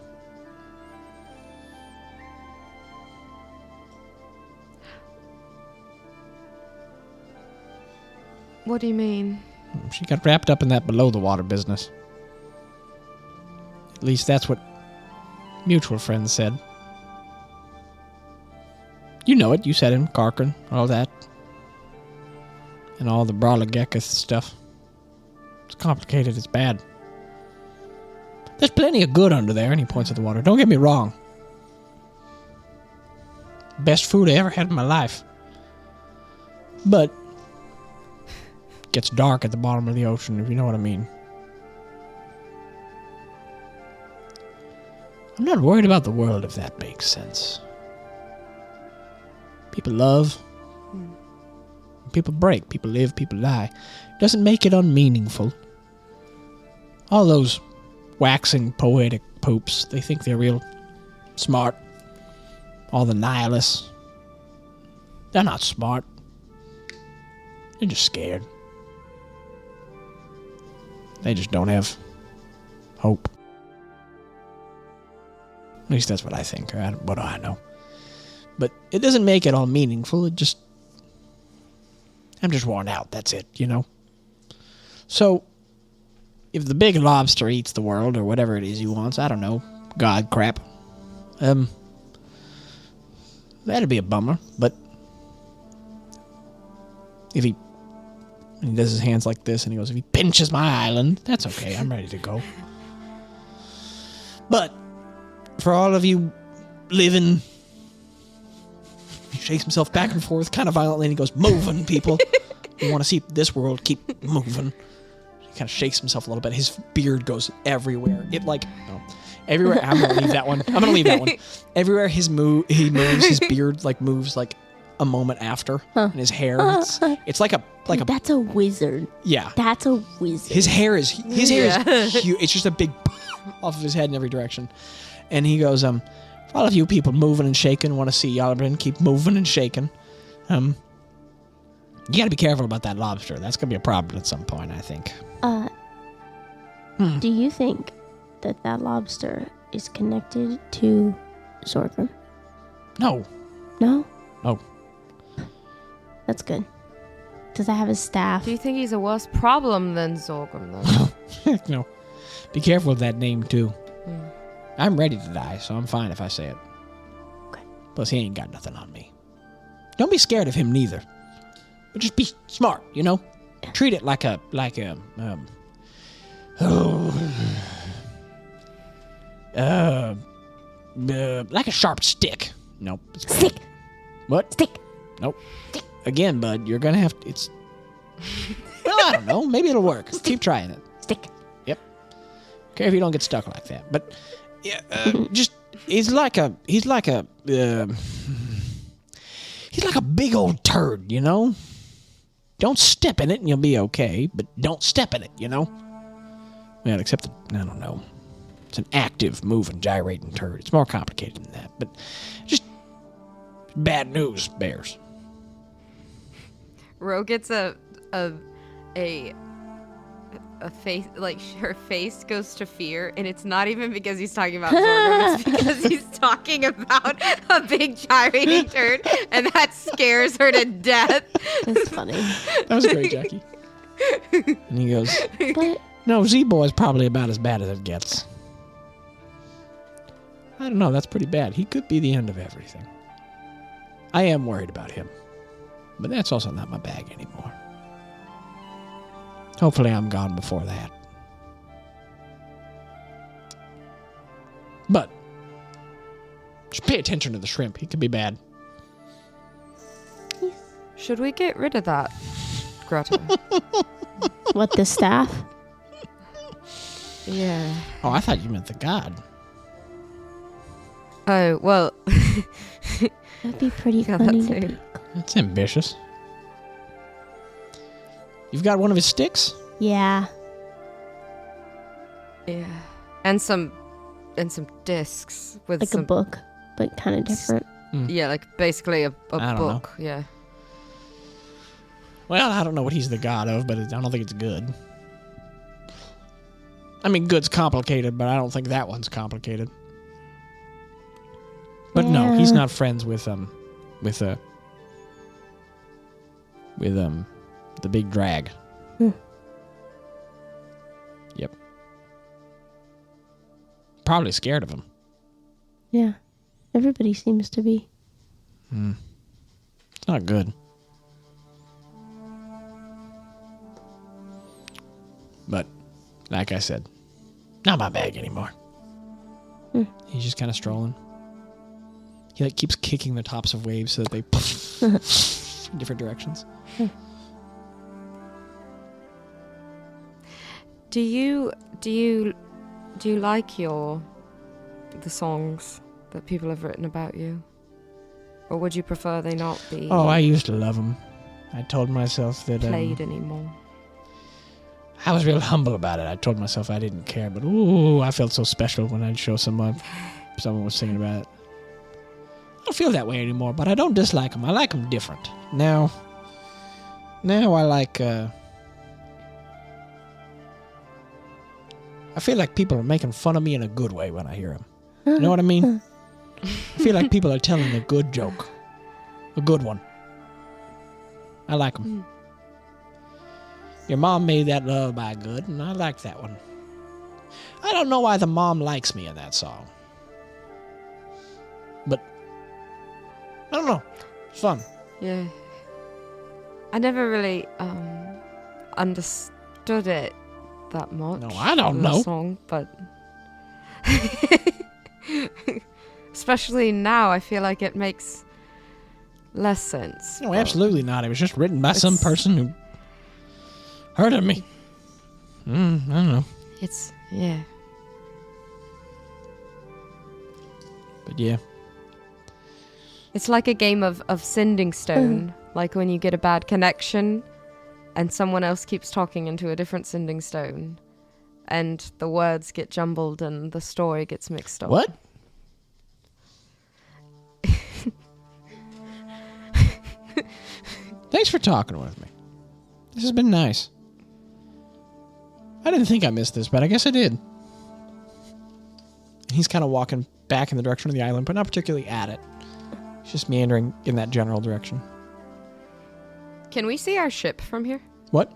C: What do you mean?
D: She got wrapped up in that below the water business. At least that's what mutual friends said. You know it. You said him, Karkin, all that. And all the Brawlagekith stuff. It's complicated. It's bad. There's plenty of good under there, and he points at the water. Don't get me wrong. Best food I ever had in my life. But it gets dark at the bottom of the ocean, if you know what I mean. I'm not worried about the world, if that makes sense. People love. People break. People live. People die. Doesn't make it unmeaningful. All those waxing poetic popes, they think they're real smart. All the nihilists. They're not smart. They're just scared. They just don't have hope. At least that's what I think. Or what do I know? But it doesn't make it all meaningful. It just... I'm just worn out. That's it, you know? So, if the big lobster eats the world, or whatever it is he wants, I don't know. God crap. That'd be a bummer, but... If he... And he does his hands like this, and he goes, if he pinches my island, that's okay. I'm ready to go. But, for all of you living... He shakes himself back and forth kind of violently, and he goes, moving, people. You want to see this world keep moving. He kind of shakes himself a little bit. His beard goes everywhere. Everywhere. I'm going to leave that one. Everywhere he moves, his beard moves a moment after. And his hair, it's like a...
B: That's a wizard.
D: Yeah.
B: That's a wizard.
D: His hair is huge. It's just a big off of his head in every direction. And he goes, for all of you people moving and shaking, want to see Yalabrin keep moving and shaking. You got to be careful about that lobster. That's going to be a problem at some point, I think.
B: Do you think that lobster is connected to Zorgrim?
D: No.
B: No?
D: No.
B: That's good. Does I have his staff?
C: Do you think he's a worse problem than Zorgrim, though?
D: No. Be careful with that name, too. I'm ready to die, so I'm fine if I say it.
B: Okay.
D: Plus, he ain't got nothing on me. Don't be scared of him, neither. But just be smart, you know? Treat it like a sharp stick. Nope.
B: Stick.
D: What?
B: Stick.
D: Nope. Stick. Again, bud, you're gonna have to... It's... Well, I don't know. Maybe it'll work. Keep trying it.
B: Stick.
D: Yep. Okay if you don't get stuck like that. But, yeah, just... He's like a big old turd, you know? Don't step in it and you'll be okay, but don't step in it, you know? Well, except, I don't know. It's an active, moving, gyrating turd. It's more complicated than that, but just bad news, bears.
C: Ro gets a a face, like her face goes to fear, and it's not even because he's talking about Zorgo, it's because he's talking about a big gyrating turd, and that scares her to death.
B: That's funny.
D: That was great, Jackie. And he goes,
B: But
F: No, Z-Boy's probably about as bad as it gets.
D: I don't know, that's pretty bad. He could be the end of everything. I am worried about him. But that's also not my bag anymore.
F: Hopefully I'm gone before that.
D: But just pay attention to the shrimp. He could be bad.
C: Should we get rid of that, Gretta?
B: what, the staff?
C: Yeah.
F: Oh, I thought you meant the god.
C: Oh, well.
B: That'd be pretty
C: Yeah,
B: funny
C: that
B: to
C: too.
B: be.
F: That's ambitious.
D: You've got one of his sticks?
B: Yeah.
C: Yeah. And some discs with
B: Like
C: some
B: a book, but kind of different.
C: Yeah, like basically a
F: I don't
C: book. Yeah.
F: Well, I don't know what he's the god of, but I don't think it's good. I mean, good's complicated, but I don't think that one's complicated. But no, he's
B: Yeah.
F: not friends with the big drag.
B: Hmm.
F: Yep. Probably scared of him.
B: Yeah. Everybody seems to be.
F: It's not good. But, like I said, not my bag anymore.
D: He's just kind of strolling. He like keeps kicking the tops of waves so that they in different directions.
C: Do you like the songs that people have written about you? Or would you prefer they not be
F: Oh, I used to love him. I told myself that
C: played anymore?
F: I was real humble about it. I told myself I didn't care, but ooh, I felt so special when I'd show someone was singing about it. I don't feel that way anymore, but I don't dislike them. I like them different. Now I like, I feel like people are making fun of me in a good way when I hear them. You know what I mean? I feel like people are telling a good joke. A good one. I like them. Your mom made that lullaby good, and I like that one. I don't know why the mom likes me in that song. But, I don't know. It's fun.
C: Yeah. I never really understood it that much.
F: No, I don't
C: the
F: know.
C: Song, but especially now, I feel like it makes less sense.
F: No,
C: but
F: absolutely not. It was just written by some person who heard of me. I don't know.
C: Yeah.
F: But yeah.
C: It's like a game of sending stone. Like when you get a bad connection and someone else keeps talking into a different sending stone and the words get jumbled and the story gets mixed up.
F: What? Thanks for talking with me. This has been nice. I didn't think I missed this, but I guess I did.
D: He's kind of walking back in the direction of the island, but not particularly at it. He's just meandering in that general direction.
C: Can we see our ship from here?
D: What?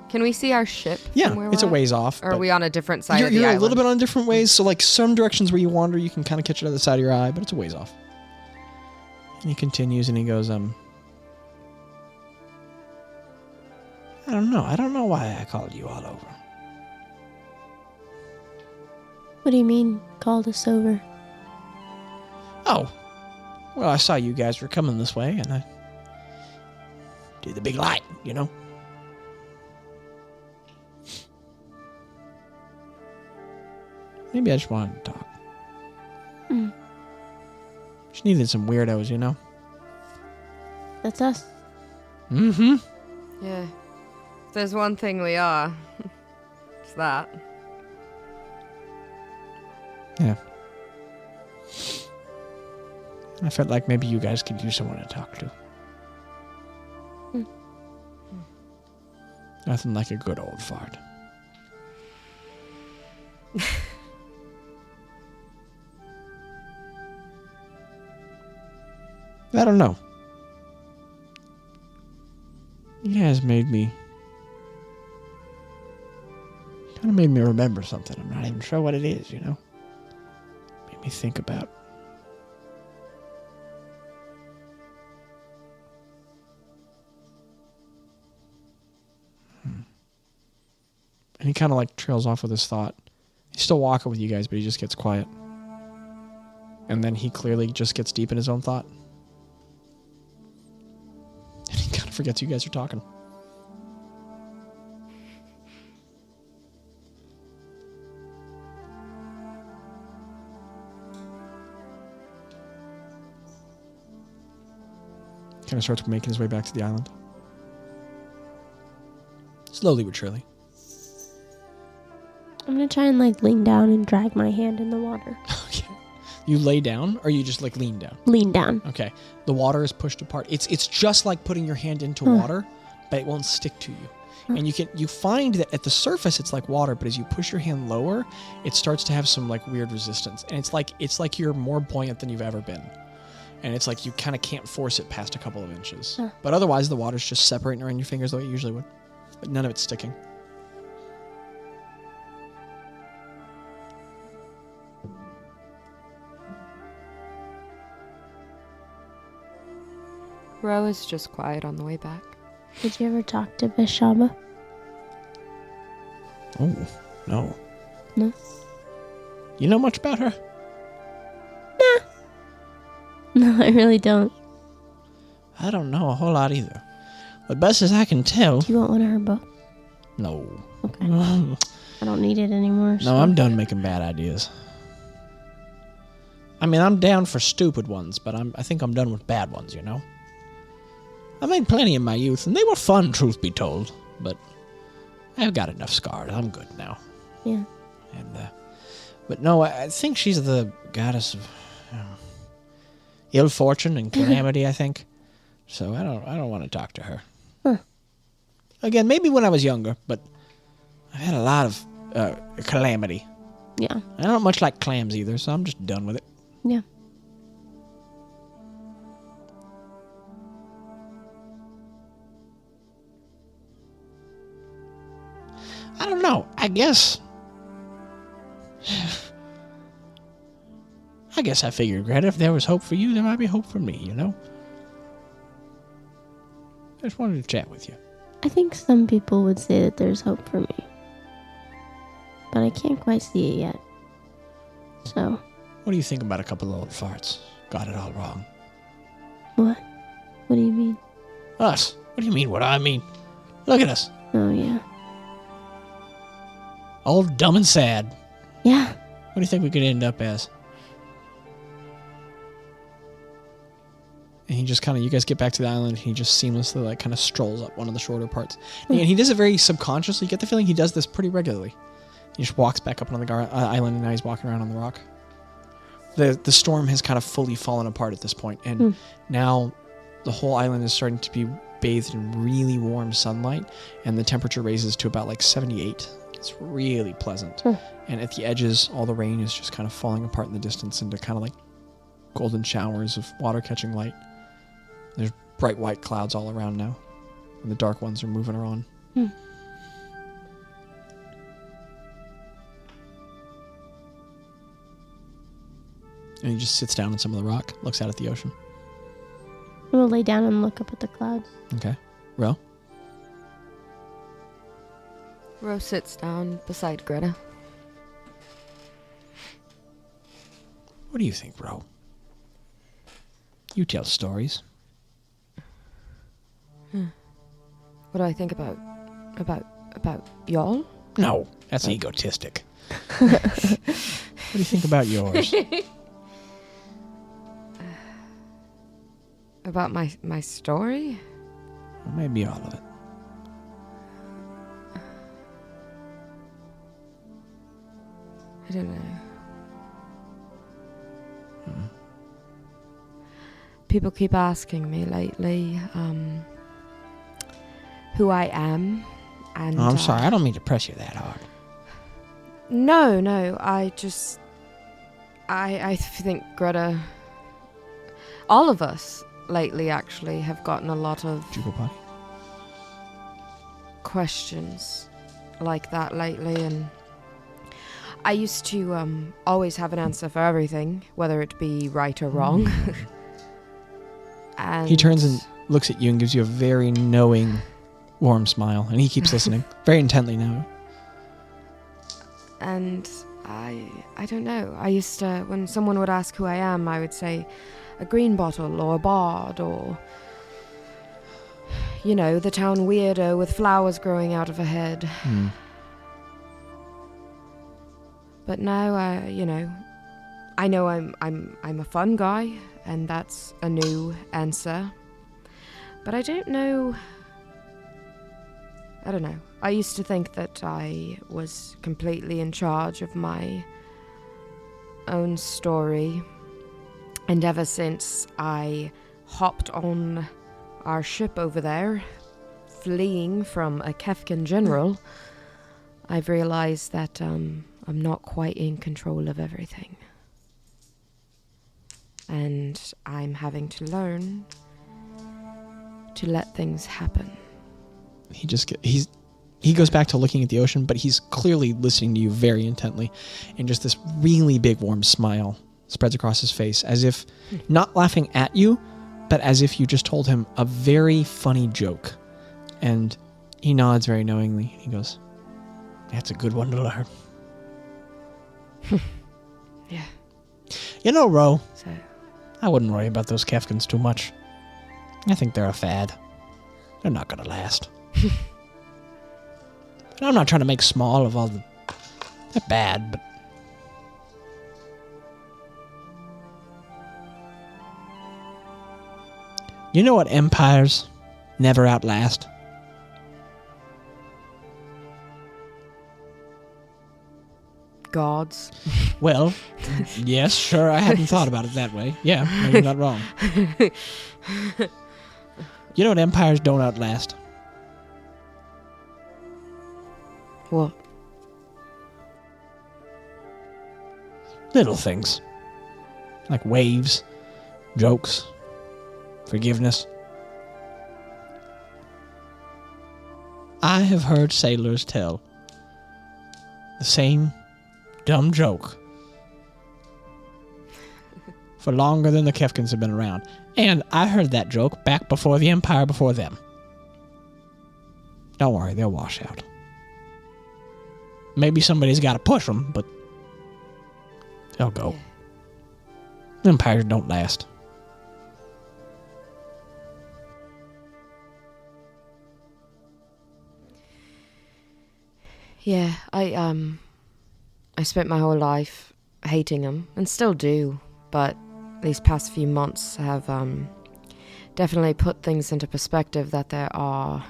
C: Can we see our ship?
D: Yeah,
C: from where
D: it's a
C: we're at?
D: ways off.
C: Or are
D: but
C: we on a different side
D: you're
C: of the
D: you're
C: island?
D: a little bit on different ways, so like some directions where you wander, you can kind of catch it at the side of your eye, but it's a ways off. And he continues and he goes, I don't know. I don't know why I called you all over.
B: What do you mean, called us over?
F: Oh. Well, I saw you guys were coming this way, and I did the big light, you know? Maybe I just wanted to talk. Just needed some weirdos, you know?
B: That's us.
F: Mm-hmm.
C: Yeah. If there's one thing we are, it's that.
F: Yeah. I felt like maybe you guys could use someone to talk to. Nothing like a good old fart. I don't know. You guys made me remember something. I'm not even sure what it is, you know? Made me think about. And he kind of like trails off with his thought. He's still walking with you guys, but he just gets quiet. And then he clearly just gets deep in his own thought. And he kind of forgets you guys are talking. Kind of starts making his way back to the island. Slowly but surely.
B: I'm going to try and like lean down and drag my hand in the water.
F: Okay. You lay down or you just like lean down?
B: Lean down.
F: Okay. The water is pushed apart. It's just like putting your hand into water, but it won't stick to you. And you find that at the surface it's like water, but as you push your hand lower, it starts to have some like weird resistance. And it's like you're more buoyant than you've ever been. And it's like you kind of can't force it past a couple of inches. But otherwise the water's just separating around your fingers the way it usually would. But none of it's sticking.
C: Ro is just quiet on the way back.
B: Did you ever talk to Bishaba?
F: Oh, no.
B: No?
F: You know much about her?
B: No, I really don't.
F: I don't know a whole lot either. But best as I can tell...
B: Do you want one of her books?
F: No.
B: Okay. I don't need it anymore.
F: No, I'm done making bad ideas. I mean, I'm down for stupid ones, but I think I'm done with bad ones, you know? I made plenty in my youth, and they were fun, truth be told. But I've got enough scars. I'm good now.
B: Yeah.
F: And but no, I think she's the goddess of ill fortune and calamity. I think. So I don't want to talk to her.
B: Huh.
F: Again, maybe when I was younger, but I've had a lot of calamity.
B: Yeah.
F: I don't much like clams either, so I'm just done with it.
B: Yeah.
F: I don't know. I guess I figured, Greta, if there was hope for you, there might be hope for me, you know? I just wanted to chat with you.
B: I think some people would say that there's hope for me. But I can't quite see it yet. So.
F: What do you think about a couple of old farts? Got it all wrong.
B: What? What do you mean?
F: Us. What do you mean, what I mean? Look at us.
B: Oh, yeah.
F: Old, dumb, and sad.
B: Yeah.
F: What do you think we could end up as? And he just kind of, you guys get back to the island, and he just seamlessly, like, kind of strolls up one of the shorter parts. And he does it very subconsciously. You get the feeling he does this pretty regularly. He just walks back up on the island, and now he's walking around on the rock. The storm has kind of fully fallen apart at this point, and now the whole island is starting to be bathed in really warm sunlight, and the temperature raises to about, like, 78. It's really pleasant. And at the edges, all the rain is just kind of falling apart in the distance into kind of like golden showers of water catching light. There's bright white clouds all around now, and the dark ones are moving around. And he just sits down on some of the rock, looks out at the ocean.
B: I'm going to lay down and look up at the clouds.
F: Okay. Ro?
C: Ro sits down beside Greta.
F: What do you think, Ro? You tell stories.
C: What do I think about y'all?
F: No, that's egotistic. What do you think about yours?
C: About my story?
F: Well, maybe all of it.
C: I don't know. People keep asking me lately who I am And
F: I'm sorry, I don't mean to press you that hard.
C: No, I think Gretta, all of us lately actually have gotten a lot of questions like that lately, and I used to always have an answer for everything, whether it be right or wrong. And
D: He turns and looks at you and gives you a very knowing, warm smile, and he keeps listening very intently now.
C: And I don't know. I used to, when someone would ask who I am, I would say a green bottle or a bard or, you know, the town weirdo with flowers growing out of her head. But now, I know I'm a fun guy, and that's a new answer. But I don't know. I don't know. I used to think that I was completely in charge of my own story. And ever since I hopped on our ship over there, fleeing from a Kefkin general, I've realized that I'm not quite in control of everything. And I'm having to learn to let things happen.
D: He goes back to looking at the ocean, but he's clearly listening to you very intently, and just this really big warm smile spreads across his face, as if not laughing at you, but as if you just told him a very funny joke. And he nods very knowingly. He goes, "That's a good one to learn."
C: Yeah.
F: You know, Ro,
C: So,
F: I wouldn't worry about those Kefkins too much. I think they're a fad. They're not going to last. And I'm not trying to make small of all the... They're bad, but... You know what empires never outlast?
C: gods.
F: Well, yes, sure, I hadn't thought about it that way. Yeah, no, you're not wrong. You know what empires don't outlast?
C: What?
F: Little things. Like waves, jokes, forgiveness. I have heard sailors tell the same dumb joke for longer than the Kefkins have been around. And I heard that joke back before the Empire before them. Don't worry, they'll wash out. Maybe somebody's got to push them, but they'll go. Empires don't last.
C: Yeah, I spent my whole life hating them, and still do, but these past few months have definitely put things into perspective that there are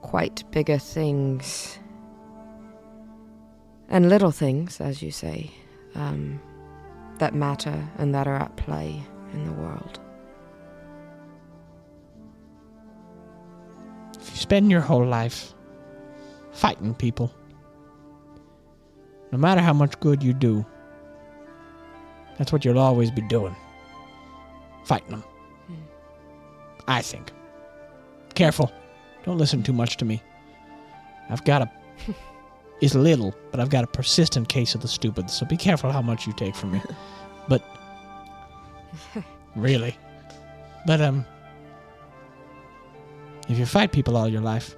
C: quite bigger things, and little things, as you say, that matter and that are at play in the world.
F: If you spend your whole life fighting people, no matter how much good you do, that's what you'll always be doing. Fighting them. I think. Careful. Don't listen too much to me. It's little, but I've got a persistent case of the stupid, so be careful how much you take from me. But, really. But, if you fight people all your life,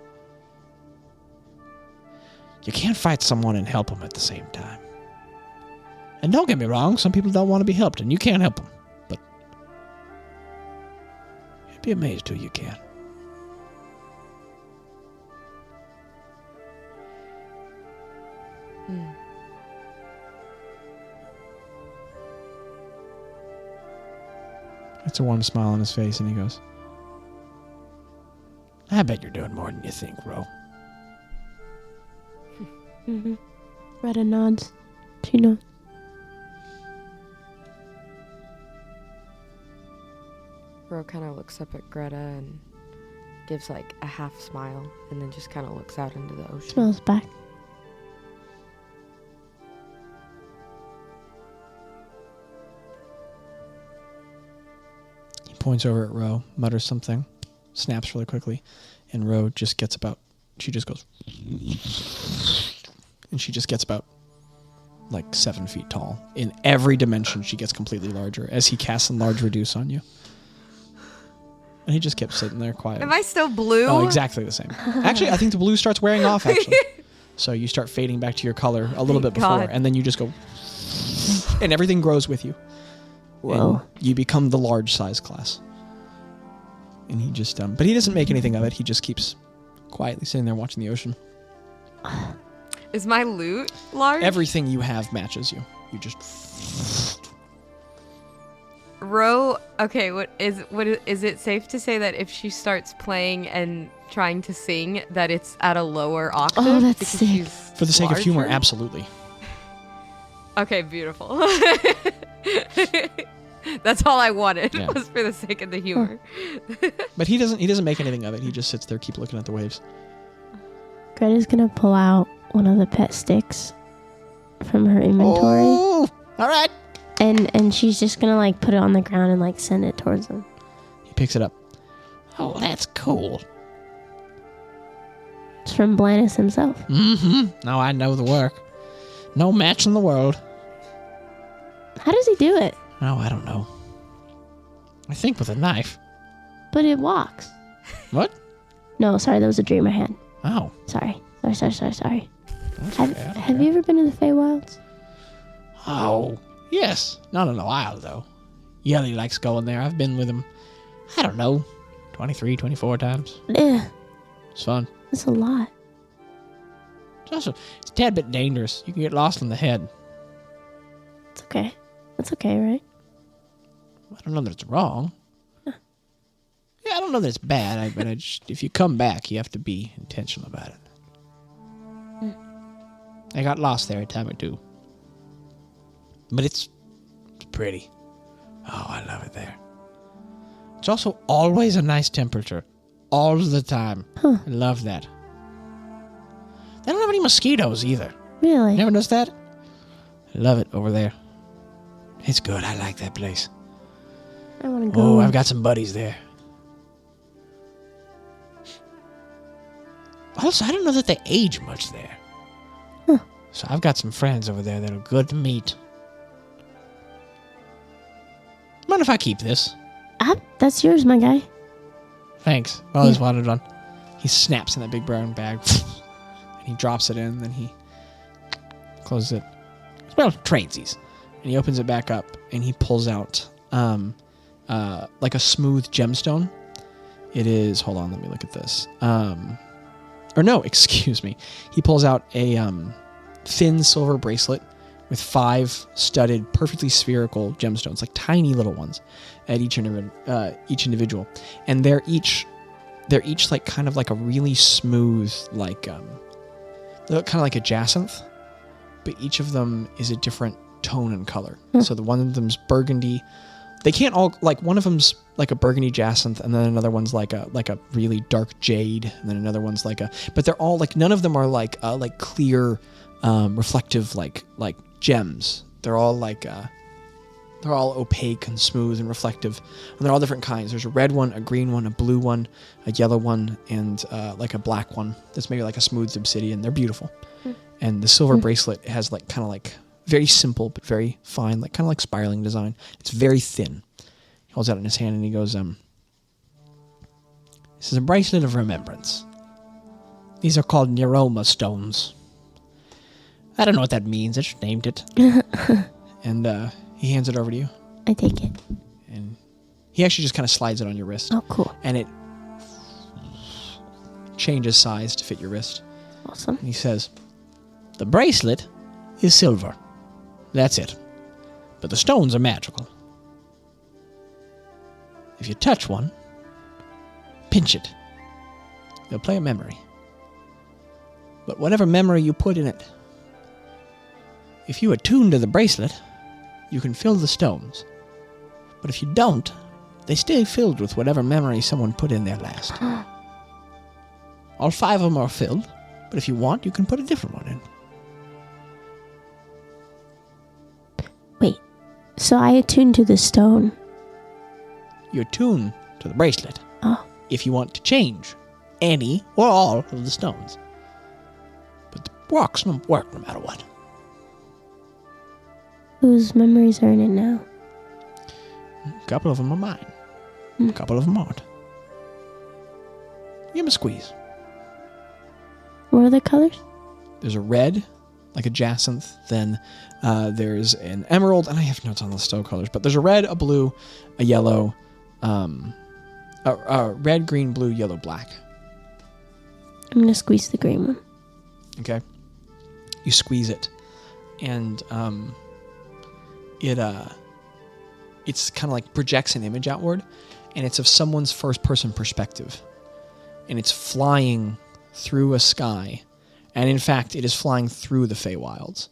F: you can't fight someone and help them at the same time. And don't get me wrong, some people don't want to be helped, and you can't help them. But you'd be amazed who you can.
D: It's a warm smile on his face, and he goes,
F: I bet you're doing more than you think, Ro.
B: Mm-hmm. Gretta nods. She nods.
C: Ro kind of looks up at Gretta and gives like a half smile and then just kind of looks out into the ocean.
B: Smells back.
D: He points over at Ro, mutters something, snaps really quickly, and Ro just gets about, she just goes, and she just gets about like 7 feet tall. In every dimension, she gets completely larger as he casts Enlarge Reduce on you. And he just kept sitting there quiet.
C: Am I still blue?
D: Oh, exactly the same. Actually, I think the blue starts wearing off, actually. So you start fading back to your color a little bit before, and then you just go, and everything grows with you.
B: Whoa.
D: And you become the large size class. And he just, but he doesn't make anything of it. He just keeps quietly sitting there watching the ocean.
C: Is my loot large?
D: Everything you have matches you. You just...
C: Ro, okay, what is it safe to say that if she starts playing and trying to sing that it's at a lower octave?
B: Oh, that's
C: because
B: sick.
C: she's
D: For the sake of humor,
C: larger?
D: absolutely.
C: Okay, beautiful. That's all I wanted,
D: Yeah.
C: was for the sake of the humor.
D: But he doesn't make anything of it. He just sits there, keep looking at the waves.
B: Greta's gonna pull out one of the pet sticks from her inventory.
F: Oh, all right.
B: And she's just gonna like put it on the ground and like send it towards him.
D: He picks it up.
F: Oh, that's cool.
B: It's from Blannis himself.
F: Mm-hmm. Now I know the work. No match in the world.
B: How does he do it?
F: No, I don't know. I think with a knife.
B: But it walks.
F: What?
B: No, sorry, that was a dream I had.
F: Oh.
B: Sorry. Have
F: Okay.
B: you ever been to the Feywilds?
F: Oh, yes. Not in a while, though. Yelly likes going there. I've been with him, I don't know, 23, 24 times.
B: Ugh,
F: It's fun.
B: that's a lot.
F: It's a tad bit dangerous. You can get lost in the head.
B: It's okay. That's okay, right?
F: I don't know that it's wrong. Yeah, I don't know that it's bad, but if you come back, you have to be intentional about it. I got lost there a time or two. But it's pretty. Oh, I love it there. It's also always a nice temperature. All the time.
B: Huh.
F: I love that. They don't have any mosquitoes either.
B: Really?
F: Never noticed that? I love it over there. It's good. I like that place.
B: I want to go.
F: Oh, I've got some buddies there. Also, I don't know that they age much there.
B: Huh.
F: So I've got some friends over there that are good to meet. Mind if I keep this?
B: That's yours, my guy.
F: Thanks. Well, I just wanted one. He snaps in that big brown bag. And he drops it in, then he closes it. Well, tradesies. And he opens it back up, and he pulls out like a smooth gemstone. It is, hold on, let me look at this. Or no, excuse me. He pulls out a thin silver bracelet with 5 studded, perfectly spherical gemstones, like tiny little ones, at each individual, and they're each like kind of like a really smooth, like they look kind of like a jacinth, but each of them is a different tone and color. So the one of them's burgundy. They can't all, like, one of them's like a burgundy jacinth, and then another one's like a really dark jade, and then another one's like but they're all like, none of them are like clear, reflective like gems. They're all like they're all opaque and smooth and reflective, and they're all different kinds. There's a red one, a green one, a blue one, a yellow one, and like a black one that's maybe like a smooth obsidian. They're beautiful. And the silver bracelet has like kind of like very simple but very fine, like kind of like spiraling design. It's very thin. He holds it out in his hand and he goes, this is a bracelet of remembrance. These are called Neuroma stones. I don't know what that means. I just named it. And he hands it over to you.
B: I take it.
D: And he actually just kind of slides it on your wrist.
B: Oh, cool.
D: And it changes size to fit your wrist.
B: Awesome.
D: And he says,
F: The bracelet is silver. That's it. But the stones are magical. If you touch one, pinch it. They'll play a memory. But whatever memory you put in it, if you attune to the bracelet, you can fill the stones. But if you don't, they stay filled with whatever memory someone put in there last. All 5 of them are filled, but if you want, you can put a different one in.
B: Wait, so I attune to the stone.
F: You attune to the bracelet.
B: Oh.
F: If you want to change any or all of the stones. But the rocks don't work no matter what.
B: Whose memories are in it now?
F: A couple of them are mine. A couple of them aren't. Give them a squeeze.
B: What are the colors?
D: There's a red, like a jacinth. Then there's an emerald, and I have notes on the stone colors, but there's a red, a blue, a yellow, red, green, blue, yellow, black.
B: I'm going to squeeze the green one.
D: Okay. You squeeze it, and it's kind of like projects an image outward, and it's of someone's first-person perspective, and it's flying through a sky, and in fact, it is flying through the Feywilds.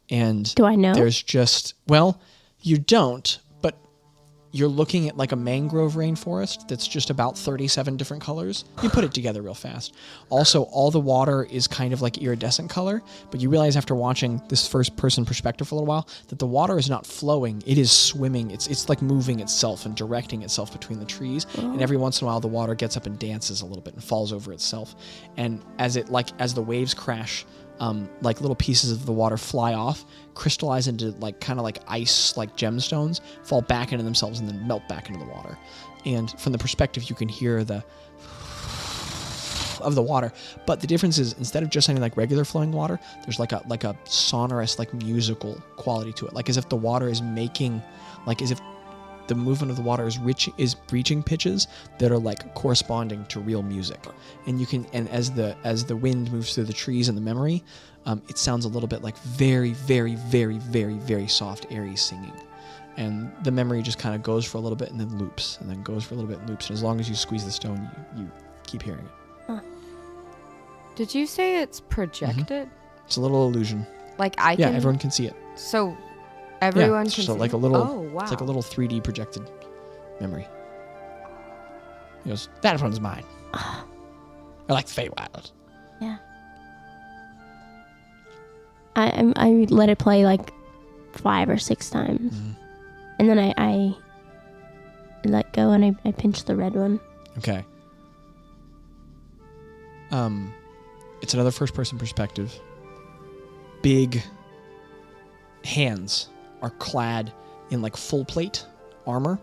D: And
B: do I know?
D: There's just, well, you don't, but you're looking at like a mangrove rainforest that's just about 37 different colors. You put it together real fast. Also, all the water is kind of like iridescent color, but you realize after watching this first-person perspective for a little while that the water is not flowing, it is swimming. It's like moving itself and directing itself between the trees, and every once in a while the water gets up and dances a little bit and falls over itself. And as the waves crash, like little pieces of the water fly off, crystallize into like kind of like ice, like gemstones, fall back into themselves and then melt back into the water. And from the perspective, you can hear the of the water. But the difference is, instead of just sounding like regular flowing water, there's like a sonorous, like musical quality to it, like as if the water is making, like as if the movement of the water is reaching pitches that are like corresponding to real music. And you can, and as the wind moves through the trees and the memory, it sounds a little bit like very, very, very, very, very soft, airy singing. And the memory just kind of goes for a little bit and then loops, and then goes for a little bit and loops. And as long as you squeeze the stone, you keep hearing it.
B: Huh.
C: Did you say it's projected?
D: It's a little illusion.
C: Like I can?
D: Yeah, everyone can see it.
C: So everyone
D: it's
C: can
D: just
C: see
D: like
C: it?
D: a little.
C: Oh, wow.
D: It's like a little 3D projected memory. He goes,
F: That one's mine. I like the Feywild.
B: Yeah. I let it play like 5 or 6 times.
D: Mm-hmm.
B: And then I let go and I pinch the red one.
D: Okay. It's another first-person perspective. Big hands are clad in like full plate armor,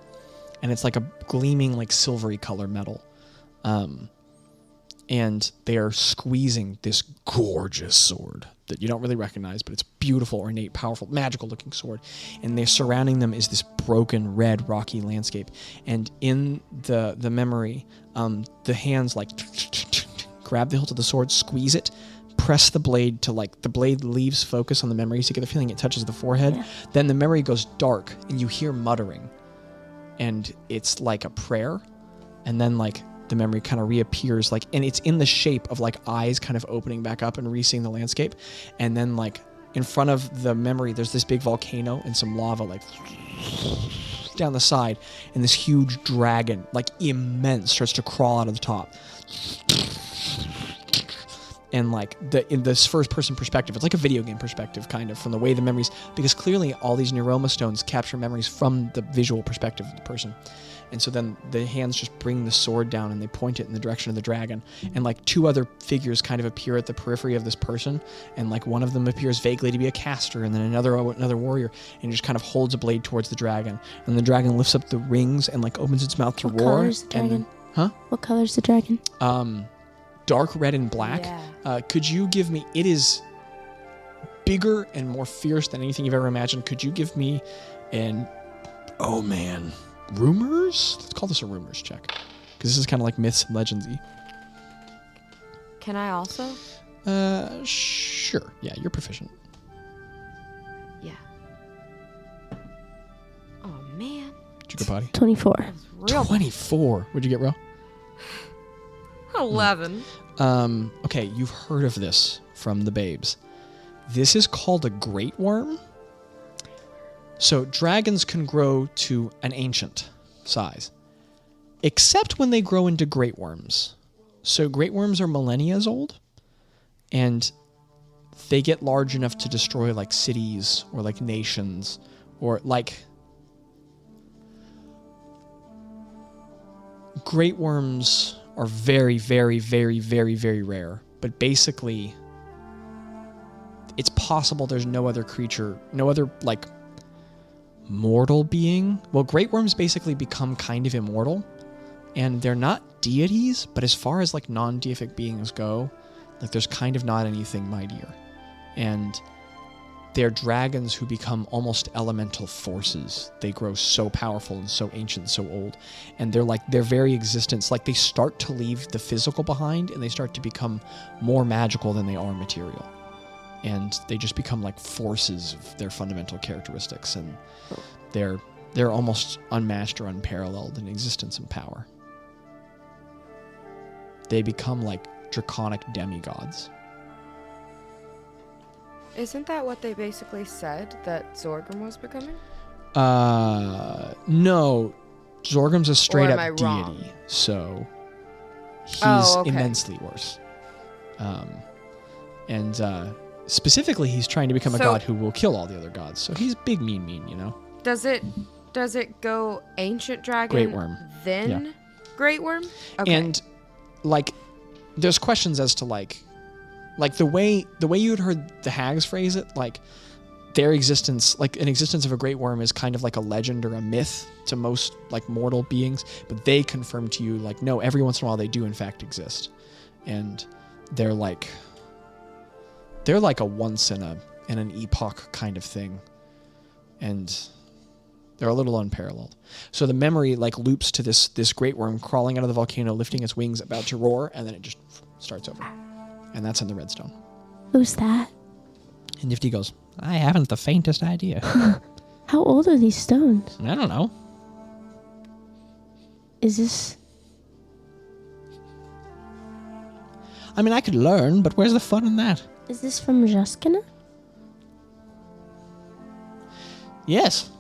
D: and it's like a gleaming like silvery color metal. And they are squeezing this gorgeous sword that you don't really recognize, but it's beautiful, ornate, powerful, magical-looking sword. And they're surrounding them is this broken, red, rocky landscape. And in the memory, the hands like grab the hilt of the sword, squeeze it, press the blade to like the blade leaves focus on the memory, so you get the feeling it touches the forehead. Yeah. Then the memory goes dark, and you hear muttering, and it's like a prayer. And then like the memory kind of reappears, like, and it's in the shape of like eyes kind of opening back up and re-seeing the landscape. And then like in front of the memory, there's this big volcano and some lava like down the side, and this huge dragon, like immense, starts to crawl out of the top. And like in this first person perspective, it's like a video game perspective kind of, from the way the memories, because clearly all these neuroma stones capture memories from the visual perspective of the person. And so then the hands just bring the sword down and they point it in the direction of the dragon. And like 2 other figures kind of appear at the periphery of this person. And like one of them appears vaguely to be a caster, and then another warrior, and just kind of holds a blade towards the dragon. And the dragon lifts up the rings and like opens its mouth to roar.
B: What color is the dragon? What color is the dragon?
D: Dark red and black. Yeah. Could you give me, it is bigger and more fierce than anything you've ever imagined. Could you give me rumors? Let's call this a rumors check, because this is kind of like myths and legendsy.
C: Can I also?
D: Sure. Yeah, you're proficient.
C: Yeah. Oh man.
D: Did you go potty?
B: 24.
D: 24. What'd you get, Ro?
C: 11.
D: Okay, you've heard of this from the babes. This is called a great worm. So dragons can grow to an ancient size, except when they grow into great worms. So great worms are millennia old, and they get large enough to destroy like cities or like nations, or like great worms are very, very, very, very, very rare. But basically, it's possible there's no other creature, no other like mortal being. Well, great worms basically become kind of immortal, and they're not deities, but as far as like non-deific beings go, like there's kind of not anything mightier. And they're dragons who become almost elemental forces. They grow so powerful and so ancient, so old. And they're like, their very existence, like they start to leave the physical behind and they start to become more magical than they are material. And they just become like forces of their fundamental characteristics. And they're almost unmatched or unparalleled in existence and power. They become like draconic demigods.
C: Isn't that what they basically said that Zorgrim was becoming?
D: No. Zorgrim's a straight
C: Or am
D: up
C: I
D: deity,
C: wrong?
D: so he's
C: Okay.
D: immensely worse. And specifically, he's trying to become a
C: So-
D: god who will kill all the other gods. So he's big, mean, you know?
C: Does it go ancient dragon,
D: Great worm.
C: then great worm? Okay.
D: And like, there's questions as to like the way you had heard the hags phrase it, like their existence, like an existence of a great worm is kind of like a legend or a myth to most like mortal beings, but they confirm to you like, no, every once in a while they do in fact exist. And they're like a once in an epoch kind of thing. And they're a little unparalleled. So the memory like loops to this great worm crawling out of the volcano, lifting its wings, about to roar, and then it just starts over. And that's in the redstone.
B: Who's that?
D: And Nifty goes,
F: I haven't the faintest idea.
B: How old are these stones?
F: I don't know.
B: Is this...
F: I mean, I could learn, but where's the fun in that?
B: Is this from Jaskina?
F: Yes.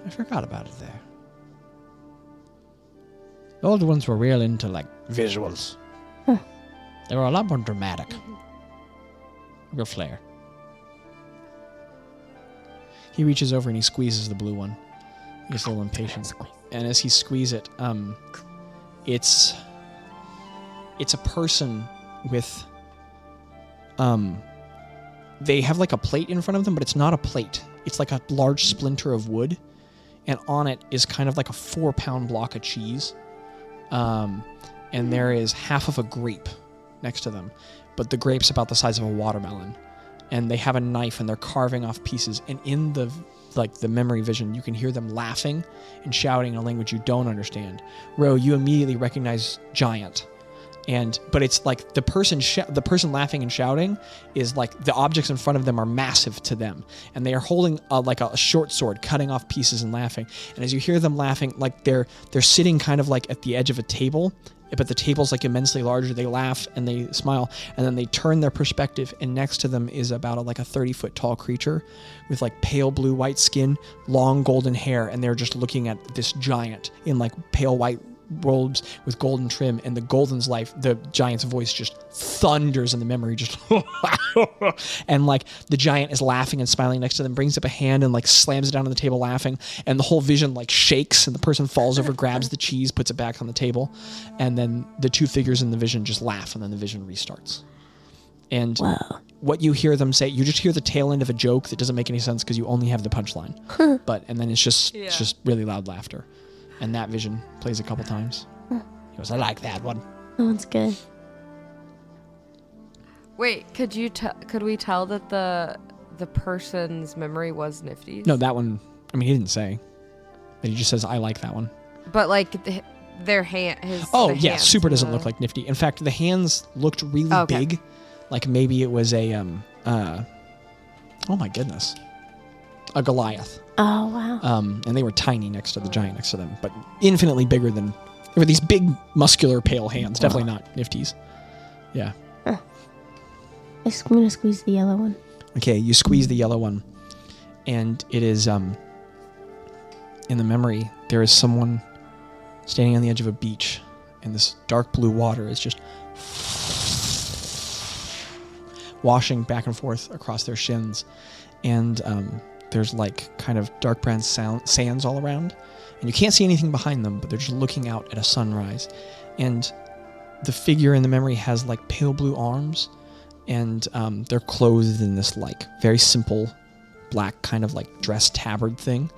F: I forgot about it there. The old ones were real into, like, visuals.
B: Huh.
F: They were a lot more dramatic. Real flair.
D: he reaches over and he squeezes the blue one. He gets a little impatient. And as he squeezes it, it's a person with, they have like a plate in front of them, but it's not a plate. It's like a large splinter of wood, and on it is kind of like a 4-pound block of cheese. And there is half of a grape next to them, but the grape's about the size of a watermelon. And they have a knife and they're carving off pieces. And in the memory vision, you can hear them laughing and shouting in a language you don't understand. Ro, you immediately recognize giant. But it's like the person laughing and shouting is like the objects in front of them are massive to them, and they are holding like a short sword, cutting off pieces and laughing. And as you hear them laughing, like they're sitting kind of like at the edge of a table, but the table's like immensely larger. They laugh and they smile, and then they turn their perspective, and next to them is about a 30-foot tall creature with like pale blue white skin, long golden hair, and they're just looking at this giant in like pale white robes with golden trim, and the giant's voice just thunders in the memory, just and like the giant is laughing and smiling next to them, brings up a hand and like slams it down on the table laughing, and the whole vision like shakes, and the person falls over, grabs the cheese, puts it back on the table, and then the two figures in the vision just laugh, and then the vision restarts. And
B: Wow.
D: what you hear them say, you just hear the tail end of a joke that doesn't make any sense because you only have the punchline, and then it's just really loud laughter. And that vision plays a couple times.
F: He goes, I like that one.
B: That one's good.
C: Wait, could we tell that the person's memory was Nifty's?
D: No, that one, I mean, he didn't say. But he just says, I like that one.
C: But like their hand,
D: Oh,
C: the
D: yeah,
C: hands
D: Super
C: and
D: doesn't
C: the-
D: look like Nifty. In fact, the hands looked really
C: Okay.
D: big. Like maybe it was a, oh my goodness, a Goliath.
B: Oh, wow.
D: And they were tiny next to the giant next to them, but infinitely bigger than, there were these big, muscular, pale hands. Definitely not Nifty's. Yeah.
B: I'm going to squeeze the yellow one.
D: Okay, you squeeze the yellow one, and it is, in the memory, there is someone standing on the edge of a beach, and this dark blue water is just washing back and forth across their shins, and there's like kind of dark brown sands all around, and you can't see anything behind them, but they're just looking out at a sunrise. And the figure in the memory has like pale blue arms, and they're clothed in this like very simple black kind of like dress tabard thing,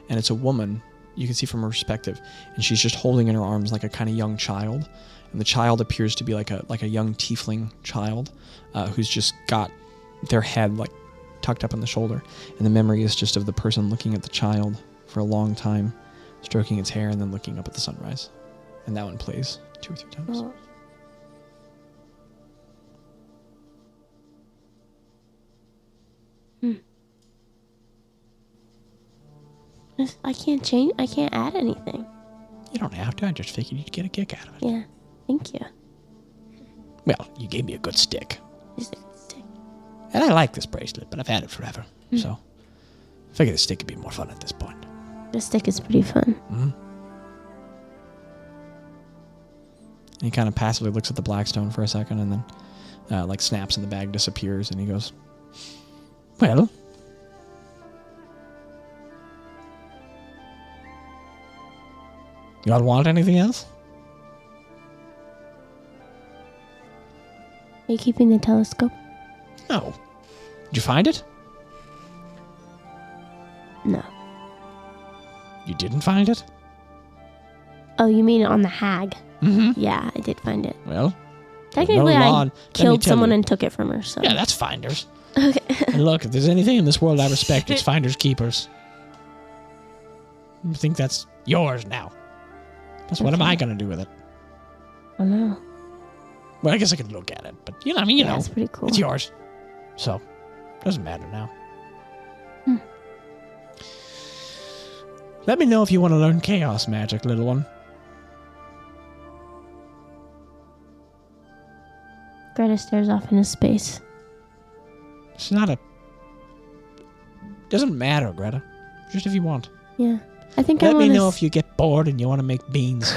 D: and it's a woman. You can see from her perspective, and she's just holding in her arms like a kind of young child, and the child appears to be like a young tiefling child who's just got their head like tucked up on the shoulder, and the memory is just of the person looking at the child for a long time, stroking its hair and then looking up at the sunrise. And that one plays 2 or 3 times.
B: Oh. I can't add anything.
F: You don't have to. I just figured you'd get a kick out of it.
B: Yeah, thank you.
F: Well, you gave me a good stick.
B: Just a stick.
F: And I like this bracelet, but I've had it forever. So I figured the stick could be more fun at this point.
B: The stick is pretty fun.
D: And he kind of passively looks at the Blackstone for a second, and then like snaps, and the bag disappears, and he goes,
F: Well, y'all want anything else?
B: Are you keeping the telescope?
F: No. Did you find it?
B: No.
F: You didn't find it?
B: Oh, you mean on the hag?
F: Mm-hmm.
B: Yeah, I did find it.
F: Well,
B: Technically,
F: no law,
B: I
F: let me
B: killed
F: tell
B: someone
F: you.
B: and took it from her, so.
F: Yeah, that's finders.
B: Okay.
F: And look, if there's anything in this world I respect, it's finders keepers. I think that's yours now. Plus, what am I going to do with it?
B: I know.
F: Well, I guess I could look at it, but you know,
B: It's pretty cool.
F: it's yours. So, doesn't matter now. Let me know if you want to learn chaos magic, little one.
B: Greta stares off into space.
F: It's not a... Doesn't matter, Greta. Just if you want.
B: Yeah. I think I
F: Let
B: want
F: me
B: to
F: know if you get bored and you want to make beans.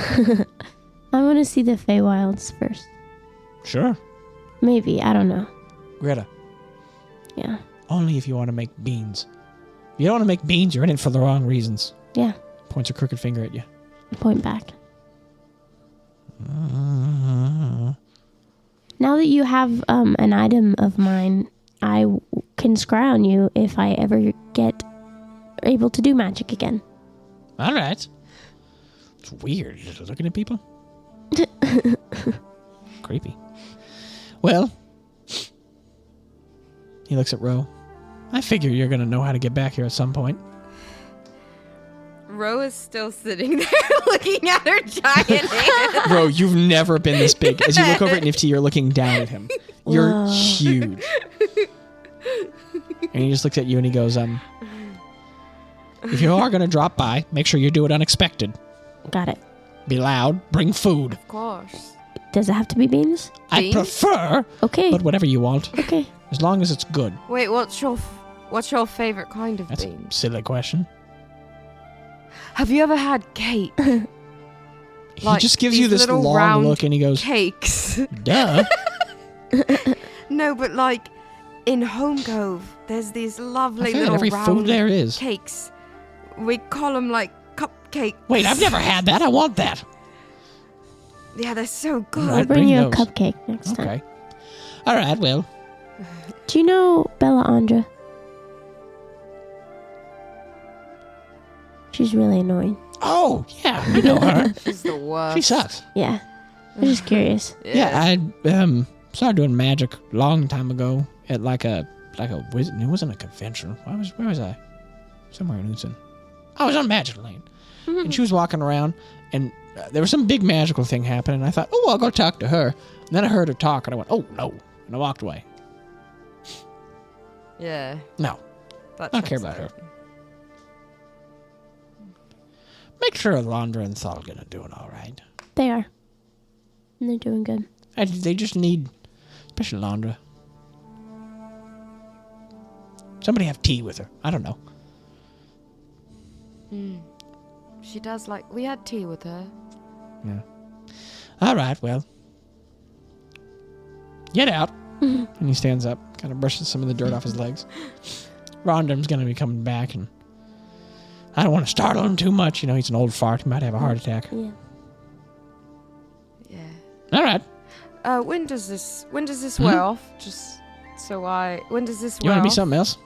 B: I want to see the Feywilds first.
F: Sure.
B: Maybe. I don't know.
F: Greta,
B: Yeah.
F: only if you want to make beans. If you don't want to make beans, you're in it for the wrong reasons.
B: Yeah.
F: Points a crooked finger at you.
B: Point back. Now that you have an item of mine, I can scry on you if I ever get able to do magic again.
F: All right. It's weird. You're just looking at people. Creepy. Well, he looks at Ro. I figure you're going to know how to get back here at some point.
C: Ro is still sitting there looking at her giant hand.
D: Bro, you've never been this big. As you look over at Nifty, you're looking down at him. You're
B: Whoa.
D: huge. And he just looks at you and he goes,
F: If you are going to drop by, make sure you do it unexpected.
B: Got it.
F: Be loud. Bring food.
C: Of course.
B: Does it have to be beans?
F: I
C: Beans?
F: prefer,
B: Okay.
F: but whatever you want.
B: Okay.
F: As long as it's good.
C: Wait, what's your favorite kind of
F: That's
C: bean?
F: a silly question.
C: Have you ever had cake?
D: he
C: Like
D: just gives you
C: these
D: this
C: little
D: long
C: round
D: look and he goes,
C: Cakes.
F: Duh.
C: No, but like in Home Cove, there's these
F: I
C: lovely
F: figured
C: little
F: every
C: round
F: food there is.
C: cakes. We call them like cupcakes.
F: Wait, I've never had that. I want that.
C: Yeah, they're so good.
F: All
B: I'll
F: right,
B: bring
F: bring
B: you a
F: those.
B: cupcake next time.
F: Okay. All right, well.
B: Do you know Bella Andra? She's really annoying.
F: Oh, yeah, I know her.
C: She's the worst.
F: She sucks.
B: Yeah. I'm just curious.
F: Yeah, I started doing magic a long time ago at like a wizard. It wasn't a convention. Where was I? Somewhere in Houston. I was on Magic Lane, and she was walking around, and there was some big magical thing happening. And I thought, oh, I'll go talk to her. And then I heard her talk, and I went, oh no, and I walked away.
C: Yeah.
F: No,
C: That
F: I don't care
C: checks
F: about
C: out.
F: her. Make sure Alondra and Thalgin are doing all right.
B: They are. And they're doing good.
F: They just need, especially Alondra. Somebody have tea with her. I don't know.
C: She does like. We had tea with her.
F: Yeah. All right, well. Get out. And he stands up, kind of brushes some of the dirt off his legs. Rondon's going to be coming back, and I don't want to startle him too much. He's an old fart. He might have a heart attack.
B: Yeah.
C: Yeah.
F: All right.
C: When does this wear off? Just so when does this
F: You
C: wear
F: want to be
C: off?
F: something else?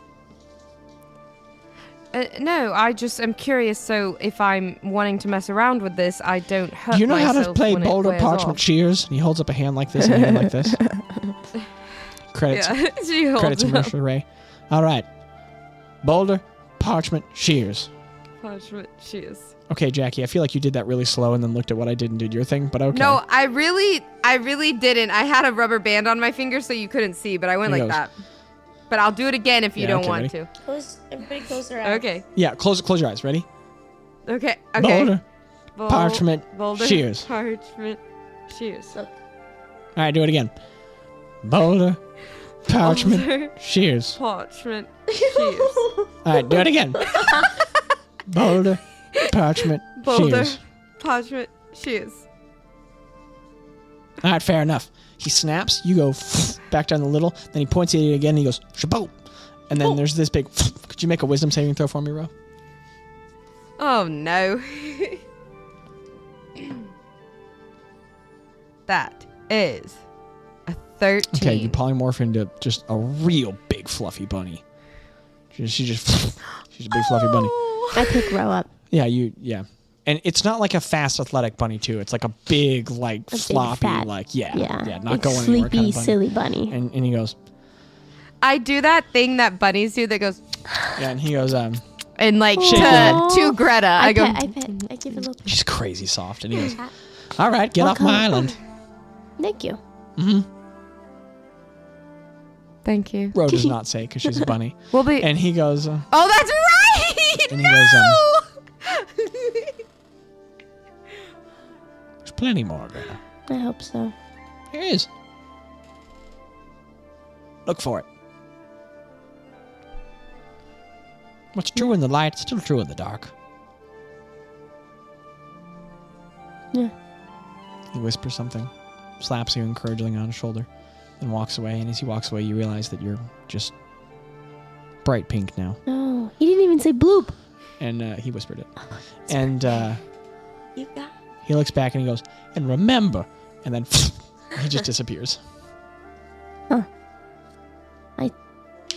C: No, I'm curious. So if I'm wanting to mess around with this, I don't hurt
F: Do you know how to
C: myself
F: play
C: when it
F: boulder
C: wears
F: parchment
C: off.
F: shears? And he holds up a hand like this and a hand like this. Credits.
C: Yeah, she holds
F: Credits
C: up
F: commercial, Ray. All right. Boulder parchment shears.
C: parchment shears.
F: Okay, Jackie, I feel like you did that really slow and then looked at what I did and did your thing, but okay.
C: No, I really didn't. I had a rubber band on my finger so you couldn't see, but I went
F: Here
C: like
F: goes.
C: that. But I'll do it again if you
F: Yeah,
C: don't
F: okay,
C: want
F: ready?
C: to.
B: Everybody close their eyes.
C: Okay.
F: Yeah, close your eyes. Ready?
C: Okay.
F: Boulder parchment
C: boulder,
F: shears.
C: Parchment shears.
B: Look.
F: All right, do it again. Boulder parchment
C: Boulder,
F: shears.
C: parchment shears.
F: All right, do it again. Boulder parchment
C: Boulder,
F: shears.
C: parchment shears.
F: All right, fair enough. He snaps. You go back down the little. Then he points at you again. And he goes shaboot. And then there's this big. Could you make a wisdom saving throw for me, Ro?
C: Oh no. That is a 13.
F: Okay, you polymorph into just a real big fluffy bunny. She's a big fluffy bunny.
B: I pick Ro up.
F: Yeah. And it's not like a fast athletic bunny too. It's like a big, like
B: big
F: floppy,
B: fat-
F: like
B: Yeah.
F: not
B: like
F: going
B: sleepy,
F: anywhere kind of bunny.
B: silly bunny.
F: And he goes,
C: I do that thing that bunnies do that goes
F: yeah, and he goes,
C: and like
F: Shake your head.
C: to Greta. I go
B: I give a little.
F: she's crazy soft, and he goes, all right, get off
B: color?
F: my island.
B: Thank you.
C: Thank you.
F: Ro does not say because she's a bunny,
C: We'll be
F: and he goes,
C: Oh, that's right.
F: And he
C: no.
F: there's plenty more, Greta.
B: I hope so.
F: Here is. Look for it. What's true in the light, still true in the dark.
B: Yeah.
F: He whispers something, slaps you encouragingly on his shoulder, and walks away. And as he walks away, you realize that you're just bright pink now.
B: No, he didn't even say bloop.
F: And he whispered it. And
B: You got.
F: he looks back and he goes, and remember. And then he just disappears.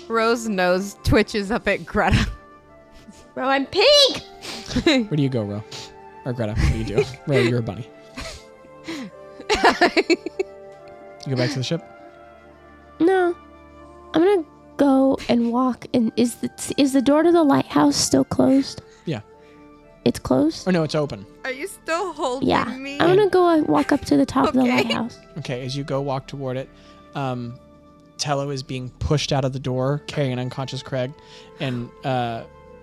C: Ro's nose twitches up at Greta.
B: Ro, I'm pink.
F: Where do you go, Ro? Or Greta, what do you do? Ro, you're a bunny. You go back to the ship?
B: No, I'm gonna go and walk. And is the door to the lighthouse still closed?
F: Yeah.
B: It's closed.
F: Or no, it's open.
C: Are you still holding
B: Yeah.
C: me?
B: I'm gonna go and walk up to the top of the
C: Okay.
B: lighthouse.
F: Okay, as you go walk toward it, Tello is being pushed out of the door, carrying an unconscious Craig, and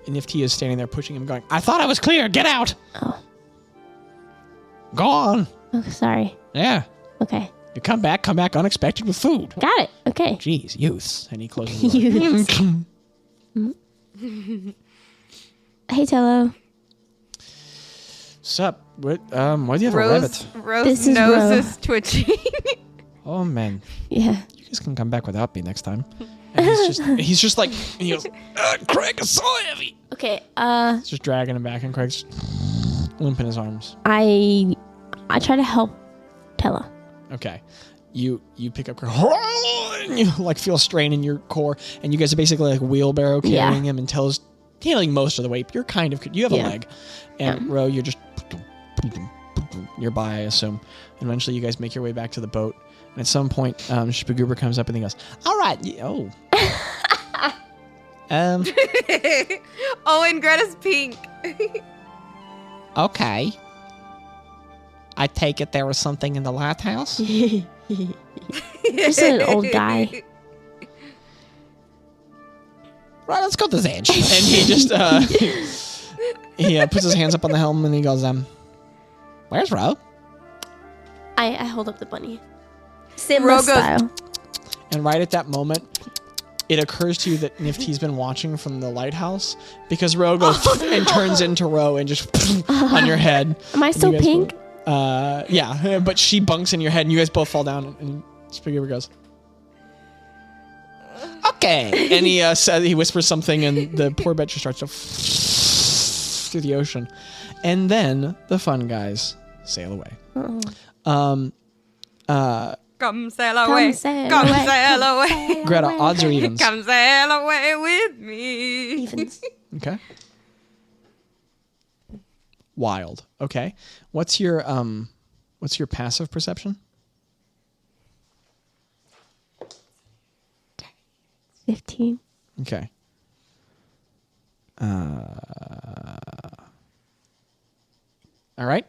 F: Nifty is standing there pushing him, going, I thought I was clear, get out!
B: Oh.
F: Go on!
B: Oh, sorry.
F: Yeah.
B: Okay.
F: You come back unexpected with food.
B: Got it. Okay.
F: Jeez, youths. And he closes the door.
B: Youths. Hey, Tello.
F: Sup? What do you have a rabbit?
C: Ro's
B: This is
C: nose
B: Ro.
C: is twitching.
F: Oh, man.
B: Yeah.
F: You guys can come back without me next time. And he's just like, he goes, Craig is so heavy.
B: Okay.
F: He's just dragging him back, and Craig's limping his arms.
B: I try to help Tello.
F: Okay. You pick up Craig, and you like feel a strain in your core, and you guys are basically like wheelbarrow carrying him, and Tello's handling most of the weight. But you're kind of, you have a leg. And Ro, you're just nearby, I assume. And eventually you guys make your way back to the boat. And at some point, Spagoober comes up and he goes, all right. Oh,
C: and Greta's pink.
F: okay. I take it there was something in the lighthouse?
B: Just an old guy.
F: Right, let's go to the edge. And he just, he puts his hands up on the helm and he goes, where's Ro?
B: I hold up the bunny. Simba
C: Ro goes-
B: style.
F: And right at that moment, it occurs to you that Nifty's been watching from the lighthouse because Ro goes and turns into Ro and just on your head.
B: Am I still pink?
F: Yeah, but she bunks in your head and you guys both fall down and Spagoober goes,
D: okay. And he whispers something, and the poor bet just starts to through the ocean. And then the fun guys sail away.
C: Come sail away.
B: Come sail
C: Come
B: away.
C: sail away.
D: Greta, odds or evens?
C: Come sail away with me.
B: Evens.
D: Okay. Wild. Okay. What's your passive perception?
B: 15.
D: Okay. All right.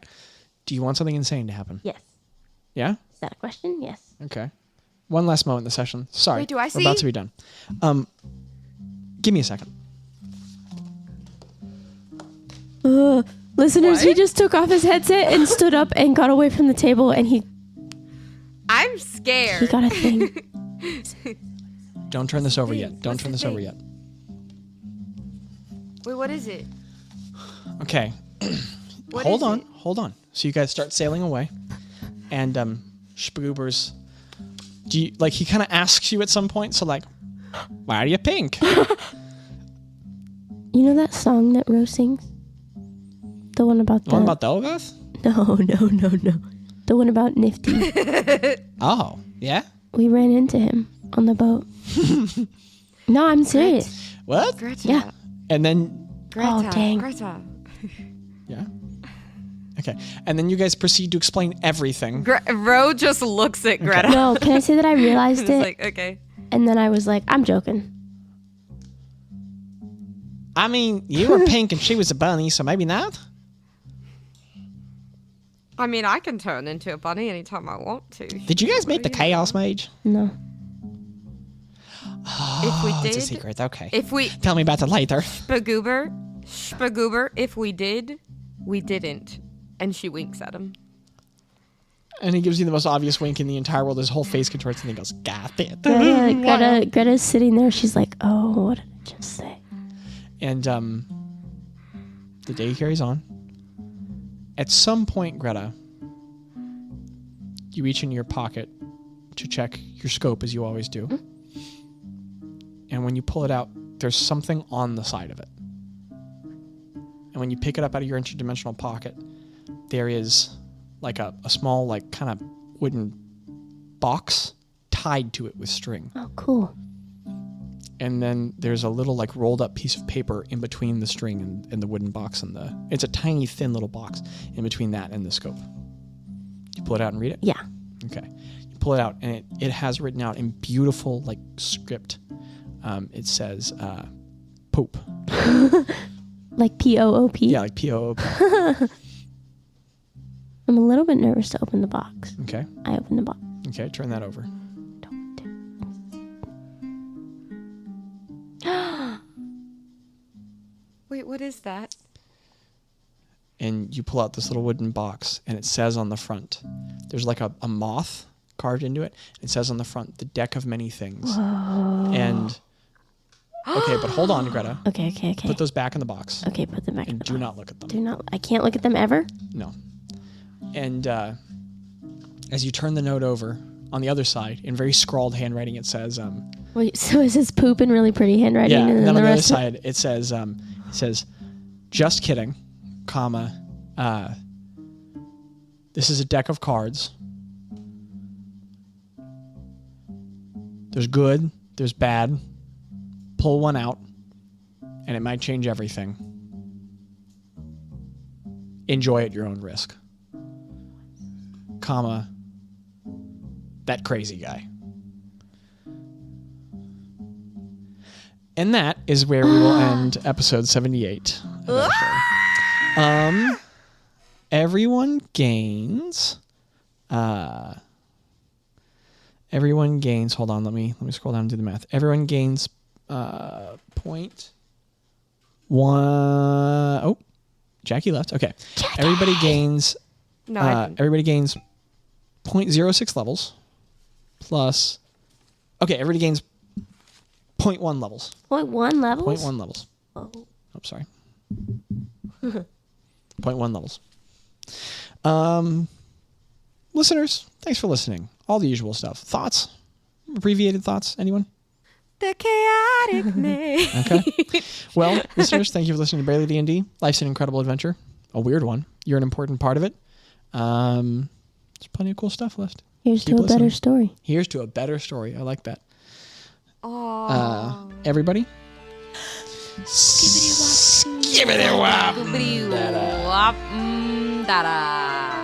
D: Do you want something insane to happen?
B: Yes.
D: Yeah?
B: Is that a question? Yes.
D: Okay. One last moment in the session. Sorry.
C: Wait, do I
D: We're about
C: see?
D: to be done. Give me a second.
B: Listeners, he
C: What?
B: just took off his headset and stood up and got away from the table, and he
C: I'm scared.
B: got a thing.
D: Don't turn this over
C: thing?
D: yet. Don't
C: What's
D: turn
C: the
D: this over
C: thing?
D: yet.
C: Wait, what is it?
D: Okay.
C: What
D: Hold
C: is
D: on.
C: it?
D: Hold on. So you guys start sailing away. And Spagoobers, he kind of asks you at some point, so like, why are you pink?
B: You know that song that Rose sings? The one about the...
D: What about Dolgoth?
B: No. The one about Nifty.
D: Oh, yeah?
B: We ran into him on the boat. No, I'm serious.
D: What?
C: Greta.
B: Yeah.
D: And then,
C: Greta.
B: Oh, dang.
C: Greta.
D: yeah? Okay. And then you guys proceed to explain everything.
C: Ro just looks at Greta.
B: No, can I say that I realized
C: It's
B: it?
C: like, okay.
B: And then I was like, I'm joking.
D: I mean, you were pink and she was a bunny, so maybe not?
C: I mean, I can turn into a bunny anytime I want to.
D: Did you guys meet the Chaos Mage?
B: No.
C: If we
D: It's a
C: did,
D: secret. Okay.
C: if we
D: Tell me about it later.
C: Spagoober, if we did, we didn't. And she winks at him.
D: And he gives you the most obvious wink in the entire world. His whole face contorts and he goes, got it.
B: Greta's sitting there. She's like, oh, what did I just say?
D: And the day carries on. At some point, Greta, you reach in your pocket to check your scope as you always do. And when you pull it out, there's something on the side of it. And when you pick it up out of your interdimensional pocket, there is like a small, like kind of wooden box tied to it with string.
B: Oh, cool.
D: And then there's a little like rolled up piece of paper in between the string and the wooden box it's a tiny thin little box in between that and the scope. You pull it out and read it?
B: Yeah.
D: Okay. You pull it out and it has written out in beautiful like script. It says Poop.
B: Like P-O-O-P?
D: Yeah, like P-O-O-P.
B: I'm a little bit nervous to open the box.
D: Okay.
B: I open the box.
D: Okay, turn that over.
C: Wait, what is that?
D: And you pull out this little wooden box and it says on the front, there's like a moth carved into it. It says on the front, the deck of many things.
B: Whoa.
D: And okay, but hold on, Greta.
B: Okay.
D: Put those back in the box.
B: Okay, put them back in
D: And
B: the
D: do
B: box.
D: not look at them.
B: Do not. I can't look at them ever?
D: No. And as you turn the note over, on the other side, in very scrawled handwriting, it says,
B: Wait, so it says poop in really pretty handwriting?
D: yeah, and then on the other
B: rest of-
D: side, it says, just kidding, comma, this is a deck of cards. There's good, there's bad. Pull one out, and it might change everything. Enjoy at your own risk. Comma, that crazy guy. And that is where we will end episode 78 of our show. Everyone gains. Hold on, let me scroll down and do the math. Everyone gains 0.1. Oh, Jackie left. Okay. Everybody gains.
C: No, I didn't.
D: Everybody gains 0.06 levels plus. Okay, everybody gains 0.1 levels.
B: 0.1 levels?
D: 0.1 levels.
B: Oh.
D: Oh, sorry. 0.1 levels. Listeners, thanks for listening. All the usual stuff. Thoughts? Abbreviated thoughts? Anyone?
C: the chaotic mage.
D: Okay. Well, listeners, thank you for listening to Barely D&D. Life's an incredible adventure. A weird one. You're an important part of it. There's plenty of cool stuff left.
B: Here's to a better story.
D: Here's to a better story. I like that.
C: Aww.
D: Everybody.
F: Skibbity wop.
C: Skibbity wop. Da-da.